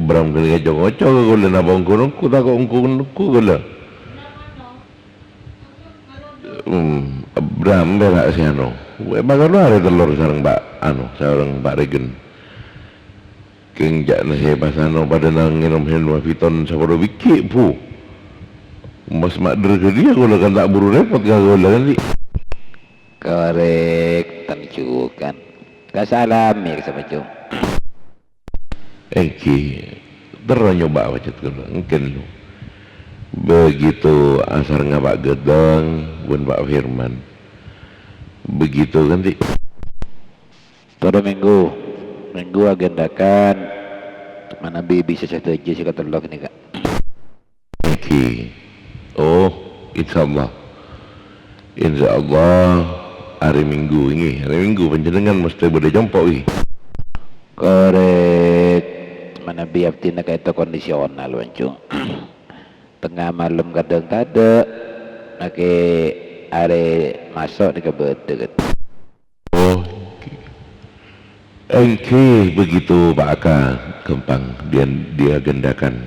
Bram kali ngocok kau dan abang kau nungku tak kau kau lah. Bram berak si anu. Bakal lu ada telur sarang sarang Mbak Regen. Keng jak nasi pas anu pada nang nginom henwa fiton sabado wiki pu. Mas mak derke dia kau kan tak buru repot kau lah kan. Korek tenjukan. Kasalami sama cung. Engki terus nyoba macet kalau engken lu begitu asar ngabak gedang bun Pak Firman begitu kan ti todo minggu agendakan mana bisa setuju sih kata lo ini kak. Engki insyaallah hari minggu panjenengan mesti beda jompo ini. Korek mana biar tina kayak itu kondisional wancung. Tengah malam kadang-kadang nake are masuk di kebede. Oh engke begitu Pak Aka kempang dia gendakan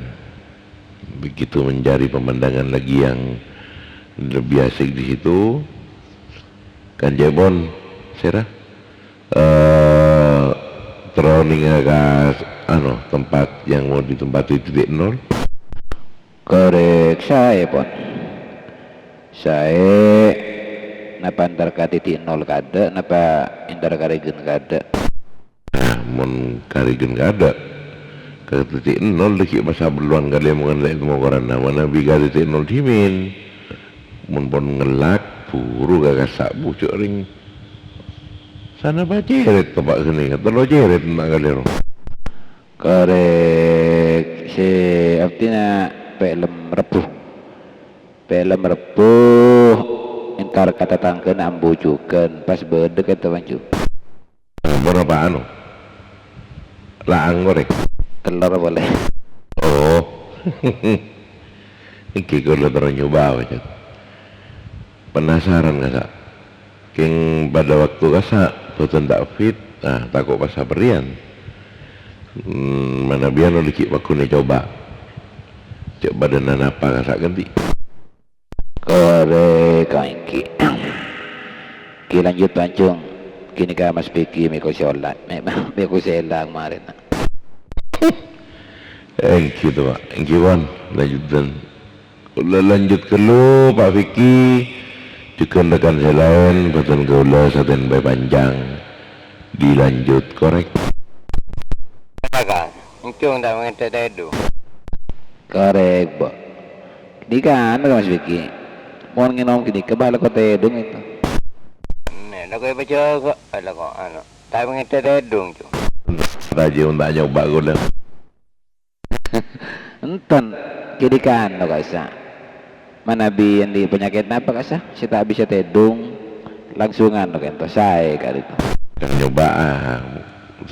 begitu mencari pemandangan lagi yang lebih asik di situ kan Jebon serah teroning agak tempat yang mau ditempati titik nol. Korek saya pun saya napa antar ka titik nol kada napa indar karigen kada. Nah mun karigen kada ke titik nol deki masa beluan kali mengenai itu mau karena mana biga titik nol dimin mun pun ngelak puru gak sabu cok ring sana baceret tempat sini terlalu jeret nak galero. Korek si artinya film repuh entar kata tangken ambujukan pas bedek itu bancu berapa laang goreng telur boleh iki kalau terus nyoba aja penasaran kasa keng pada waktu kasa boten tak fit takut pas berian mana biar lo dikit waktu coba cek badanan apa kasa ganti korek kainki ki lanjut pancung kini ka mas Piki miko sholat miko selang kemarin gitu pak Wan lanjutan lanjut ke lu Pak Vicky dikendakan selain batan gula saten bay panjang dilanjut korek Kang encung tak mengentet edu korek bo di kan mas Vicky mau nginom kini kebal kota edung itu nak kau baca kok ada kok anu tak mengentet edung tu raja untuk nyoba gula enten kiri kan lo kasa mana bi yang di penyakit apa kasa si tak bisa tedung langsungan lo kento saya kali itu kan nyoba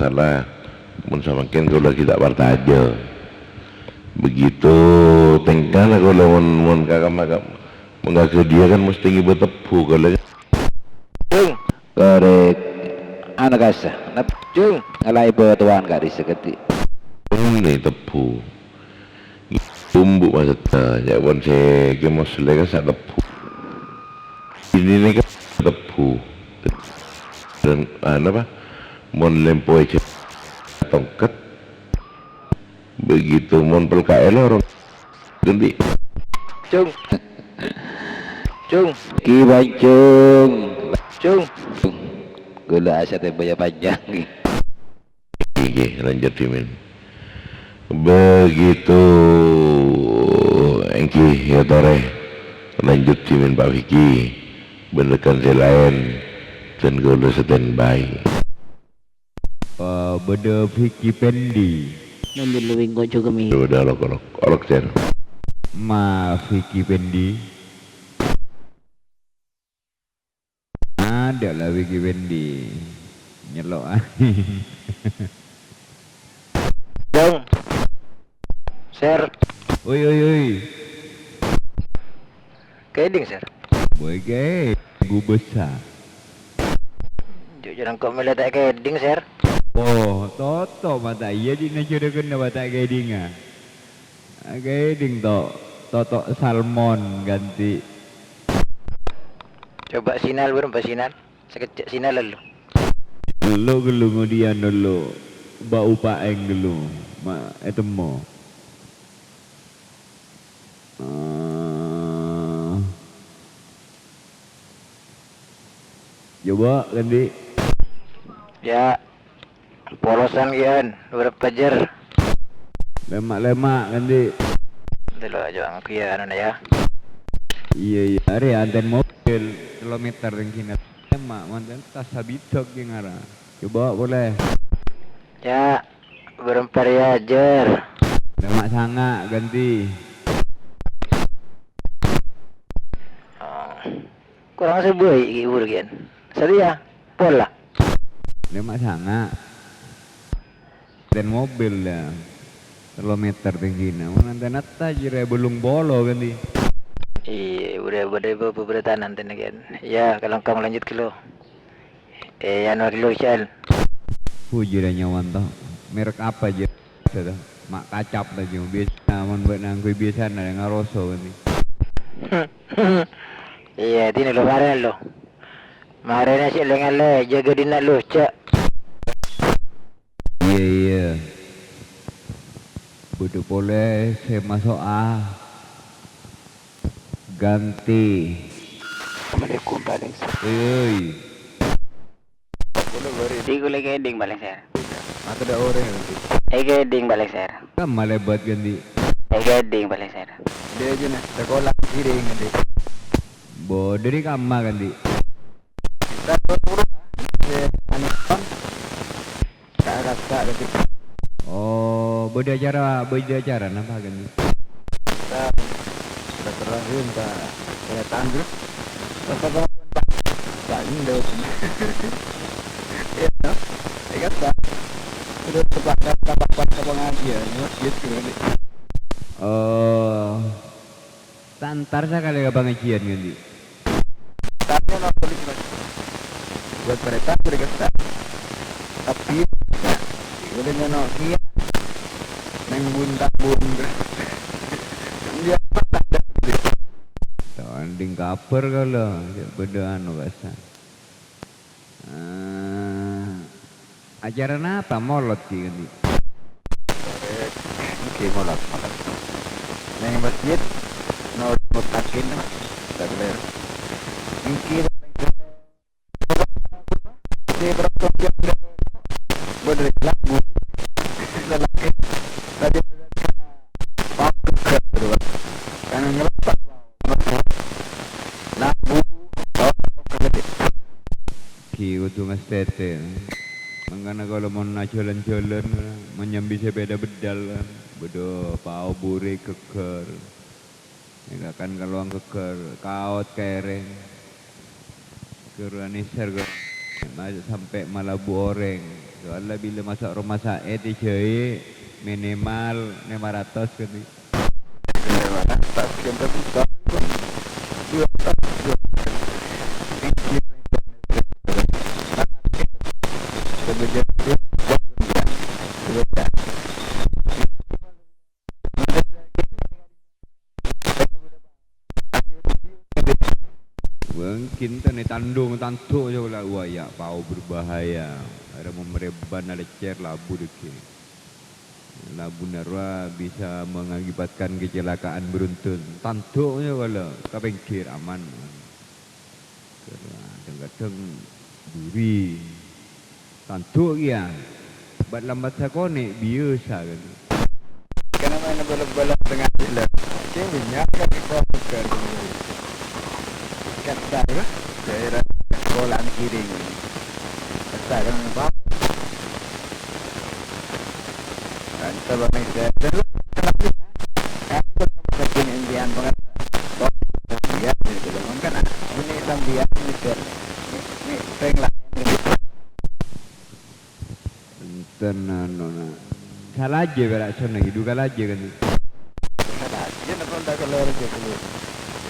salah mun samakin gula kita bertaja begitu tengkan kalau mun kakak makam mengaku dia kan mesti ngibu tepu kalau korek anak kasa napjung ngalai tuan kali seketi ini tepu bumbu maksudnya ya pun saya kemos lagi sak tepu ini kan tepu dan apa mon lempoi tongkat begitu mon pelkael orang ganti cung cung ki bancung cung gula asa teh baya panjang iki lanjut dimin begitu engki ya tore lanjut dimin Pak Vicky benekan selain dan gula standby beda Vicky Pendi Nanti lebih kau juga mi. udah olok cer ma Vicky Pendi ada lah Vicky Pendi nyelok dong Sir oi keding sir boy gay gue besar jangan kau melihat keding sir oh toto mata iya di negara kena mata keding keding toto salmon ganti coba sinal belum pas sinal sekecil sinal lalu lo gelu ngodian dulu bau paeng gelu ma etemo coba ganti ya polosan kian berapa jar lemak ganti dulu aja aku ya anu ya iya hari anten mobil kilometer yang kini lemak mantan tas habitok yang arah coba boleh ya berapa ya jar lemak sangat ganti kurang sebuah ibu kian seria pola lemak sangat dan mobil lah kilometer tingginya mana nata jira belum bolo ganti iya udah beberapa nanti kan ya kalau kamu lanjut kilo anu kilo sel jira nyawan toh merek apa aja mak kacap lagi biasa buat nangkui biasa ada ngaroso ganti iya ini lo kemarin lo kemarin sih lengan le jaga dinak lo cak iya butuh boleh saya masuk ganti Assalamualaikum balik oi di gule keding balik saya atau ada orang keding balik saya kan malebat ganti keding balik saya dia aja nih sekolah kiri ganti bo dari kamar ganti oh beda acara apa ganti Terakhir tak kelihatan tu. Apa tak ini dah. Ya, saya kata sudah sepakat pengajian, gitu ni. Tantar saya kali ke pengajian ganti. no balik lagi. Buat mereka mereka tak. Tapi udah nyono kia neng buntak bunda. Dia ada. Tanding kaper kalau beda anu bahasa. Ajaran apa molot sih kan? Oke molot. Neng masjid no mutakin tak boleh. Mungkin di berapa jam boleh lagu lelaki tadi karena ngelepas lagu kiu tu ngestete mangana kalau mau jalan-jalan menyambi sepeda bedal bedo pau buri keker ya kan kalau ang keker kaut kereng keruani serga sampai malabu oreng soalnya bila masuk rumah sakit dijai minimal 500 kan mungkin tani tandung tantu je lah waya pau berbahaya ada memereban ada cer labu deke labu narwa bisa mengakibatkan kecelakaan beruntun tantu je wala kapengkir aman kadang-kadang duri tantu ya buat lambat sakone biasa kan karena mana balap-balap dengan jelas dia minyak kan kita bukan kata daerah sekolah kiri kata kan bang dan kalau mereka dulu kan mungkin Indian banget dia gitu kan ini Zambia ini tenglah tenang salah aja berak sana hidup kalah aja kan salah aja nak ronda keluar aja dulu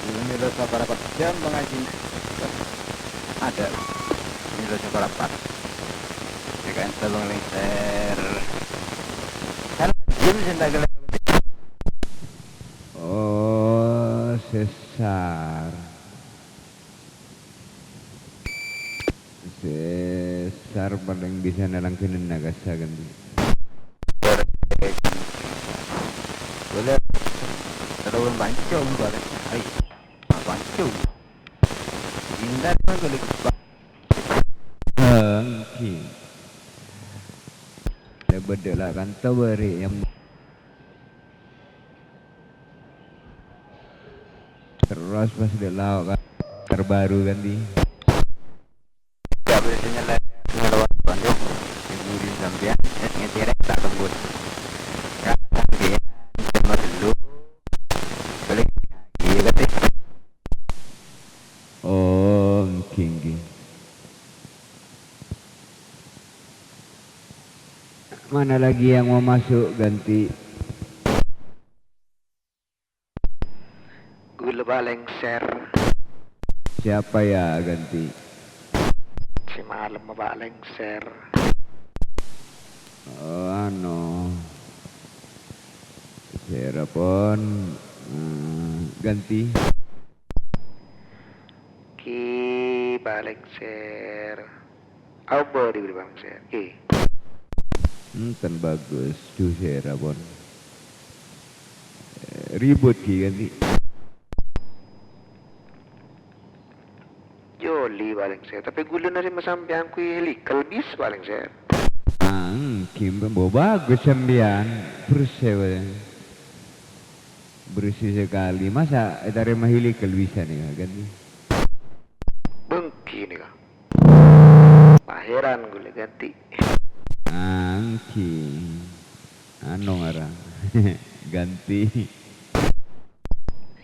ini rasa berapa jam mengaji ada ini rasa berapa ya kan tolong lengser kan jam cinta keluar oh sesar paling bisa nalangkin nagasa kan boleh terlalu bancung boleh ay bancung indah kan boleh hengki dia bedela kan tawari yang terus pas dia lauk kan terbaru kan di ya biasanya lah ngelawan bandung ibu di Zambia ngetirek tak lembut kan dia cuma dulu balik gila deh oh tinggi mana lagi yang mau masuk ganti gula balengser siapa ya ganti si malam balengser oh ano Serapon ganti ki balengser apa diberi balengser ki kan bagus tuh Serapon ribut ki ganti joli balengser tapi gula nasi masampian ku helikal bis balengser kim bagus sembian bersih sekali masa dari mahili bisa nih ganti bengki nih kak heran gue ganti angki anu ngarang ganti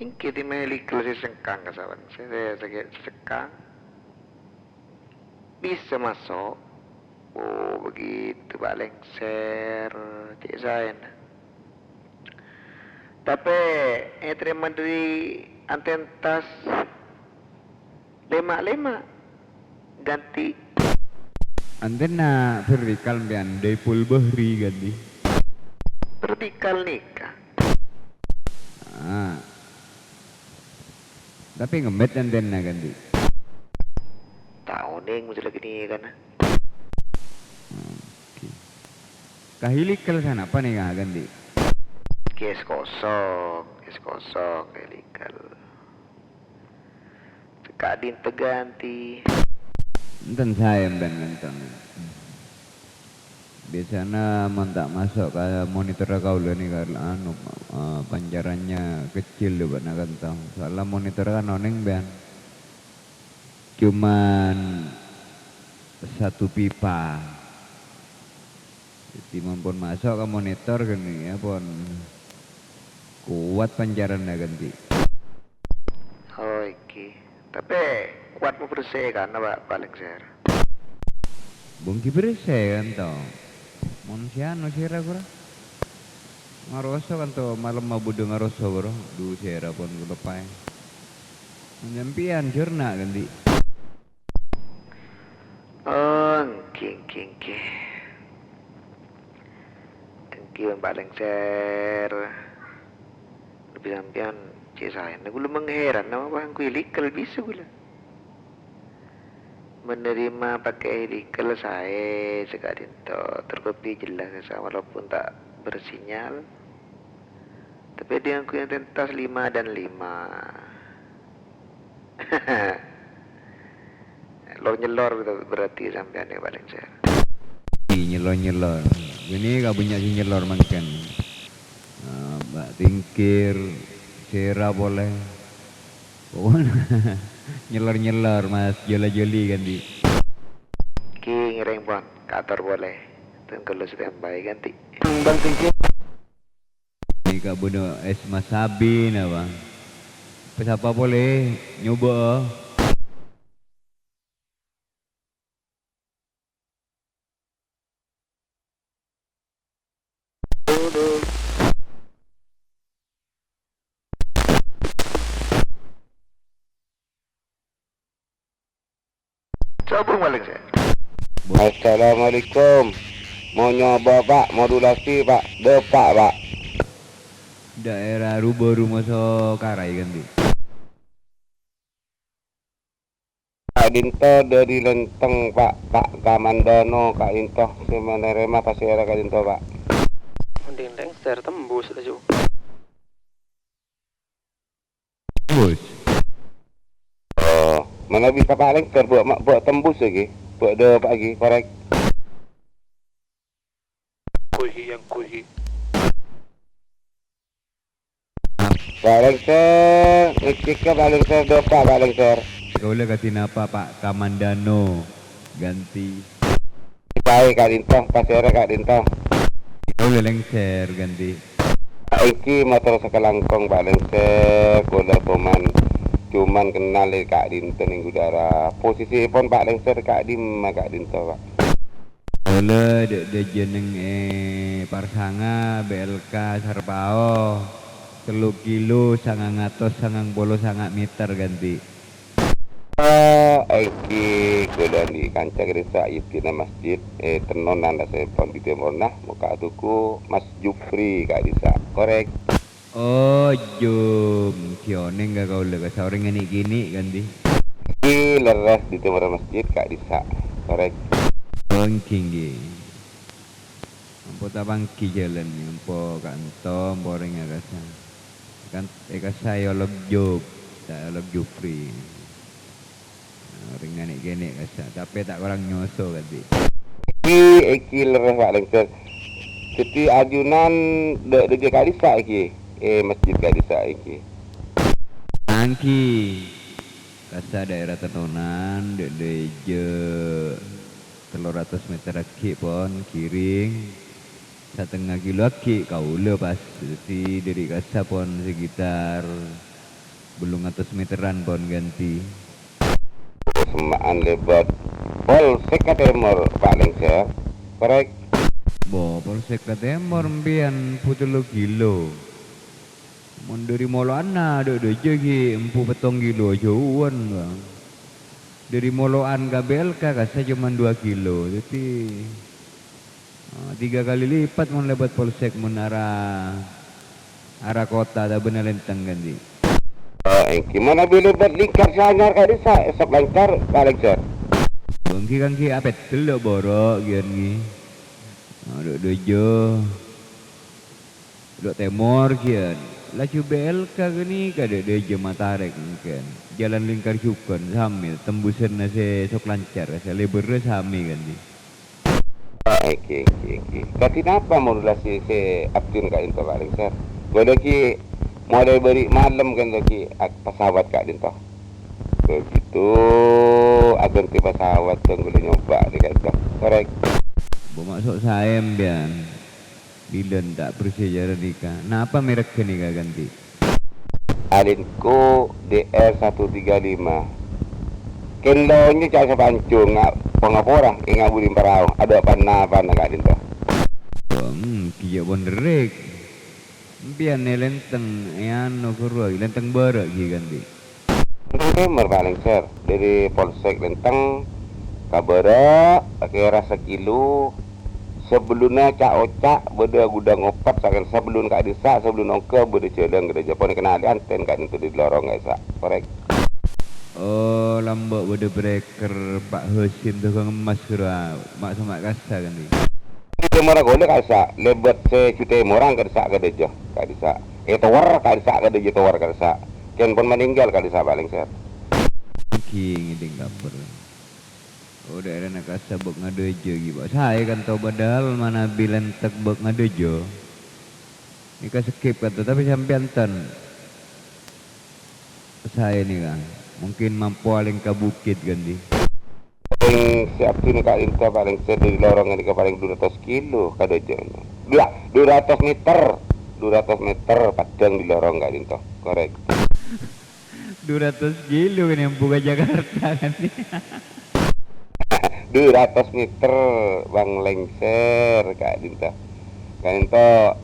ingki di mahili si sengkang kasawan saya sekang bisa masuk oh begitu balengser cik saya tapi terima dari antentas Lemak-lemak ganti antena vertikal mbian dipul bahri ganti vertikal nikah. Tapi ngemet antena ganti Tahu nih mesti lagi nih kan. kahilikal sana apa nih ganti Kes kosong helikal. Kadin teganti. enten saya ben ngentong biasanya tak masuk ke monitor kau nih karena pancarannya kecil loh bana kentang soalnya monitor kan oneng ben cuman satu pipa jadi maupun masuk ke monitor gini ya pun kuat pancarannya ganti Oh iki. Tapi kuat mau bersih kan Pak paling ser. bungki bersih kan toh Monsiano sira kura ngaroso kan toh malam mau budu ngaroso bro du sira pun lepai menyampian jurna ganti Oh king yang paling ser lebih sampian saya gula mengheran nama bang helical bisa gula menerima pakai helical saya sekali itu terkopi jelas walaupun tak bersinyal tapi dia aku yang tentas 5 dan 5 lo nyelor berarti sampean yang paling ser nyelor ini gak punya si nyelor makan mbak tingkir sera boleh nyelor mas joli kan di ki ngereng pon kantor boleh dan kalau standby ganti bang tingkir ini kak bunuh es masabi na bang siapa boleh nyoba coba balik saya. Assalamualaikum. Mau nyoba Pak, modulasi Pak, depak Pak. Daerah rumah so karai ganti. Kak Dinto dari Lenteng Pak Kamandano Kak Dinto semenerema pasti ada Kak Dinto Pak. Mending lengser tembus aja. Tembus. Oh, mana bisa Pak lengser buat tembus lagi, buat depak lagi, korek. Kuhi. Pak lengser, ngeciknya Pak lengser depak Pak lengser. Kau boleh kata apa Pak Kamandano ganti. Baik Kak Dinto, pasti ada Kak Dinto. Kau boleh lengser ganti. Pak Iki motor sekelangkong Pak lengser, kuda peman. Cuman kenal Kak Dinto ning udara. Posisi pun Pak lengser Kak Dim Kak Dinto Pak. Boleh de jeneng Parsanga BLK Sarpao 3 kilo 900 meter ganti. Iki kuda di kancah desa Itina Masjid tenon nanda sepon di Timornah muka tuku Mas Jufri Kak Disa. Korek. Oh jum kione enggak kau lega saureng ini gini ganti. Ki leres di Timor Masjid Kak Disa. Korek. Tinggi. Ampo tabangki jalan ni, ampo kanto, boreng agasa. Kan agasa yo lebjob, tak lebjob free. Ringan ni gini agasa, tapi tak orang nyoso ganti. Iki leres Pak lengser. Jadi ajunan de Kak Disa iki. Masjid Kak Disa iki. Angki. Kasa daerah Tenonan, de 300 meter aki pon kiring 1,5 kilo aki kau lepas si dari kasa pon sekitar belum 100 meteran pon ganti semaan lebat Polsek Timor Pak lengser korek Polsek Timor mbian 10 kilo mun dari Molana ada jegi 40 kilo jauhan bang dari Moloan ke BLK kasih cuma 2 kilo, tapi 3 kali lipat mau lebat polsek menara arah kota tak benar lenteng ganti. Gimana bila lebat lingkar sanyar kali sa esok lancar paling sir. Bangki kangki apet telok borok gini. Duk dojo, duk temor kian. Laju BLK gini kada dojo Matarek kan. Jalan lingkar Cukon samil tembusan nasi sok lancar, saya lebar sami ganti. Oke. Tapi kenapa modulasi si Abdun kak itu paling sir? Boleh ki model beri malam kan lagi pesawat kak itu. Begitu agen ti pesawat tunggu nyoba dekat itu. Korek. Masuk saem bian. Dilen tak bersejarah nikah. Napa merek nikah ganti? Alinko DR135. Kendonya cak sepancung pengapora ingat budim parau ada apa nak adin to. Kiyo bonderek. Bian lenteng anu kuroi lenteng barak gi ganti. Nomor paling sir dari Polsek Lenteng kabara pakai rasa kilo sebelumnya cak ocak beda gudang opat sakan sebelum kak desa sebelum ongke beda celeng gede Jepun kenali anten kak itu di lorong gak sa korek. Oh lambok beda breaker Pak Husin tukang emas kira mak sama kasa ganti. Itu mana golek kasa lebat se cute morang kak desa gede jo kak desa towar kak desa gede jo towar kak desa ken pun meninggal kak desa paling sir. King ini kabar. Oh daerah nak kasa bok ngadojo gitu. Saya kan tahu badal mana bilen tek bok ngadojo. Ini skip kan tapi sampai anten. Saya ni kan mungkin mampu paling ke bukit ganti. Paling siap tu nak inta paling sedih lorong ni ke paling 200 kilo kadojo. 200 meter padang di lorong kak inta. Korek. 200 kilo kan yang buka Jakarta kan. 200 meter bang lengser kak dinta. Kan ento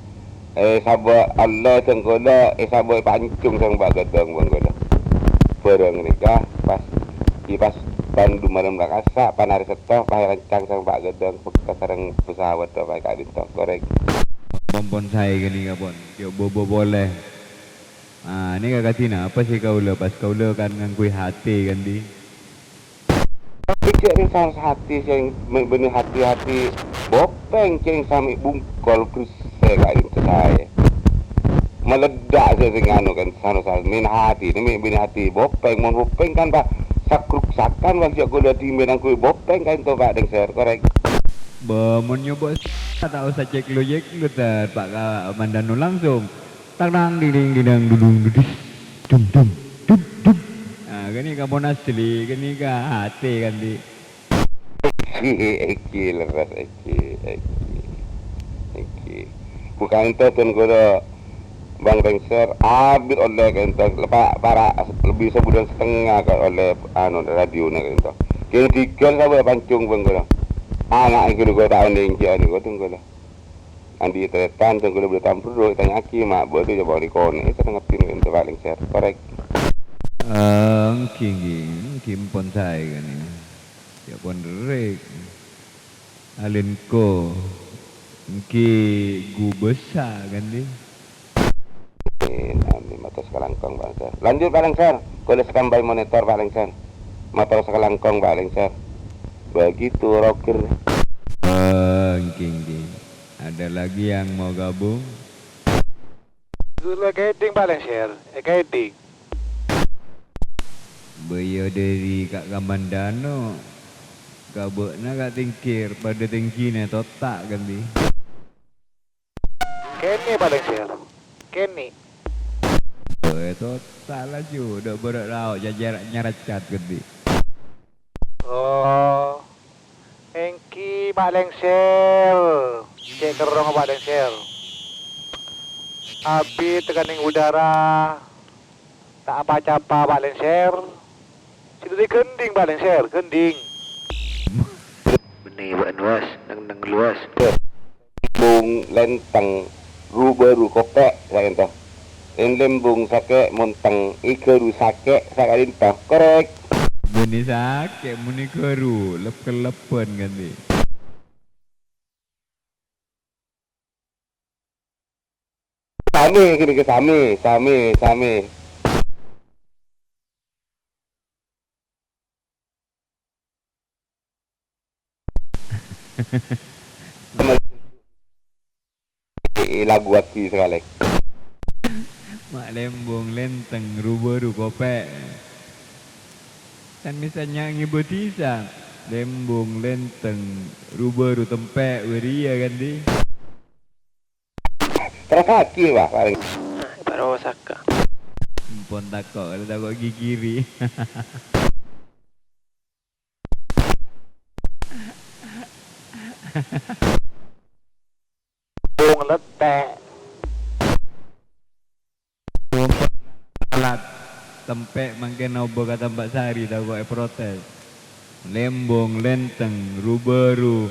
sabo Allah tenggola sabo pancung sang bagadang bang gola. Barang nikah pas Bandung malam lakasa panari seto pahe rancang sang bagadang sareng pesawat to kak dinta. Korek. Pompon saya gini kapon. Yo bobo boleh. Ini kakak Tina, apa sih kau le pas kau le kan ngangkui hati kan di? Tapi cering sang hati yang benih hati bopeng cering sami bungkol kruse kak itu saya meledak saya anu kan sanu min hati ini benih hati bopeng mon bopeng kan pak sakruk sakan wajah gula di menangkui bopeng kan itu pak deng ser korek. Mon nyoba tak usah cek lu ter pak Mandano langsung. Tang ding dudung dum. Gani kamu asli, gani ka hati kan di. Eki lepas eki. Bukan itu tuan gula Bang Bengser abis oleh kan para lebih sebulan setengah kan oleh radio nak kan. Kini tiga sampai pancung bang gula. Anak itu gula tak ada yang jadi gula tunggu lah. Andi tetan tunggu boleh tampur tanya aki mak bodoh coba di kone setengah pin untuk paling share korek. Kimpon saya kan ini. Ya pun rek. Alinko. Ki gu besar kan ni. Ini mata sekalangkong paling share. Lanjut paling share. Kalau sekambai monitor paling share. Mata sekalangkong paling share. Begitu rocker. Ada lagi yang mau gabung? Dulu guiding paling share, guiding. Bayo dari Kak Kamandano, kabukna Kak Tingkir, pada tingkirnya totak kan di. Kenny paling share, Kenny. Totak lah cu, dah berat raut jarak nyaracat kan di. Oh, Engki paling share. Cek kerong Pak Dengser. Abi tekaning udara tak apa-apa Pak Dengser. Situ di kending Pak Dengser, kending. Benih Pak Nuas, nang luas. Bung lenteng rubaru kopek saya entah. Lembung sake monteng ikeru sake sakalintah korek. Muni sakit, muni keru, lep-kelepen ganti. Sami gini ke sami. Lagu hati sekali. Mak lembong lenteng rubaru kopek. Kan misalnya ngibutisa lembong lenteng rubaru tempek weria kan di. Kaki wah paling. Baru Osaka. Pon takok, ada takok gigi kiri. Bung letek. Alat tempek mangke nobo kata Mbak Sari takok protes. Lembong lenteng rubaru.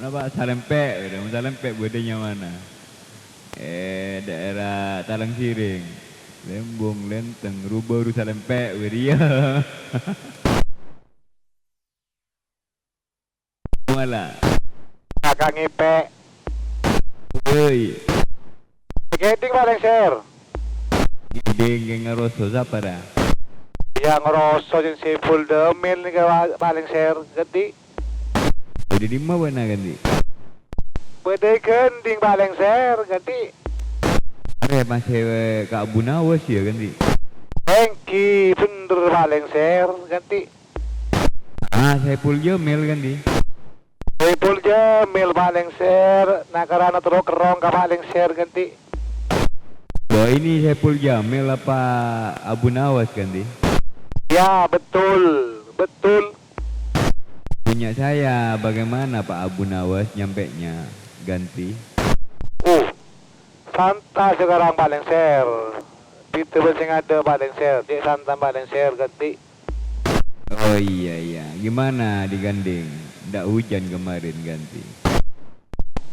Napa Salempek, udah Salempek bedanya mana? Daerah Talang Siring. Lembong lenteng rubaru Salempek weria. Malah. Kakak ngepek. Woi. Geding paling share. Geding yang ngeroso siapa dah? Ya ngeroso yang si full demil nih paling share gede. Udah di mana ganti? Bede gending paling share gede. Ada masih Kak Abu Nawas ya ganti? Engki bener paling share ganti. Saya full Jamil ganti. Full Jamil paling share. Nah karena terus kerong ke paling share ganti. Bahwa ini saya full Jamil apa Abu Nawas ganti? Ya betul. Punya saya, bagaimana Pak Abu Nawas nyampenya ganti? Santa sekarang paling share. Itu sing ada paling share. Cik Santa paling share ganti. Oh iya, gimana diganding? Ndak hujan kemarin ganti.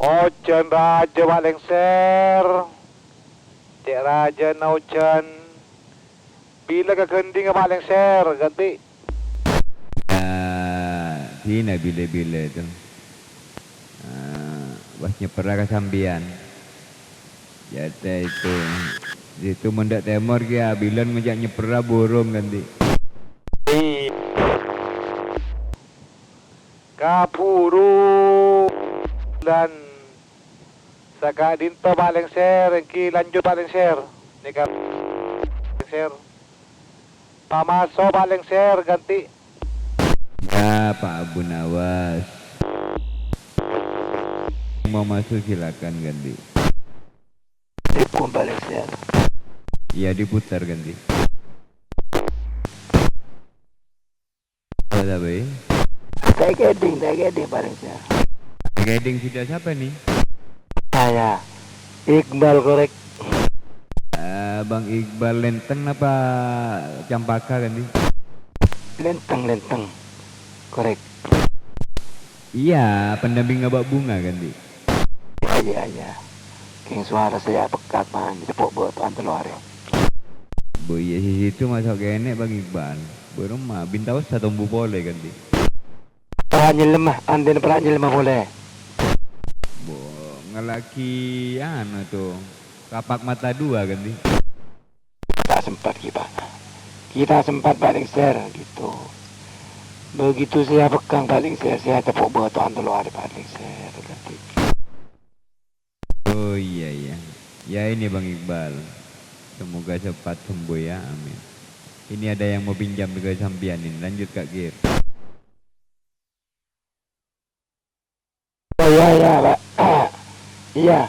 Hujan Raja paling share. Cik Raja na hujan. Bila ke gending paling share ganti. Sini bila-bila tu. Wasnya pernah kesambian. Jata itu mendak temor kia bilan ngejak nyepera burung ganti. Kapuru dan saka dinto paling share, ki lanjut paling share. Nika share. Pamaso paling share ganti. Ya Pak Abu Nawas. Mau masuk silakan ganti. Dipun paling share. Iya diputar ganti. Ada apa? Saya geding paling share. Gading sudah siapa nih? Saya Iqbal korek. Bang Iqbal lenteng apa campaka ganti? Lenteng korek. Iya, pendamping ngabak bunga ganti. Iya. King suara saya pekat man, cepok buat antelor. Bu iya situ masuk kenek Bang Iqbal. Berumah bintang satu tumbuh boleh ganti. Perannya lemah, andin perannya lemah boleh. Bu ngelaki anu tuh kapak mata dua ganti. Kita sempat paling share gitu. Begitu saya pegang paling share, saya tepuk buat antelor paling share ganti. Oh iya. Ya ini Bang Iqbal. Semoga cepat sembuh ya, amin. Ini ada yang mau pinjam juga sampian ini. Lanjut Kak Gir. Iya Pak. Iya.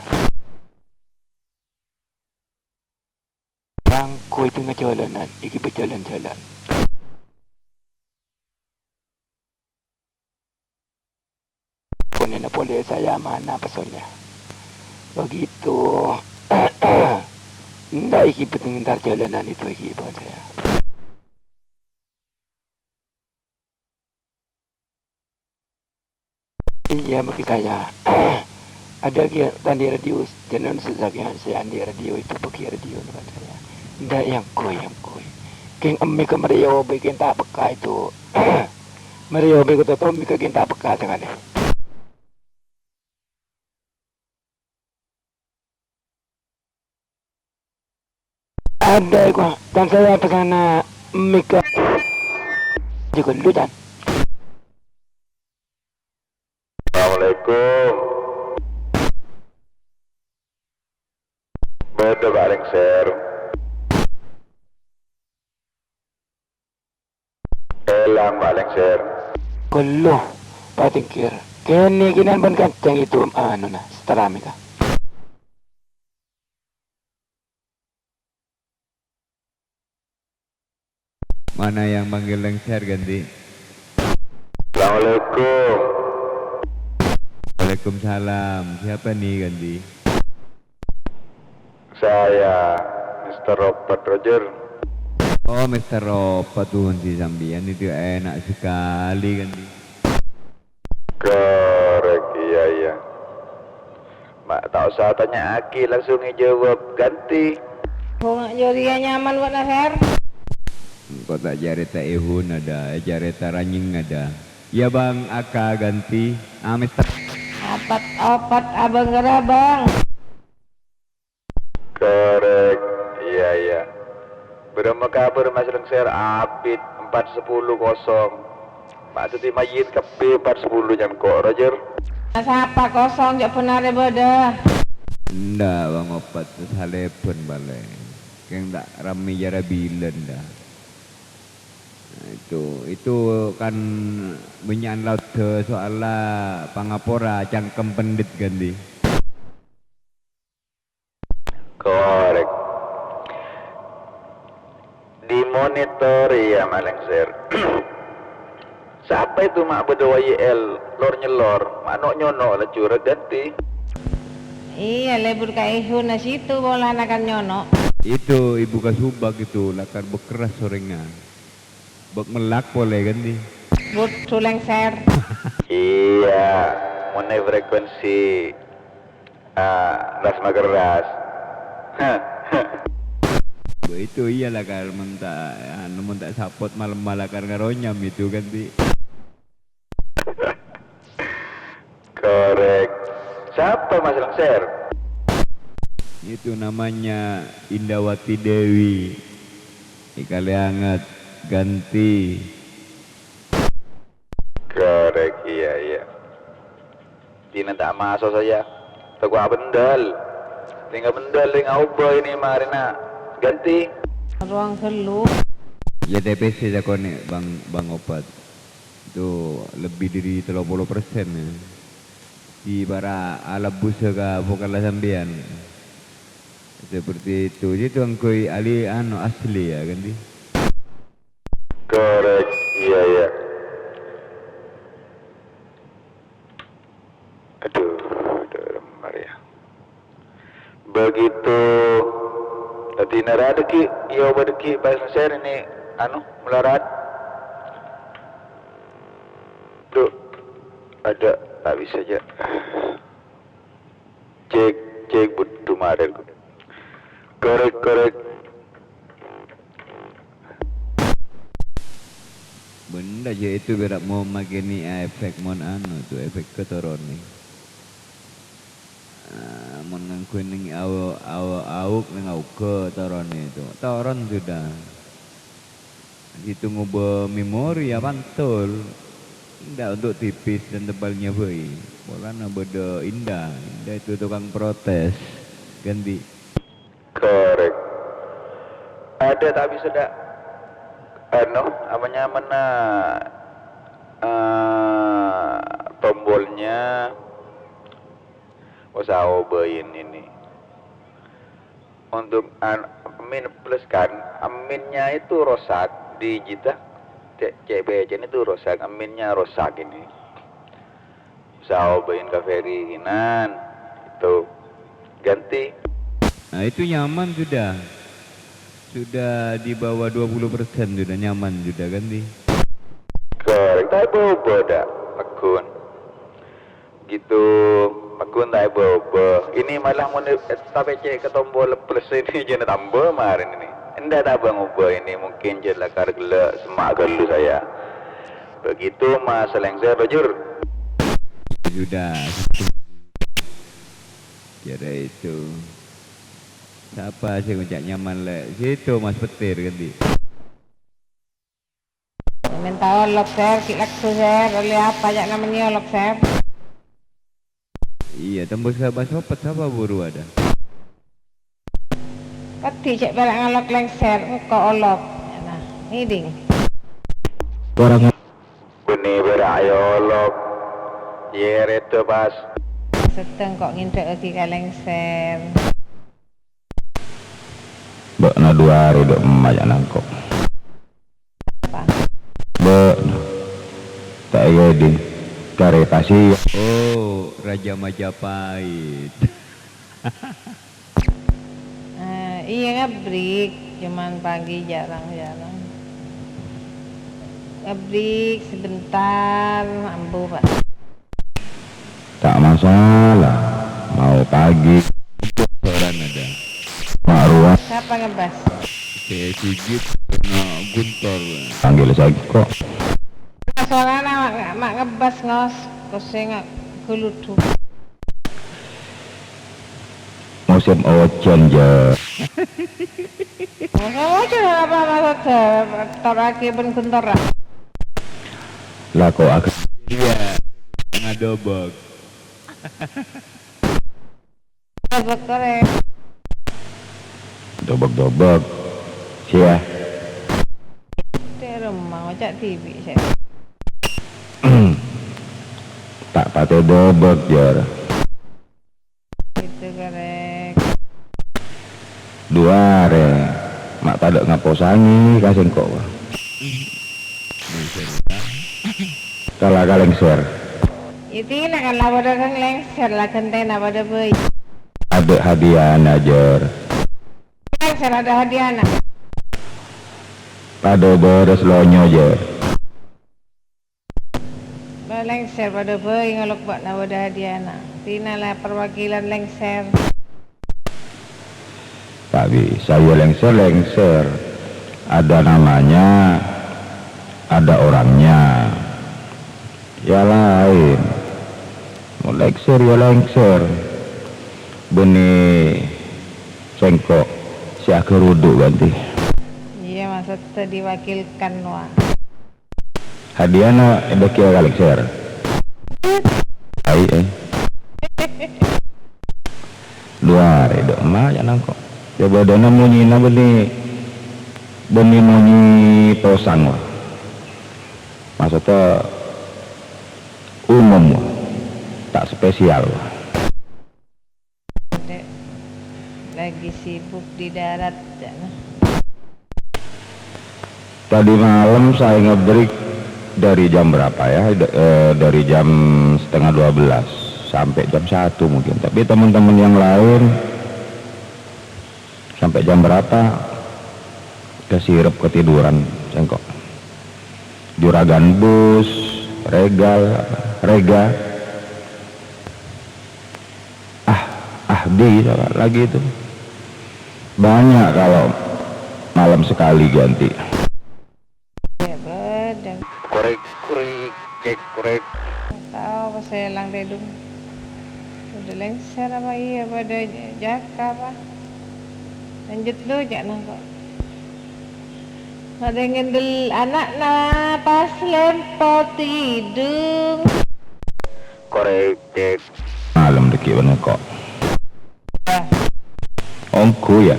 Bangku itu ngejalanan, iki berjalan-jalan. Punya boleh saya mana pesannya? Begitu. Enggak iki pentingin jalanan itu iki buat saya. Iya bagi saya. Ada tadi radio jangan sesakian saya di radio itu bagi radio buat saya. Enggak yang koi. King emi ke Mario bikin tak peka itu. Mario bikin toto emi ke tak peka tengah ni. Ada kok. Dan saya pesan emi ke juga dulu dan. Assalamualaikum. Betul Pak Lengser. Elang Pak Lengser. Keluh Pak Tingkir. Kini kinan pun kacang itu seterami kah. Mana yang manggil Lengser ganti? Assalamualaikum. Waalaikumsalam. Siapa nih ganti? Saya Mr. Robert Roger. Oh, Mr. Robert tuh si Sambian itu enak sekali ganti. Korek, iya. Mak tak usah tanya Aki, langsung jawab ganti. Kok jadi nyaman buat Nasir? Kok tak jareta ehun ada, jareta ranying ada. Ya bang, Aka ganti. Mr. Opat abang gerabang. Korek, iya. Berapa kabar Mas Lengser? Abid 410. Pak Tuti Mayit ke B410 jam kok Roger. Siapa kosong jak benar bodoh. Ndak bang opat salepon balai. Keng tak rame jara bilen dah. Nah, itu kan benyan laut soalnya pangapora cangkem pendit ganti. Korek. Dimonitor ya Malengser. Siapa itu mak berdua YL lor nyelor, mak nok nyono lah curah ganti. Iya lebur ka ihun na situ bola nakan nyono. Itu ibu kasubag itu lakar bekeras sorengnya. Bek melak boleh ganti. But Lengser. Iya, mana frekuensi ras mageras. Itu iyalah kar mentak sapot malam malakar ngaronyam itu ganti. Korek. Siapa Mas Lengser? Itu namanya Indawati Dewi. Ikali hangat ganti. Korek, iya. Tina tak masuk saja. Tegak bendal. Tinggal bendal dengan apa ini marina ganti. Ruang keluh. Ya TPC jakone bang opat. Itu lebih dari 30% ya. Di bara ala busa ka bukanlah sambian. Seperti itu. Jadi angkoi ali asli ya ganti. Korek, iya. Aduh, Maria. Begitu tadi narada ki, iya berdeki bahasa saya ini melarat. Tuh, ada tak bisa aja. Cek butuh marel. Korek. Benda je itu berak mau mageni efek mon tu efek ketoron ni. Mon ngkuning awuk nang ke toron itu. Toron sudah. Itu ngubah memori ya pantul. Indah untuk tipis dan tebalnya boy. Bolana beda indah. Indah itu tukang protes. Ganti. Korek. Ada tak bisa dak? Namanya mana tombolnya usaha obain ini untuk amin plus kan aminnya itu rosak di jita CBC itu rosak aminnya rosak ini usaha obain kaferi kinan itu ganti. Nah itu nyaman sudah di bawah 20% sudah nyaman sudah ganti. Korek, tak bobo dah, makun. Gitu, makun tak bobo. Ini malah mau tapi cek ke tombol plus ini jangan tambah kemarin ini. Enggak tak bang ubah ini mungkin jelakar gelak semak gelu saya. Begitu mas lengser bajur. Sudah. Kira itu. Siapa sih ngucap nyaman lek? Situ mas petir ganti. Minta olok ser, kilak ser, oleh apa aja namanya olok ser. Iya, tembus sahabat sopat siapa buru ada. Pati cek balik ngalok lengser, kok olok. Nah, ini ding. Orang Beni berayolok. Yer itu pas. Seteng kok ngintek lagi ke lengser. Bek na 2 hari dok emak jak nangkok. Bek tak iya di kare pasi. Oh, Raja Majapahit. Iya ngabrik, cuman pagi jarang-jarang. Ngabrik sebentar, ambu pak. Tak masalah, mau pagi. Orang ada. Mak ruas Siapa ngebas? Saya Sigit, Guntur. panggil saya kok. Soalnya mak ngebas ngos, koseng guludu. Musim ojen je. Kamu aja apa maksudnya? Toraki ben guntur lah. Lah kok aku Iya, ngadobok. Betul. dobok-dobok. Sia. Di rumah ngajak TV saya. Tak pate dobok jar. Itu korek. 2 hari. Mak tak ada ngaposangi kasih kok. Kalah kaleng ser. Itu lah kan lah pada kan lengser lah kentena pada bayi. Ada hadiah ajar. Lengser ada hadiah anak. Pada beres lonyo jar. Lengser pada bayi ngelok buat nak pada hadiah anak. Tina lah perwakilan lengser. Tak bisa ya lengser. Ada namanya, ada orangnya. Ya lain. Mau lengser ya lengser. Benih cengkok si akerudu ganti. Iya maksudnya diwakilkan wah. Hadiahnya ada kira lengser. Hai 2 hari dok emak ya nangkok. Coba dana munyi na benih munyi tosang wah. Maksudnya umum wah. Tak spesial wah. Dek, lagi sibuk di darat ya. Tadi malam saya ngebreak dari jam berapa ya? Dari jam setengah 12 sampai jam 1 mungkin. Tapi teman-teman yang lain sampai jam berapa kesirep ketiduran cengkok. Juragan bus, rega. Ahdi lagi itu. Banyak kalau malam sekali ganti. Ya bedang. Korek. Tahu pas saya lang dedung. Udah lengser apa iya pada jaka apa. Lanjut lu jangan kok. Ada ngendel anak pas lempot hidung. Korek cek. Malam deki bener kok. Ongku ya.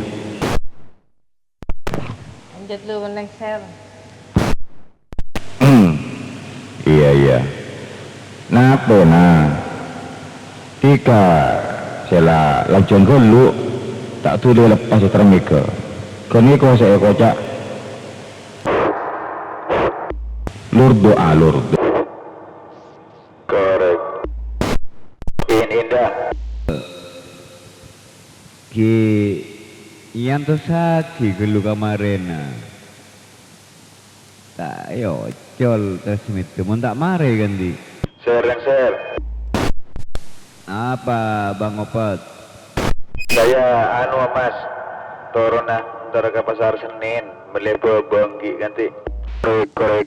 Lanjut lu lengser. Iya. Napa Tika sela lancung dulu tak tu dia lepas termika. Kini kau saya kocak. Lur doa. Korek. Indah. Ki yang tu saksi gelu kamarena. Tak yo col tersmit mun tak mare ganti. Ser. Apa Bang Opat? Saya anu mas Torona ntar ke pasar Senin beli bengki ganti. Korek.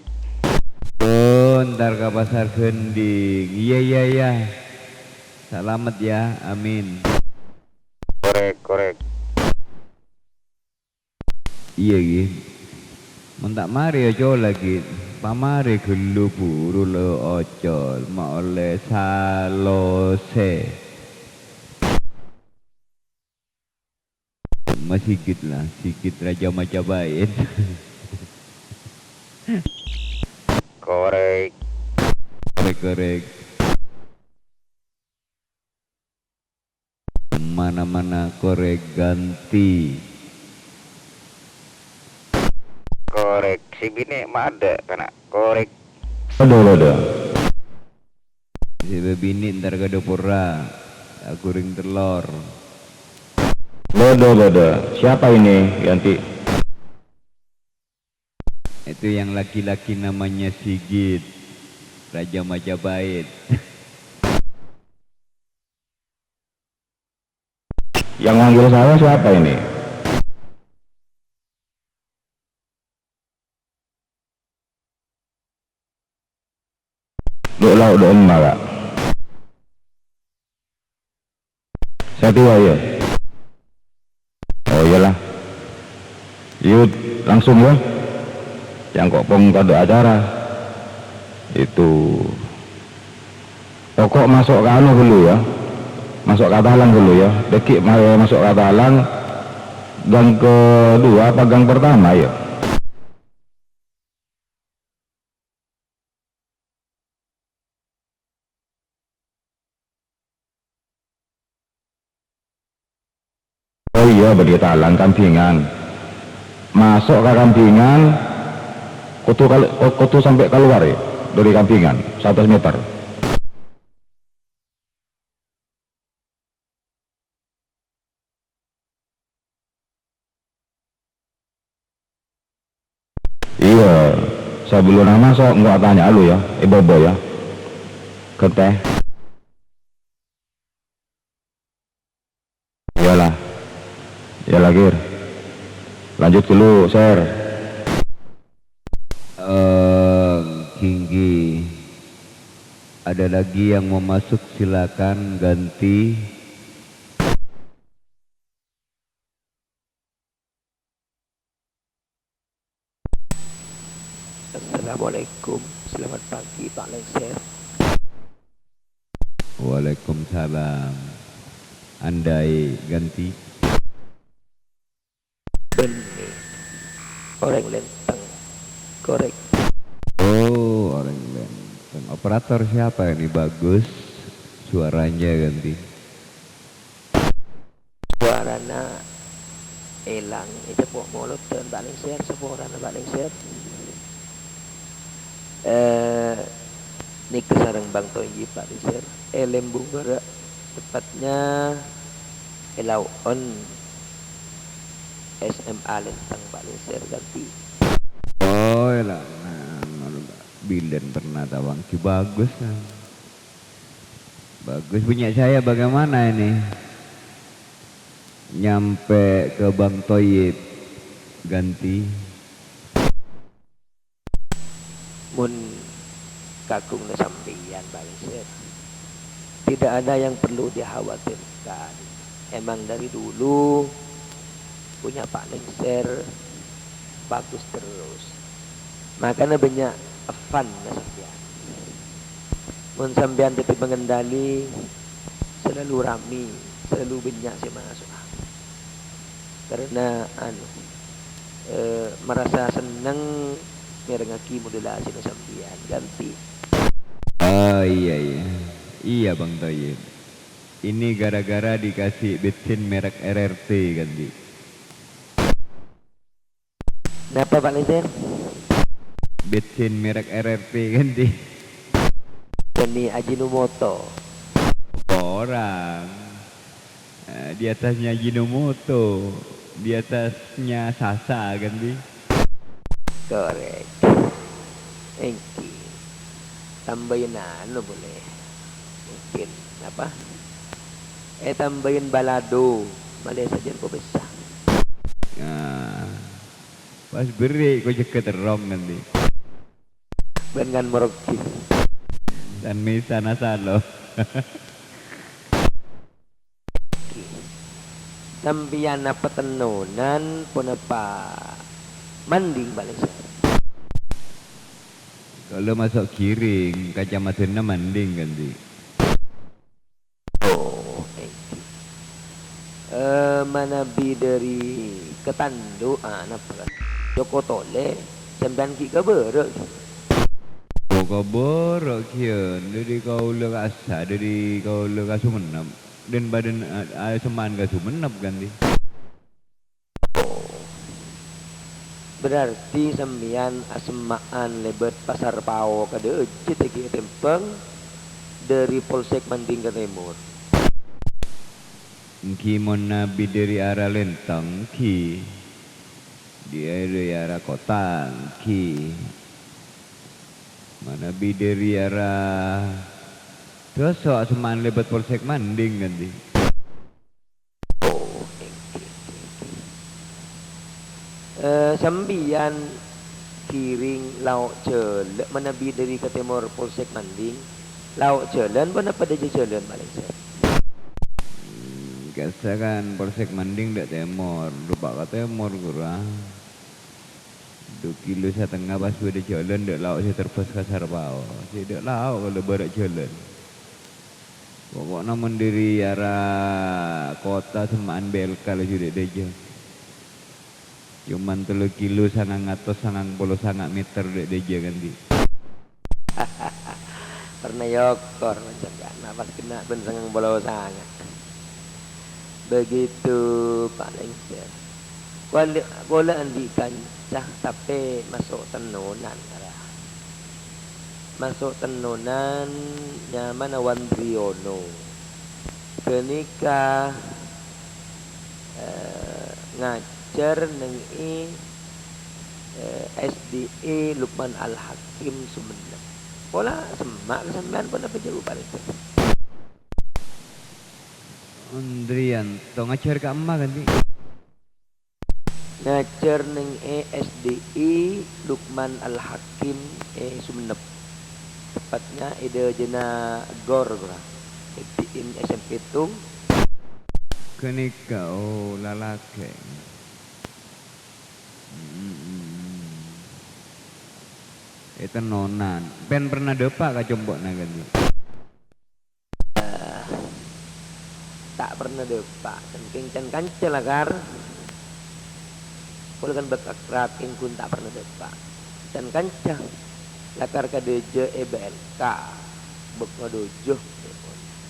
Oh, ntar ke pasar Gending. Iya. Selamat ya, amin. Korek. Iya gitu. Mentak mari aja lagi. Pamari gelu buru le ojo ma oleh salose. Masih sikit lah, sikit Raja Majapahit. Korek. Mana-mana korek ganti. Korek. Si bini mah ada kena korek. Ada. Si bini ntar ke dapura. Aku ring telur. Lodo. Siapa ini ganti? Itu yang laki-laki namanya Sigit, Raja Majapahit. Yang manggil saya siapa ini? Udah enggak? Saya tua ya. Oh iyalah. Yuk langsung ya. Yang kok pong pada acara itu pokok masuk ke anu dulu ya, masuk ke talang dulu ya, dekik masuk ke talang gang kedua apa gang pertama ya. Oh iya, bagi talang Kampingan, masuk ke Kampingan kutu sampai keluar ya dari Kampingan 100 meter. Iya, sebelum masuk nggak tanya lu ya, bobo ya, keteh. Iyalah, Gir. Lanjut dulu, share. Tinggi. Ada lagi yang mau masuk silakan ganti. Assalamualaikum, selamat pagi Pak Lengser. Waalaikumsalam. Andai ganti. Benih orang lenteng korek. Oh, orang lenteng. Operator siapa ini? Bagus suaranya ganti. Suaranya elang itu pok mulut dan paling sehat suaranya paling sehat. Ini kesarang Bang Toyi Pak Lisir Lembu Barak, tepatnya Elauon SMA Lenteng Pak Lisir ganti. Oh elah, Bilen pernah tawang ki bagus kan. Bagus punya saya bagaimana ini? Nyampe ke Bang Toyib ganti. Mun kakung sampeyan Pak Lisir, tidak ada yang perlu dikhawatirkan. Emang dari dulu punya Pak Lengser bagus terus, makanya banyak fun sampean. Mun sampean tapi pengendali selalu rami, selalu banyak si masuk. Karena merasa senang merengaki modulasi sampean ganti. Oh iya Bang Toyib. Ini gara-gara dikasih bensin merek RRT ganti. Kenapa Pak Lengser? Bensin merek RRT ganti. Demi Ajinomoto. Orang di atasnya Ajinomoto, di atasnya Sasa ganti. Korek. Engki. Tambahin anu boleh. Mungkin apa? Tambahin balado. Malaysia saja kok besar. Nah, Pas beri kau ceket terong nanti. Dengan meroki. Dan misa nasalo. Sampian apa tenunan pun apa manding balik. Kalau masuk kiring, kacamatanya manding ganti. Oh, manabi dari ketandu anak Joko Tole sembilan ki kabar. Oh kabar kian dari kau asa dari kau Sumenep dan badan seman Sumenep ganti. Berarti sembian asmaan lebet pasar pao kada ceteki tempeng dari Polsek Manding ke Timur. Ki mon nabi dari arah Lentang ki dari arah kota ki mana bi dari arah terus asmaan lebet Polsek Manding ganti. Sembian kiring lauk celek menabi dari ke timur Polsek Manding lauk jalan pun apa dia jalan Malaysia. Kasa kan Polsek Manding dak timur lupa ke timur kurang 2,5 kilo pas ada jalan dak lauk saya terpes kasar bau saya dak lauk kalau barak jalan pokoknya mendiri arah kota semaan BLK kalau sudah deja. Cuman 3 kilo sangang meter dek deja ganti. Pernah yokor macam kan pas kena ben sangang bola sangat. Begitu Pak Lengser. Bola andi kancah tapi masuk tenunan. Masuk tenunan nyaman Wandriono. Kenika ngajar neng SDE Lukman Al-Hakim Sumenep. Pola semak kesampean pun apa jauh paling. Andrianto ngajar ke emak ganti. Ngajar neng SDE Lukman Al-Hakim Sumenep. Tepatnya ide jena gor in SMP tung. Kenika oh lalake. Itu nonan. Ben pernah depak kacombok na ganti. Tak pernah depak. Saking can kancel agar. Kalau kan bekakrakin pun tak pernah depak. Can kancah. Lakar kadeje EBLK. Bek ngadojo.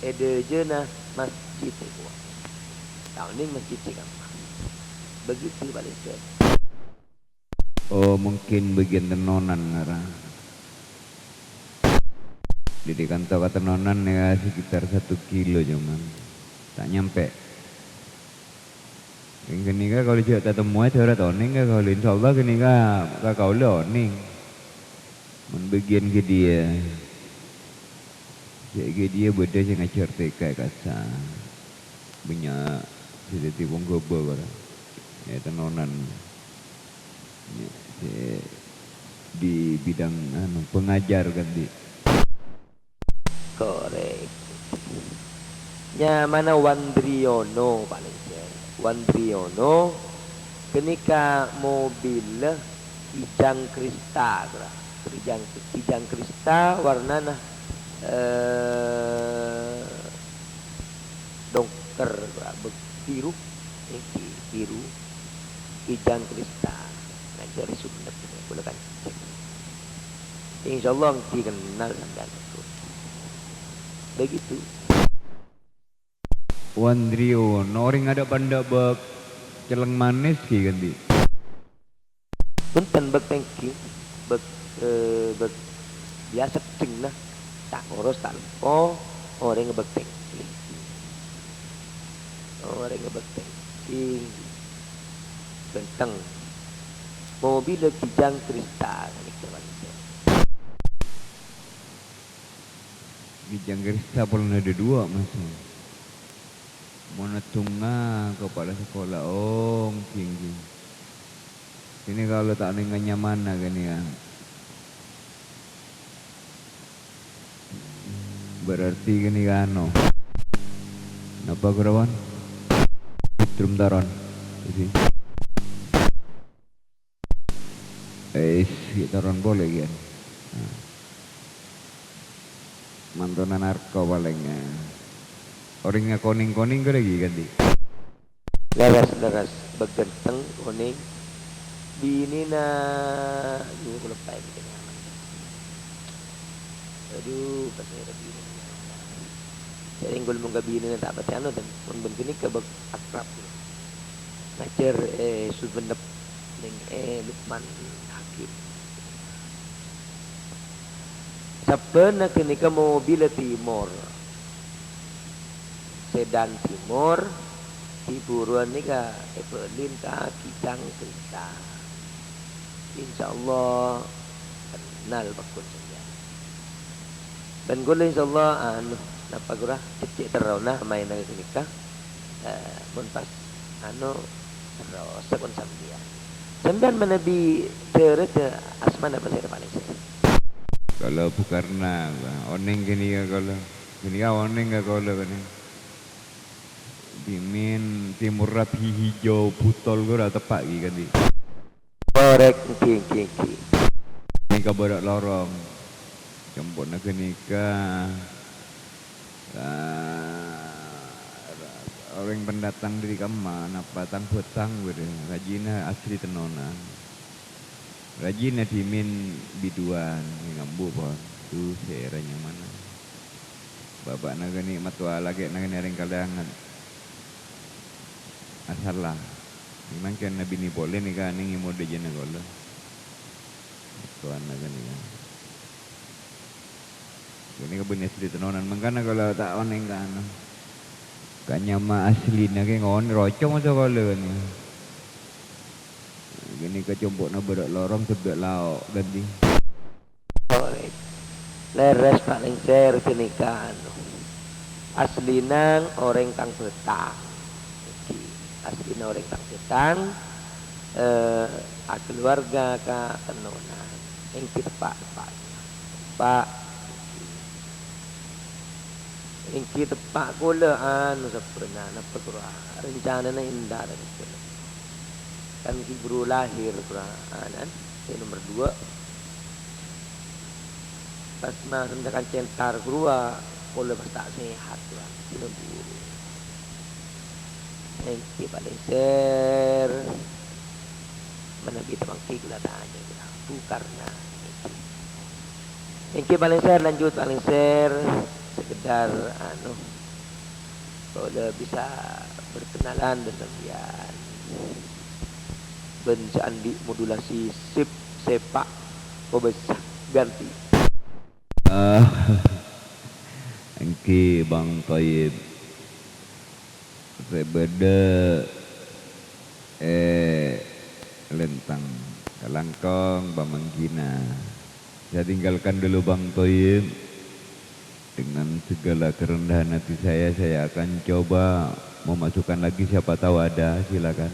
Edeje na masjid itu. Tahun ini masjid kan. Begitu balik. Oh mungkin bagian tenonan ngarang. Jadi kantong ke tenonan ya sekitar 1 kilo cuman. Tak nyampe. Yang kenika kalau juga tak temu aja orang toning kan kalau insya Allah kenika kau loning. Membagian ke dia. Jadi dia beda je ngajar TK kasa. Banyak jadi tibung gobo kan. Ya tenonan. Ya, di bidang pengajar kan di. Korek. Nya mana Wandriono paling Wandriono kenika mobil Kijang Krista Kijang Krista warnana dongker biru biru Kijang Krista ngajar Sumenep boleh kan insyaallah dikenal sampean begitu. Wandriono orang ada panda bak celeng manis ki ganti. Punten bak tangki bak biasa cing lah tak ngurus tak lepo orang ngebek tangki orang ngebek tangki benteng mobil Kijang Krista Kijang Krista pun ada 2 masa. Mana tungga kepala sekolah tinggi. Ini kalau tak nengahnya mana gini ya. Berarti gini kan no. Napa kurawan? Drum taron. Isi. Taron boleh kan. Mantonan narko palingnya. Orangnya koning-koning ke lagi ganti. Leras begenteng koning. Bini na ini ko lepai gitu. Aduh, pasal bini. Saya inggol mong bini na dapat ano dan mun begini ke akrab. Nacer subenep ning Lukman Hakim. Sabana kenika mobil timur. Sedan timur hiburan ni ka Evelyn ka Kijang cerita. InsyaAllah kenal bakun saja. Dan gula insyaAllah napa gura cecik terona main lagi nikah. Mun pas terus sekon sambian. Sambian menabi terus asman apa saya paling saya. Kalau bukarna oneng gini ya kalau gini ya oneng ya kalau gini. Dimin timur rapi hijau putol gura tepak kan di. Korek ki. Ini kabar lorong. Jemput nak nikah. Orang pendatang dari kamar apa tang petang gitu. Rajina asli tenonan. Rajina dimin biduan ngambu pon. Tu seranya mana. Bapak nak ni matua lagi nak ni ring kalangan. Asalah. Memang kan Nabi ni boleh ni kan ni mode jana gola. Tuan nak ni kan. Ini kebenar asli tenonan. Mengkana kalau tak oneng kan. Kanya ma asli nak ngon rocong masa gola ni. Gini kecombok nak berak lorong sebab lauk ganti. Leres paling ser kenikahan. Asli nang orang kang petang. Asli nang orang kang petang. Keluarga ka tenonan. Yang kita pak. Yang kita pak kolaan seperna napa kurang rencana na indah dari kola. Kan kibru lahir Qur'anan yang nomor 2 pas mah rendakan centar kurua kola pas tak sehat Qur'an tidak buru yang paling ser mana kita bangkit lah tanya itu karena yang paling ser lanjut paling ser sekedar kola bisa berkenalan dengan sambian bencandi modulasi sip sepak besar ganti. Engki Bang Toyib sebeda lentang kalangkong Bamanggina. Saya tinggalkan dulu Bang Toyib. Dengan segala kerendahan hati saya akan coba memasukkan lagi siapa tahu ada, silakan.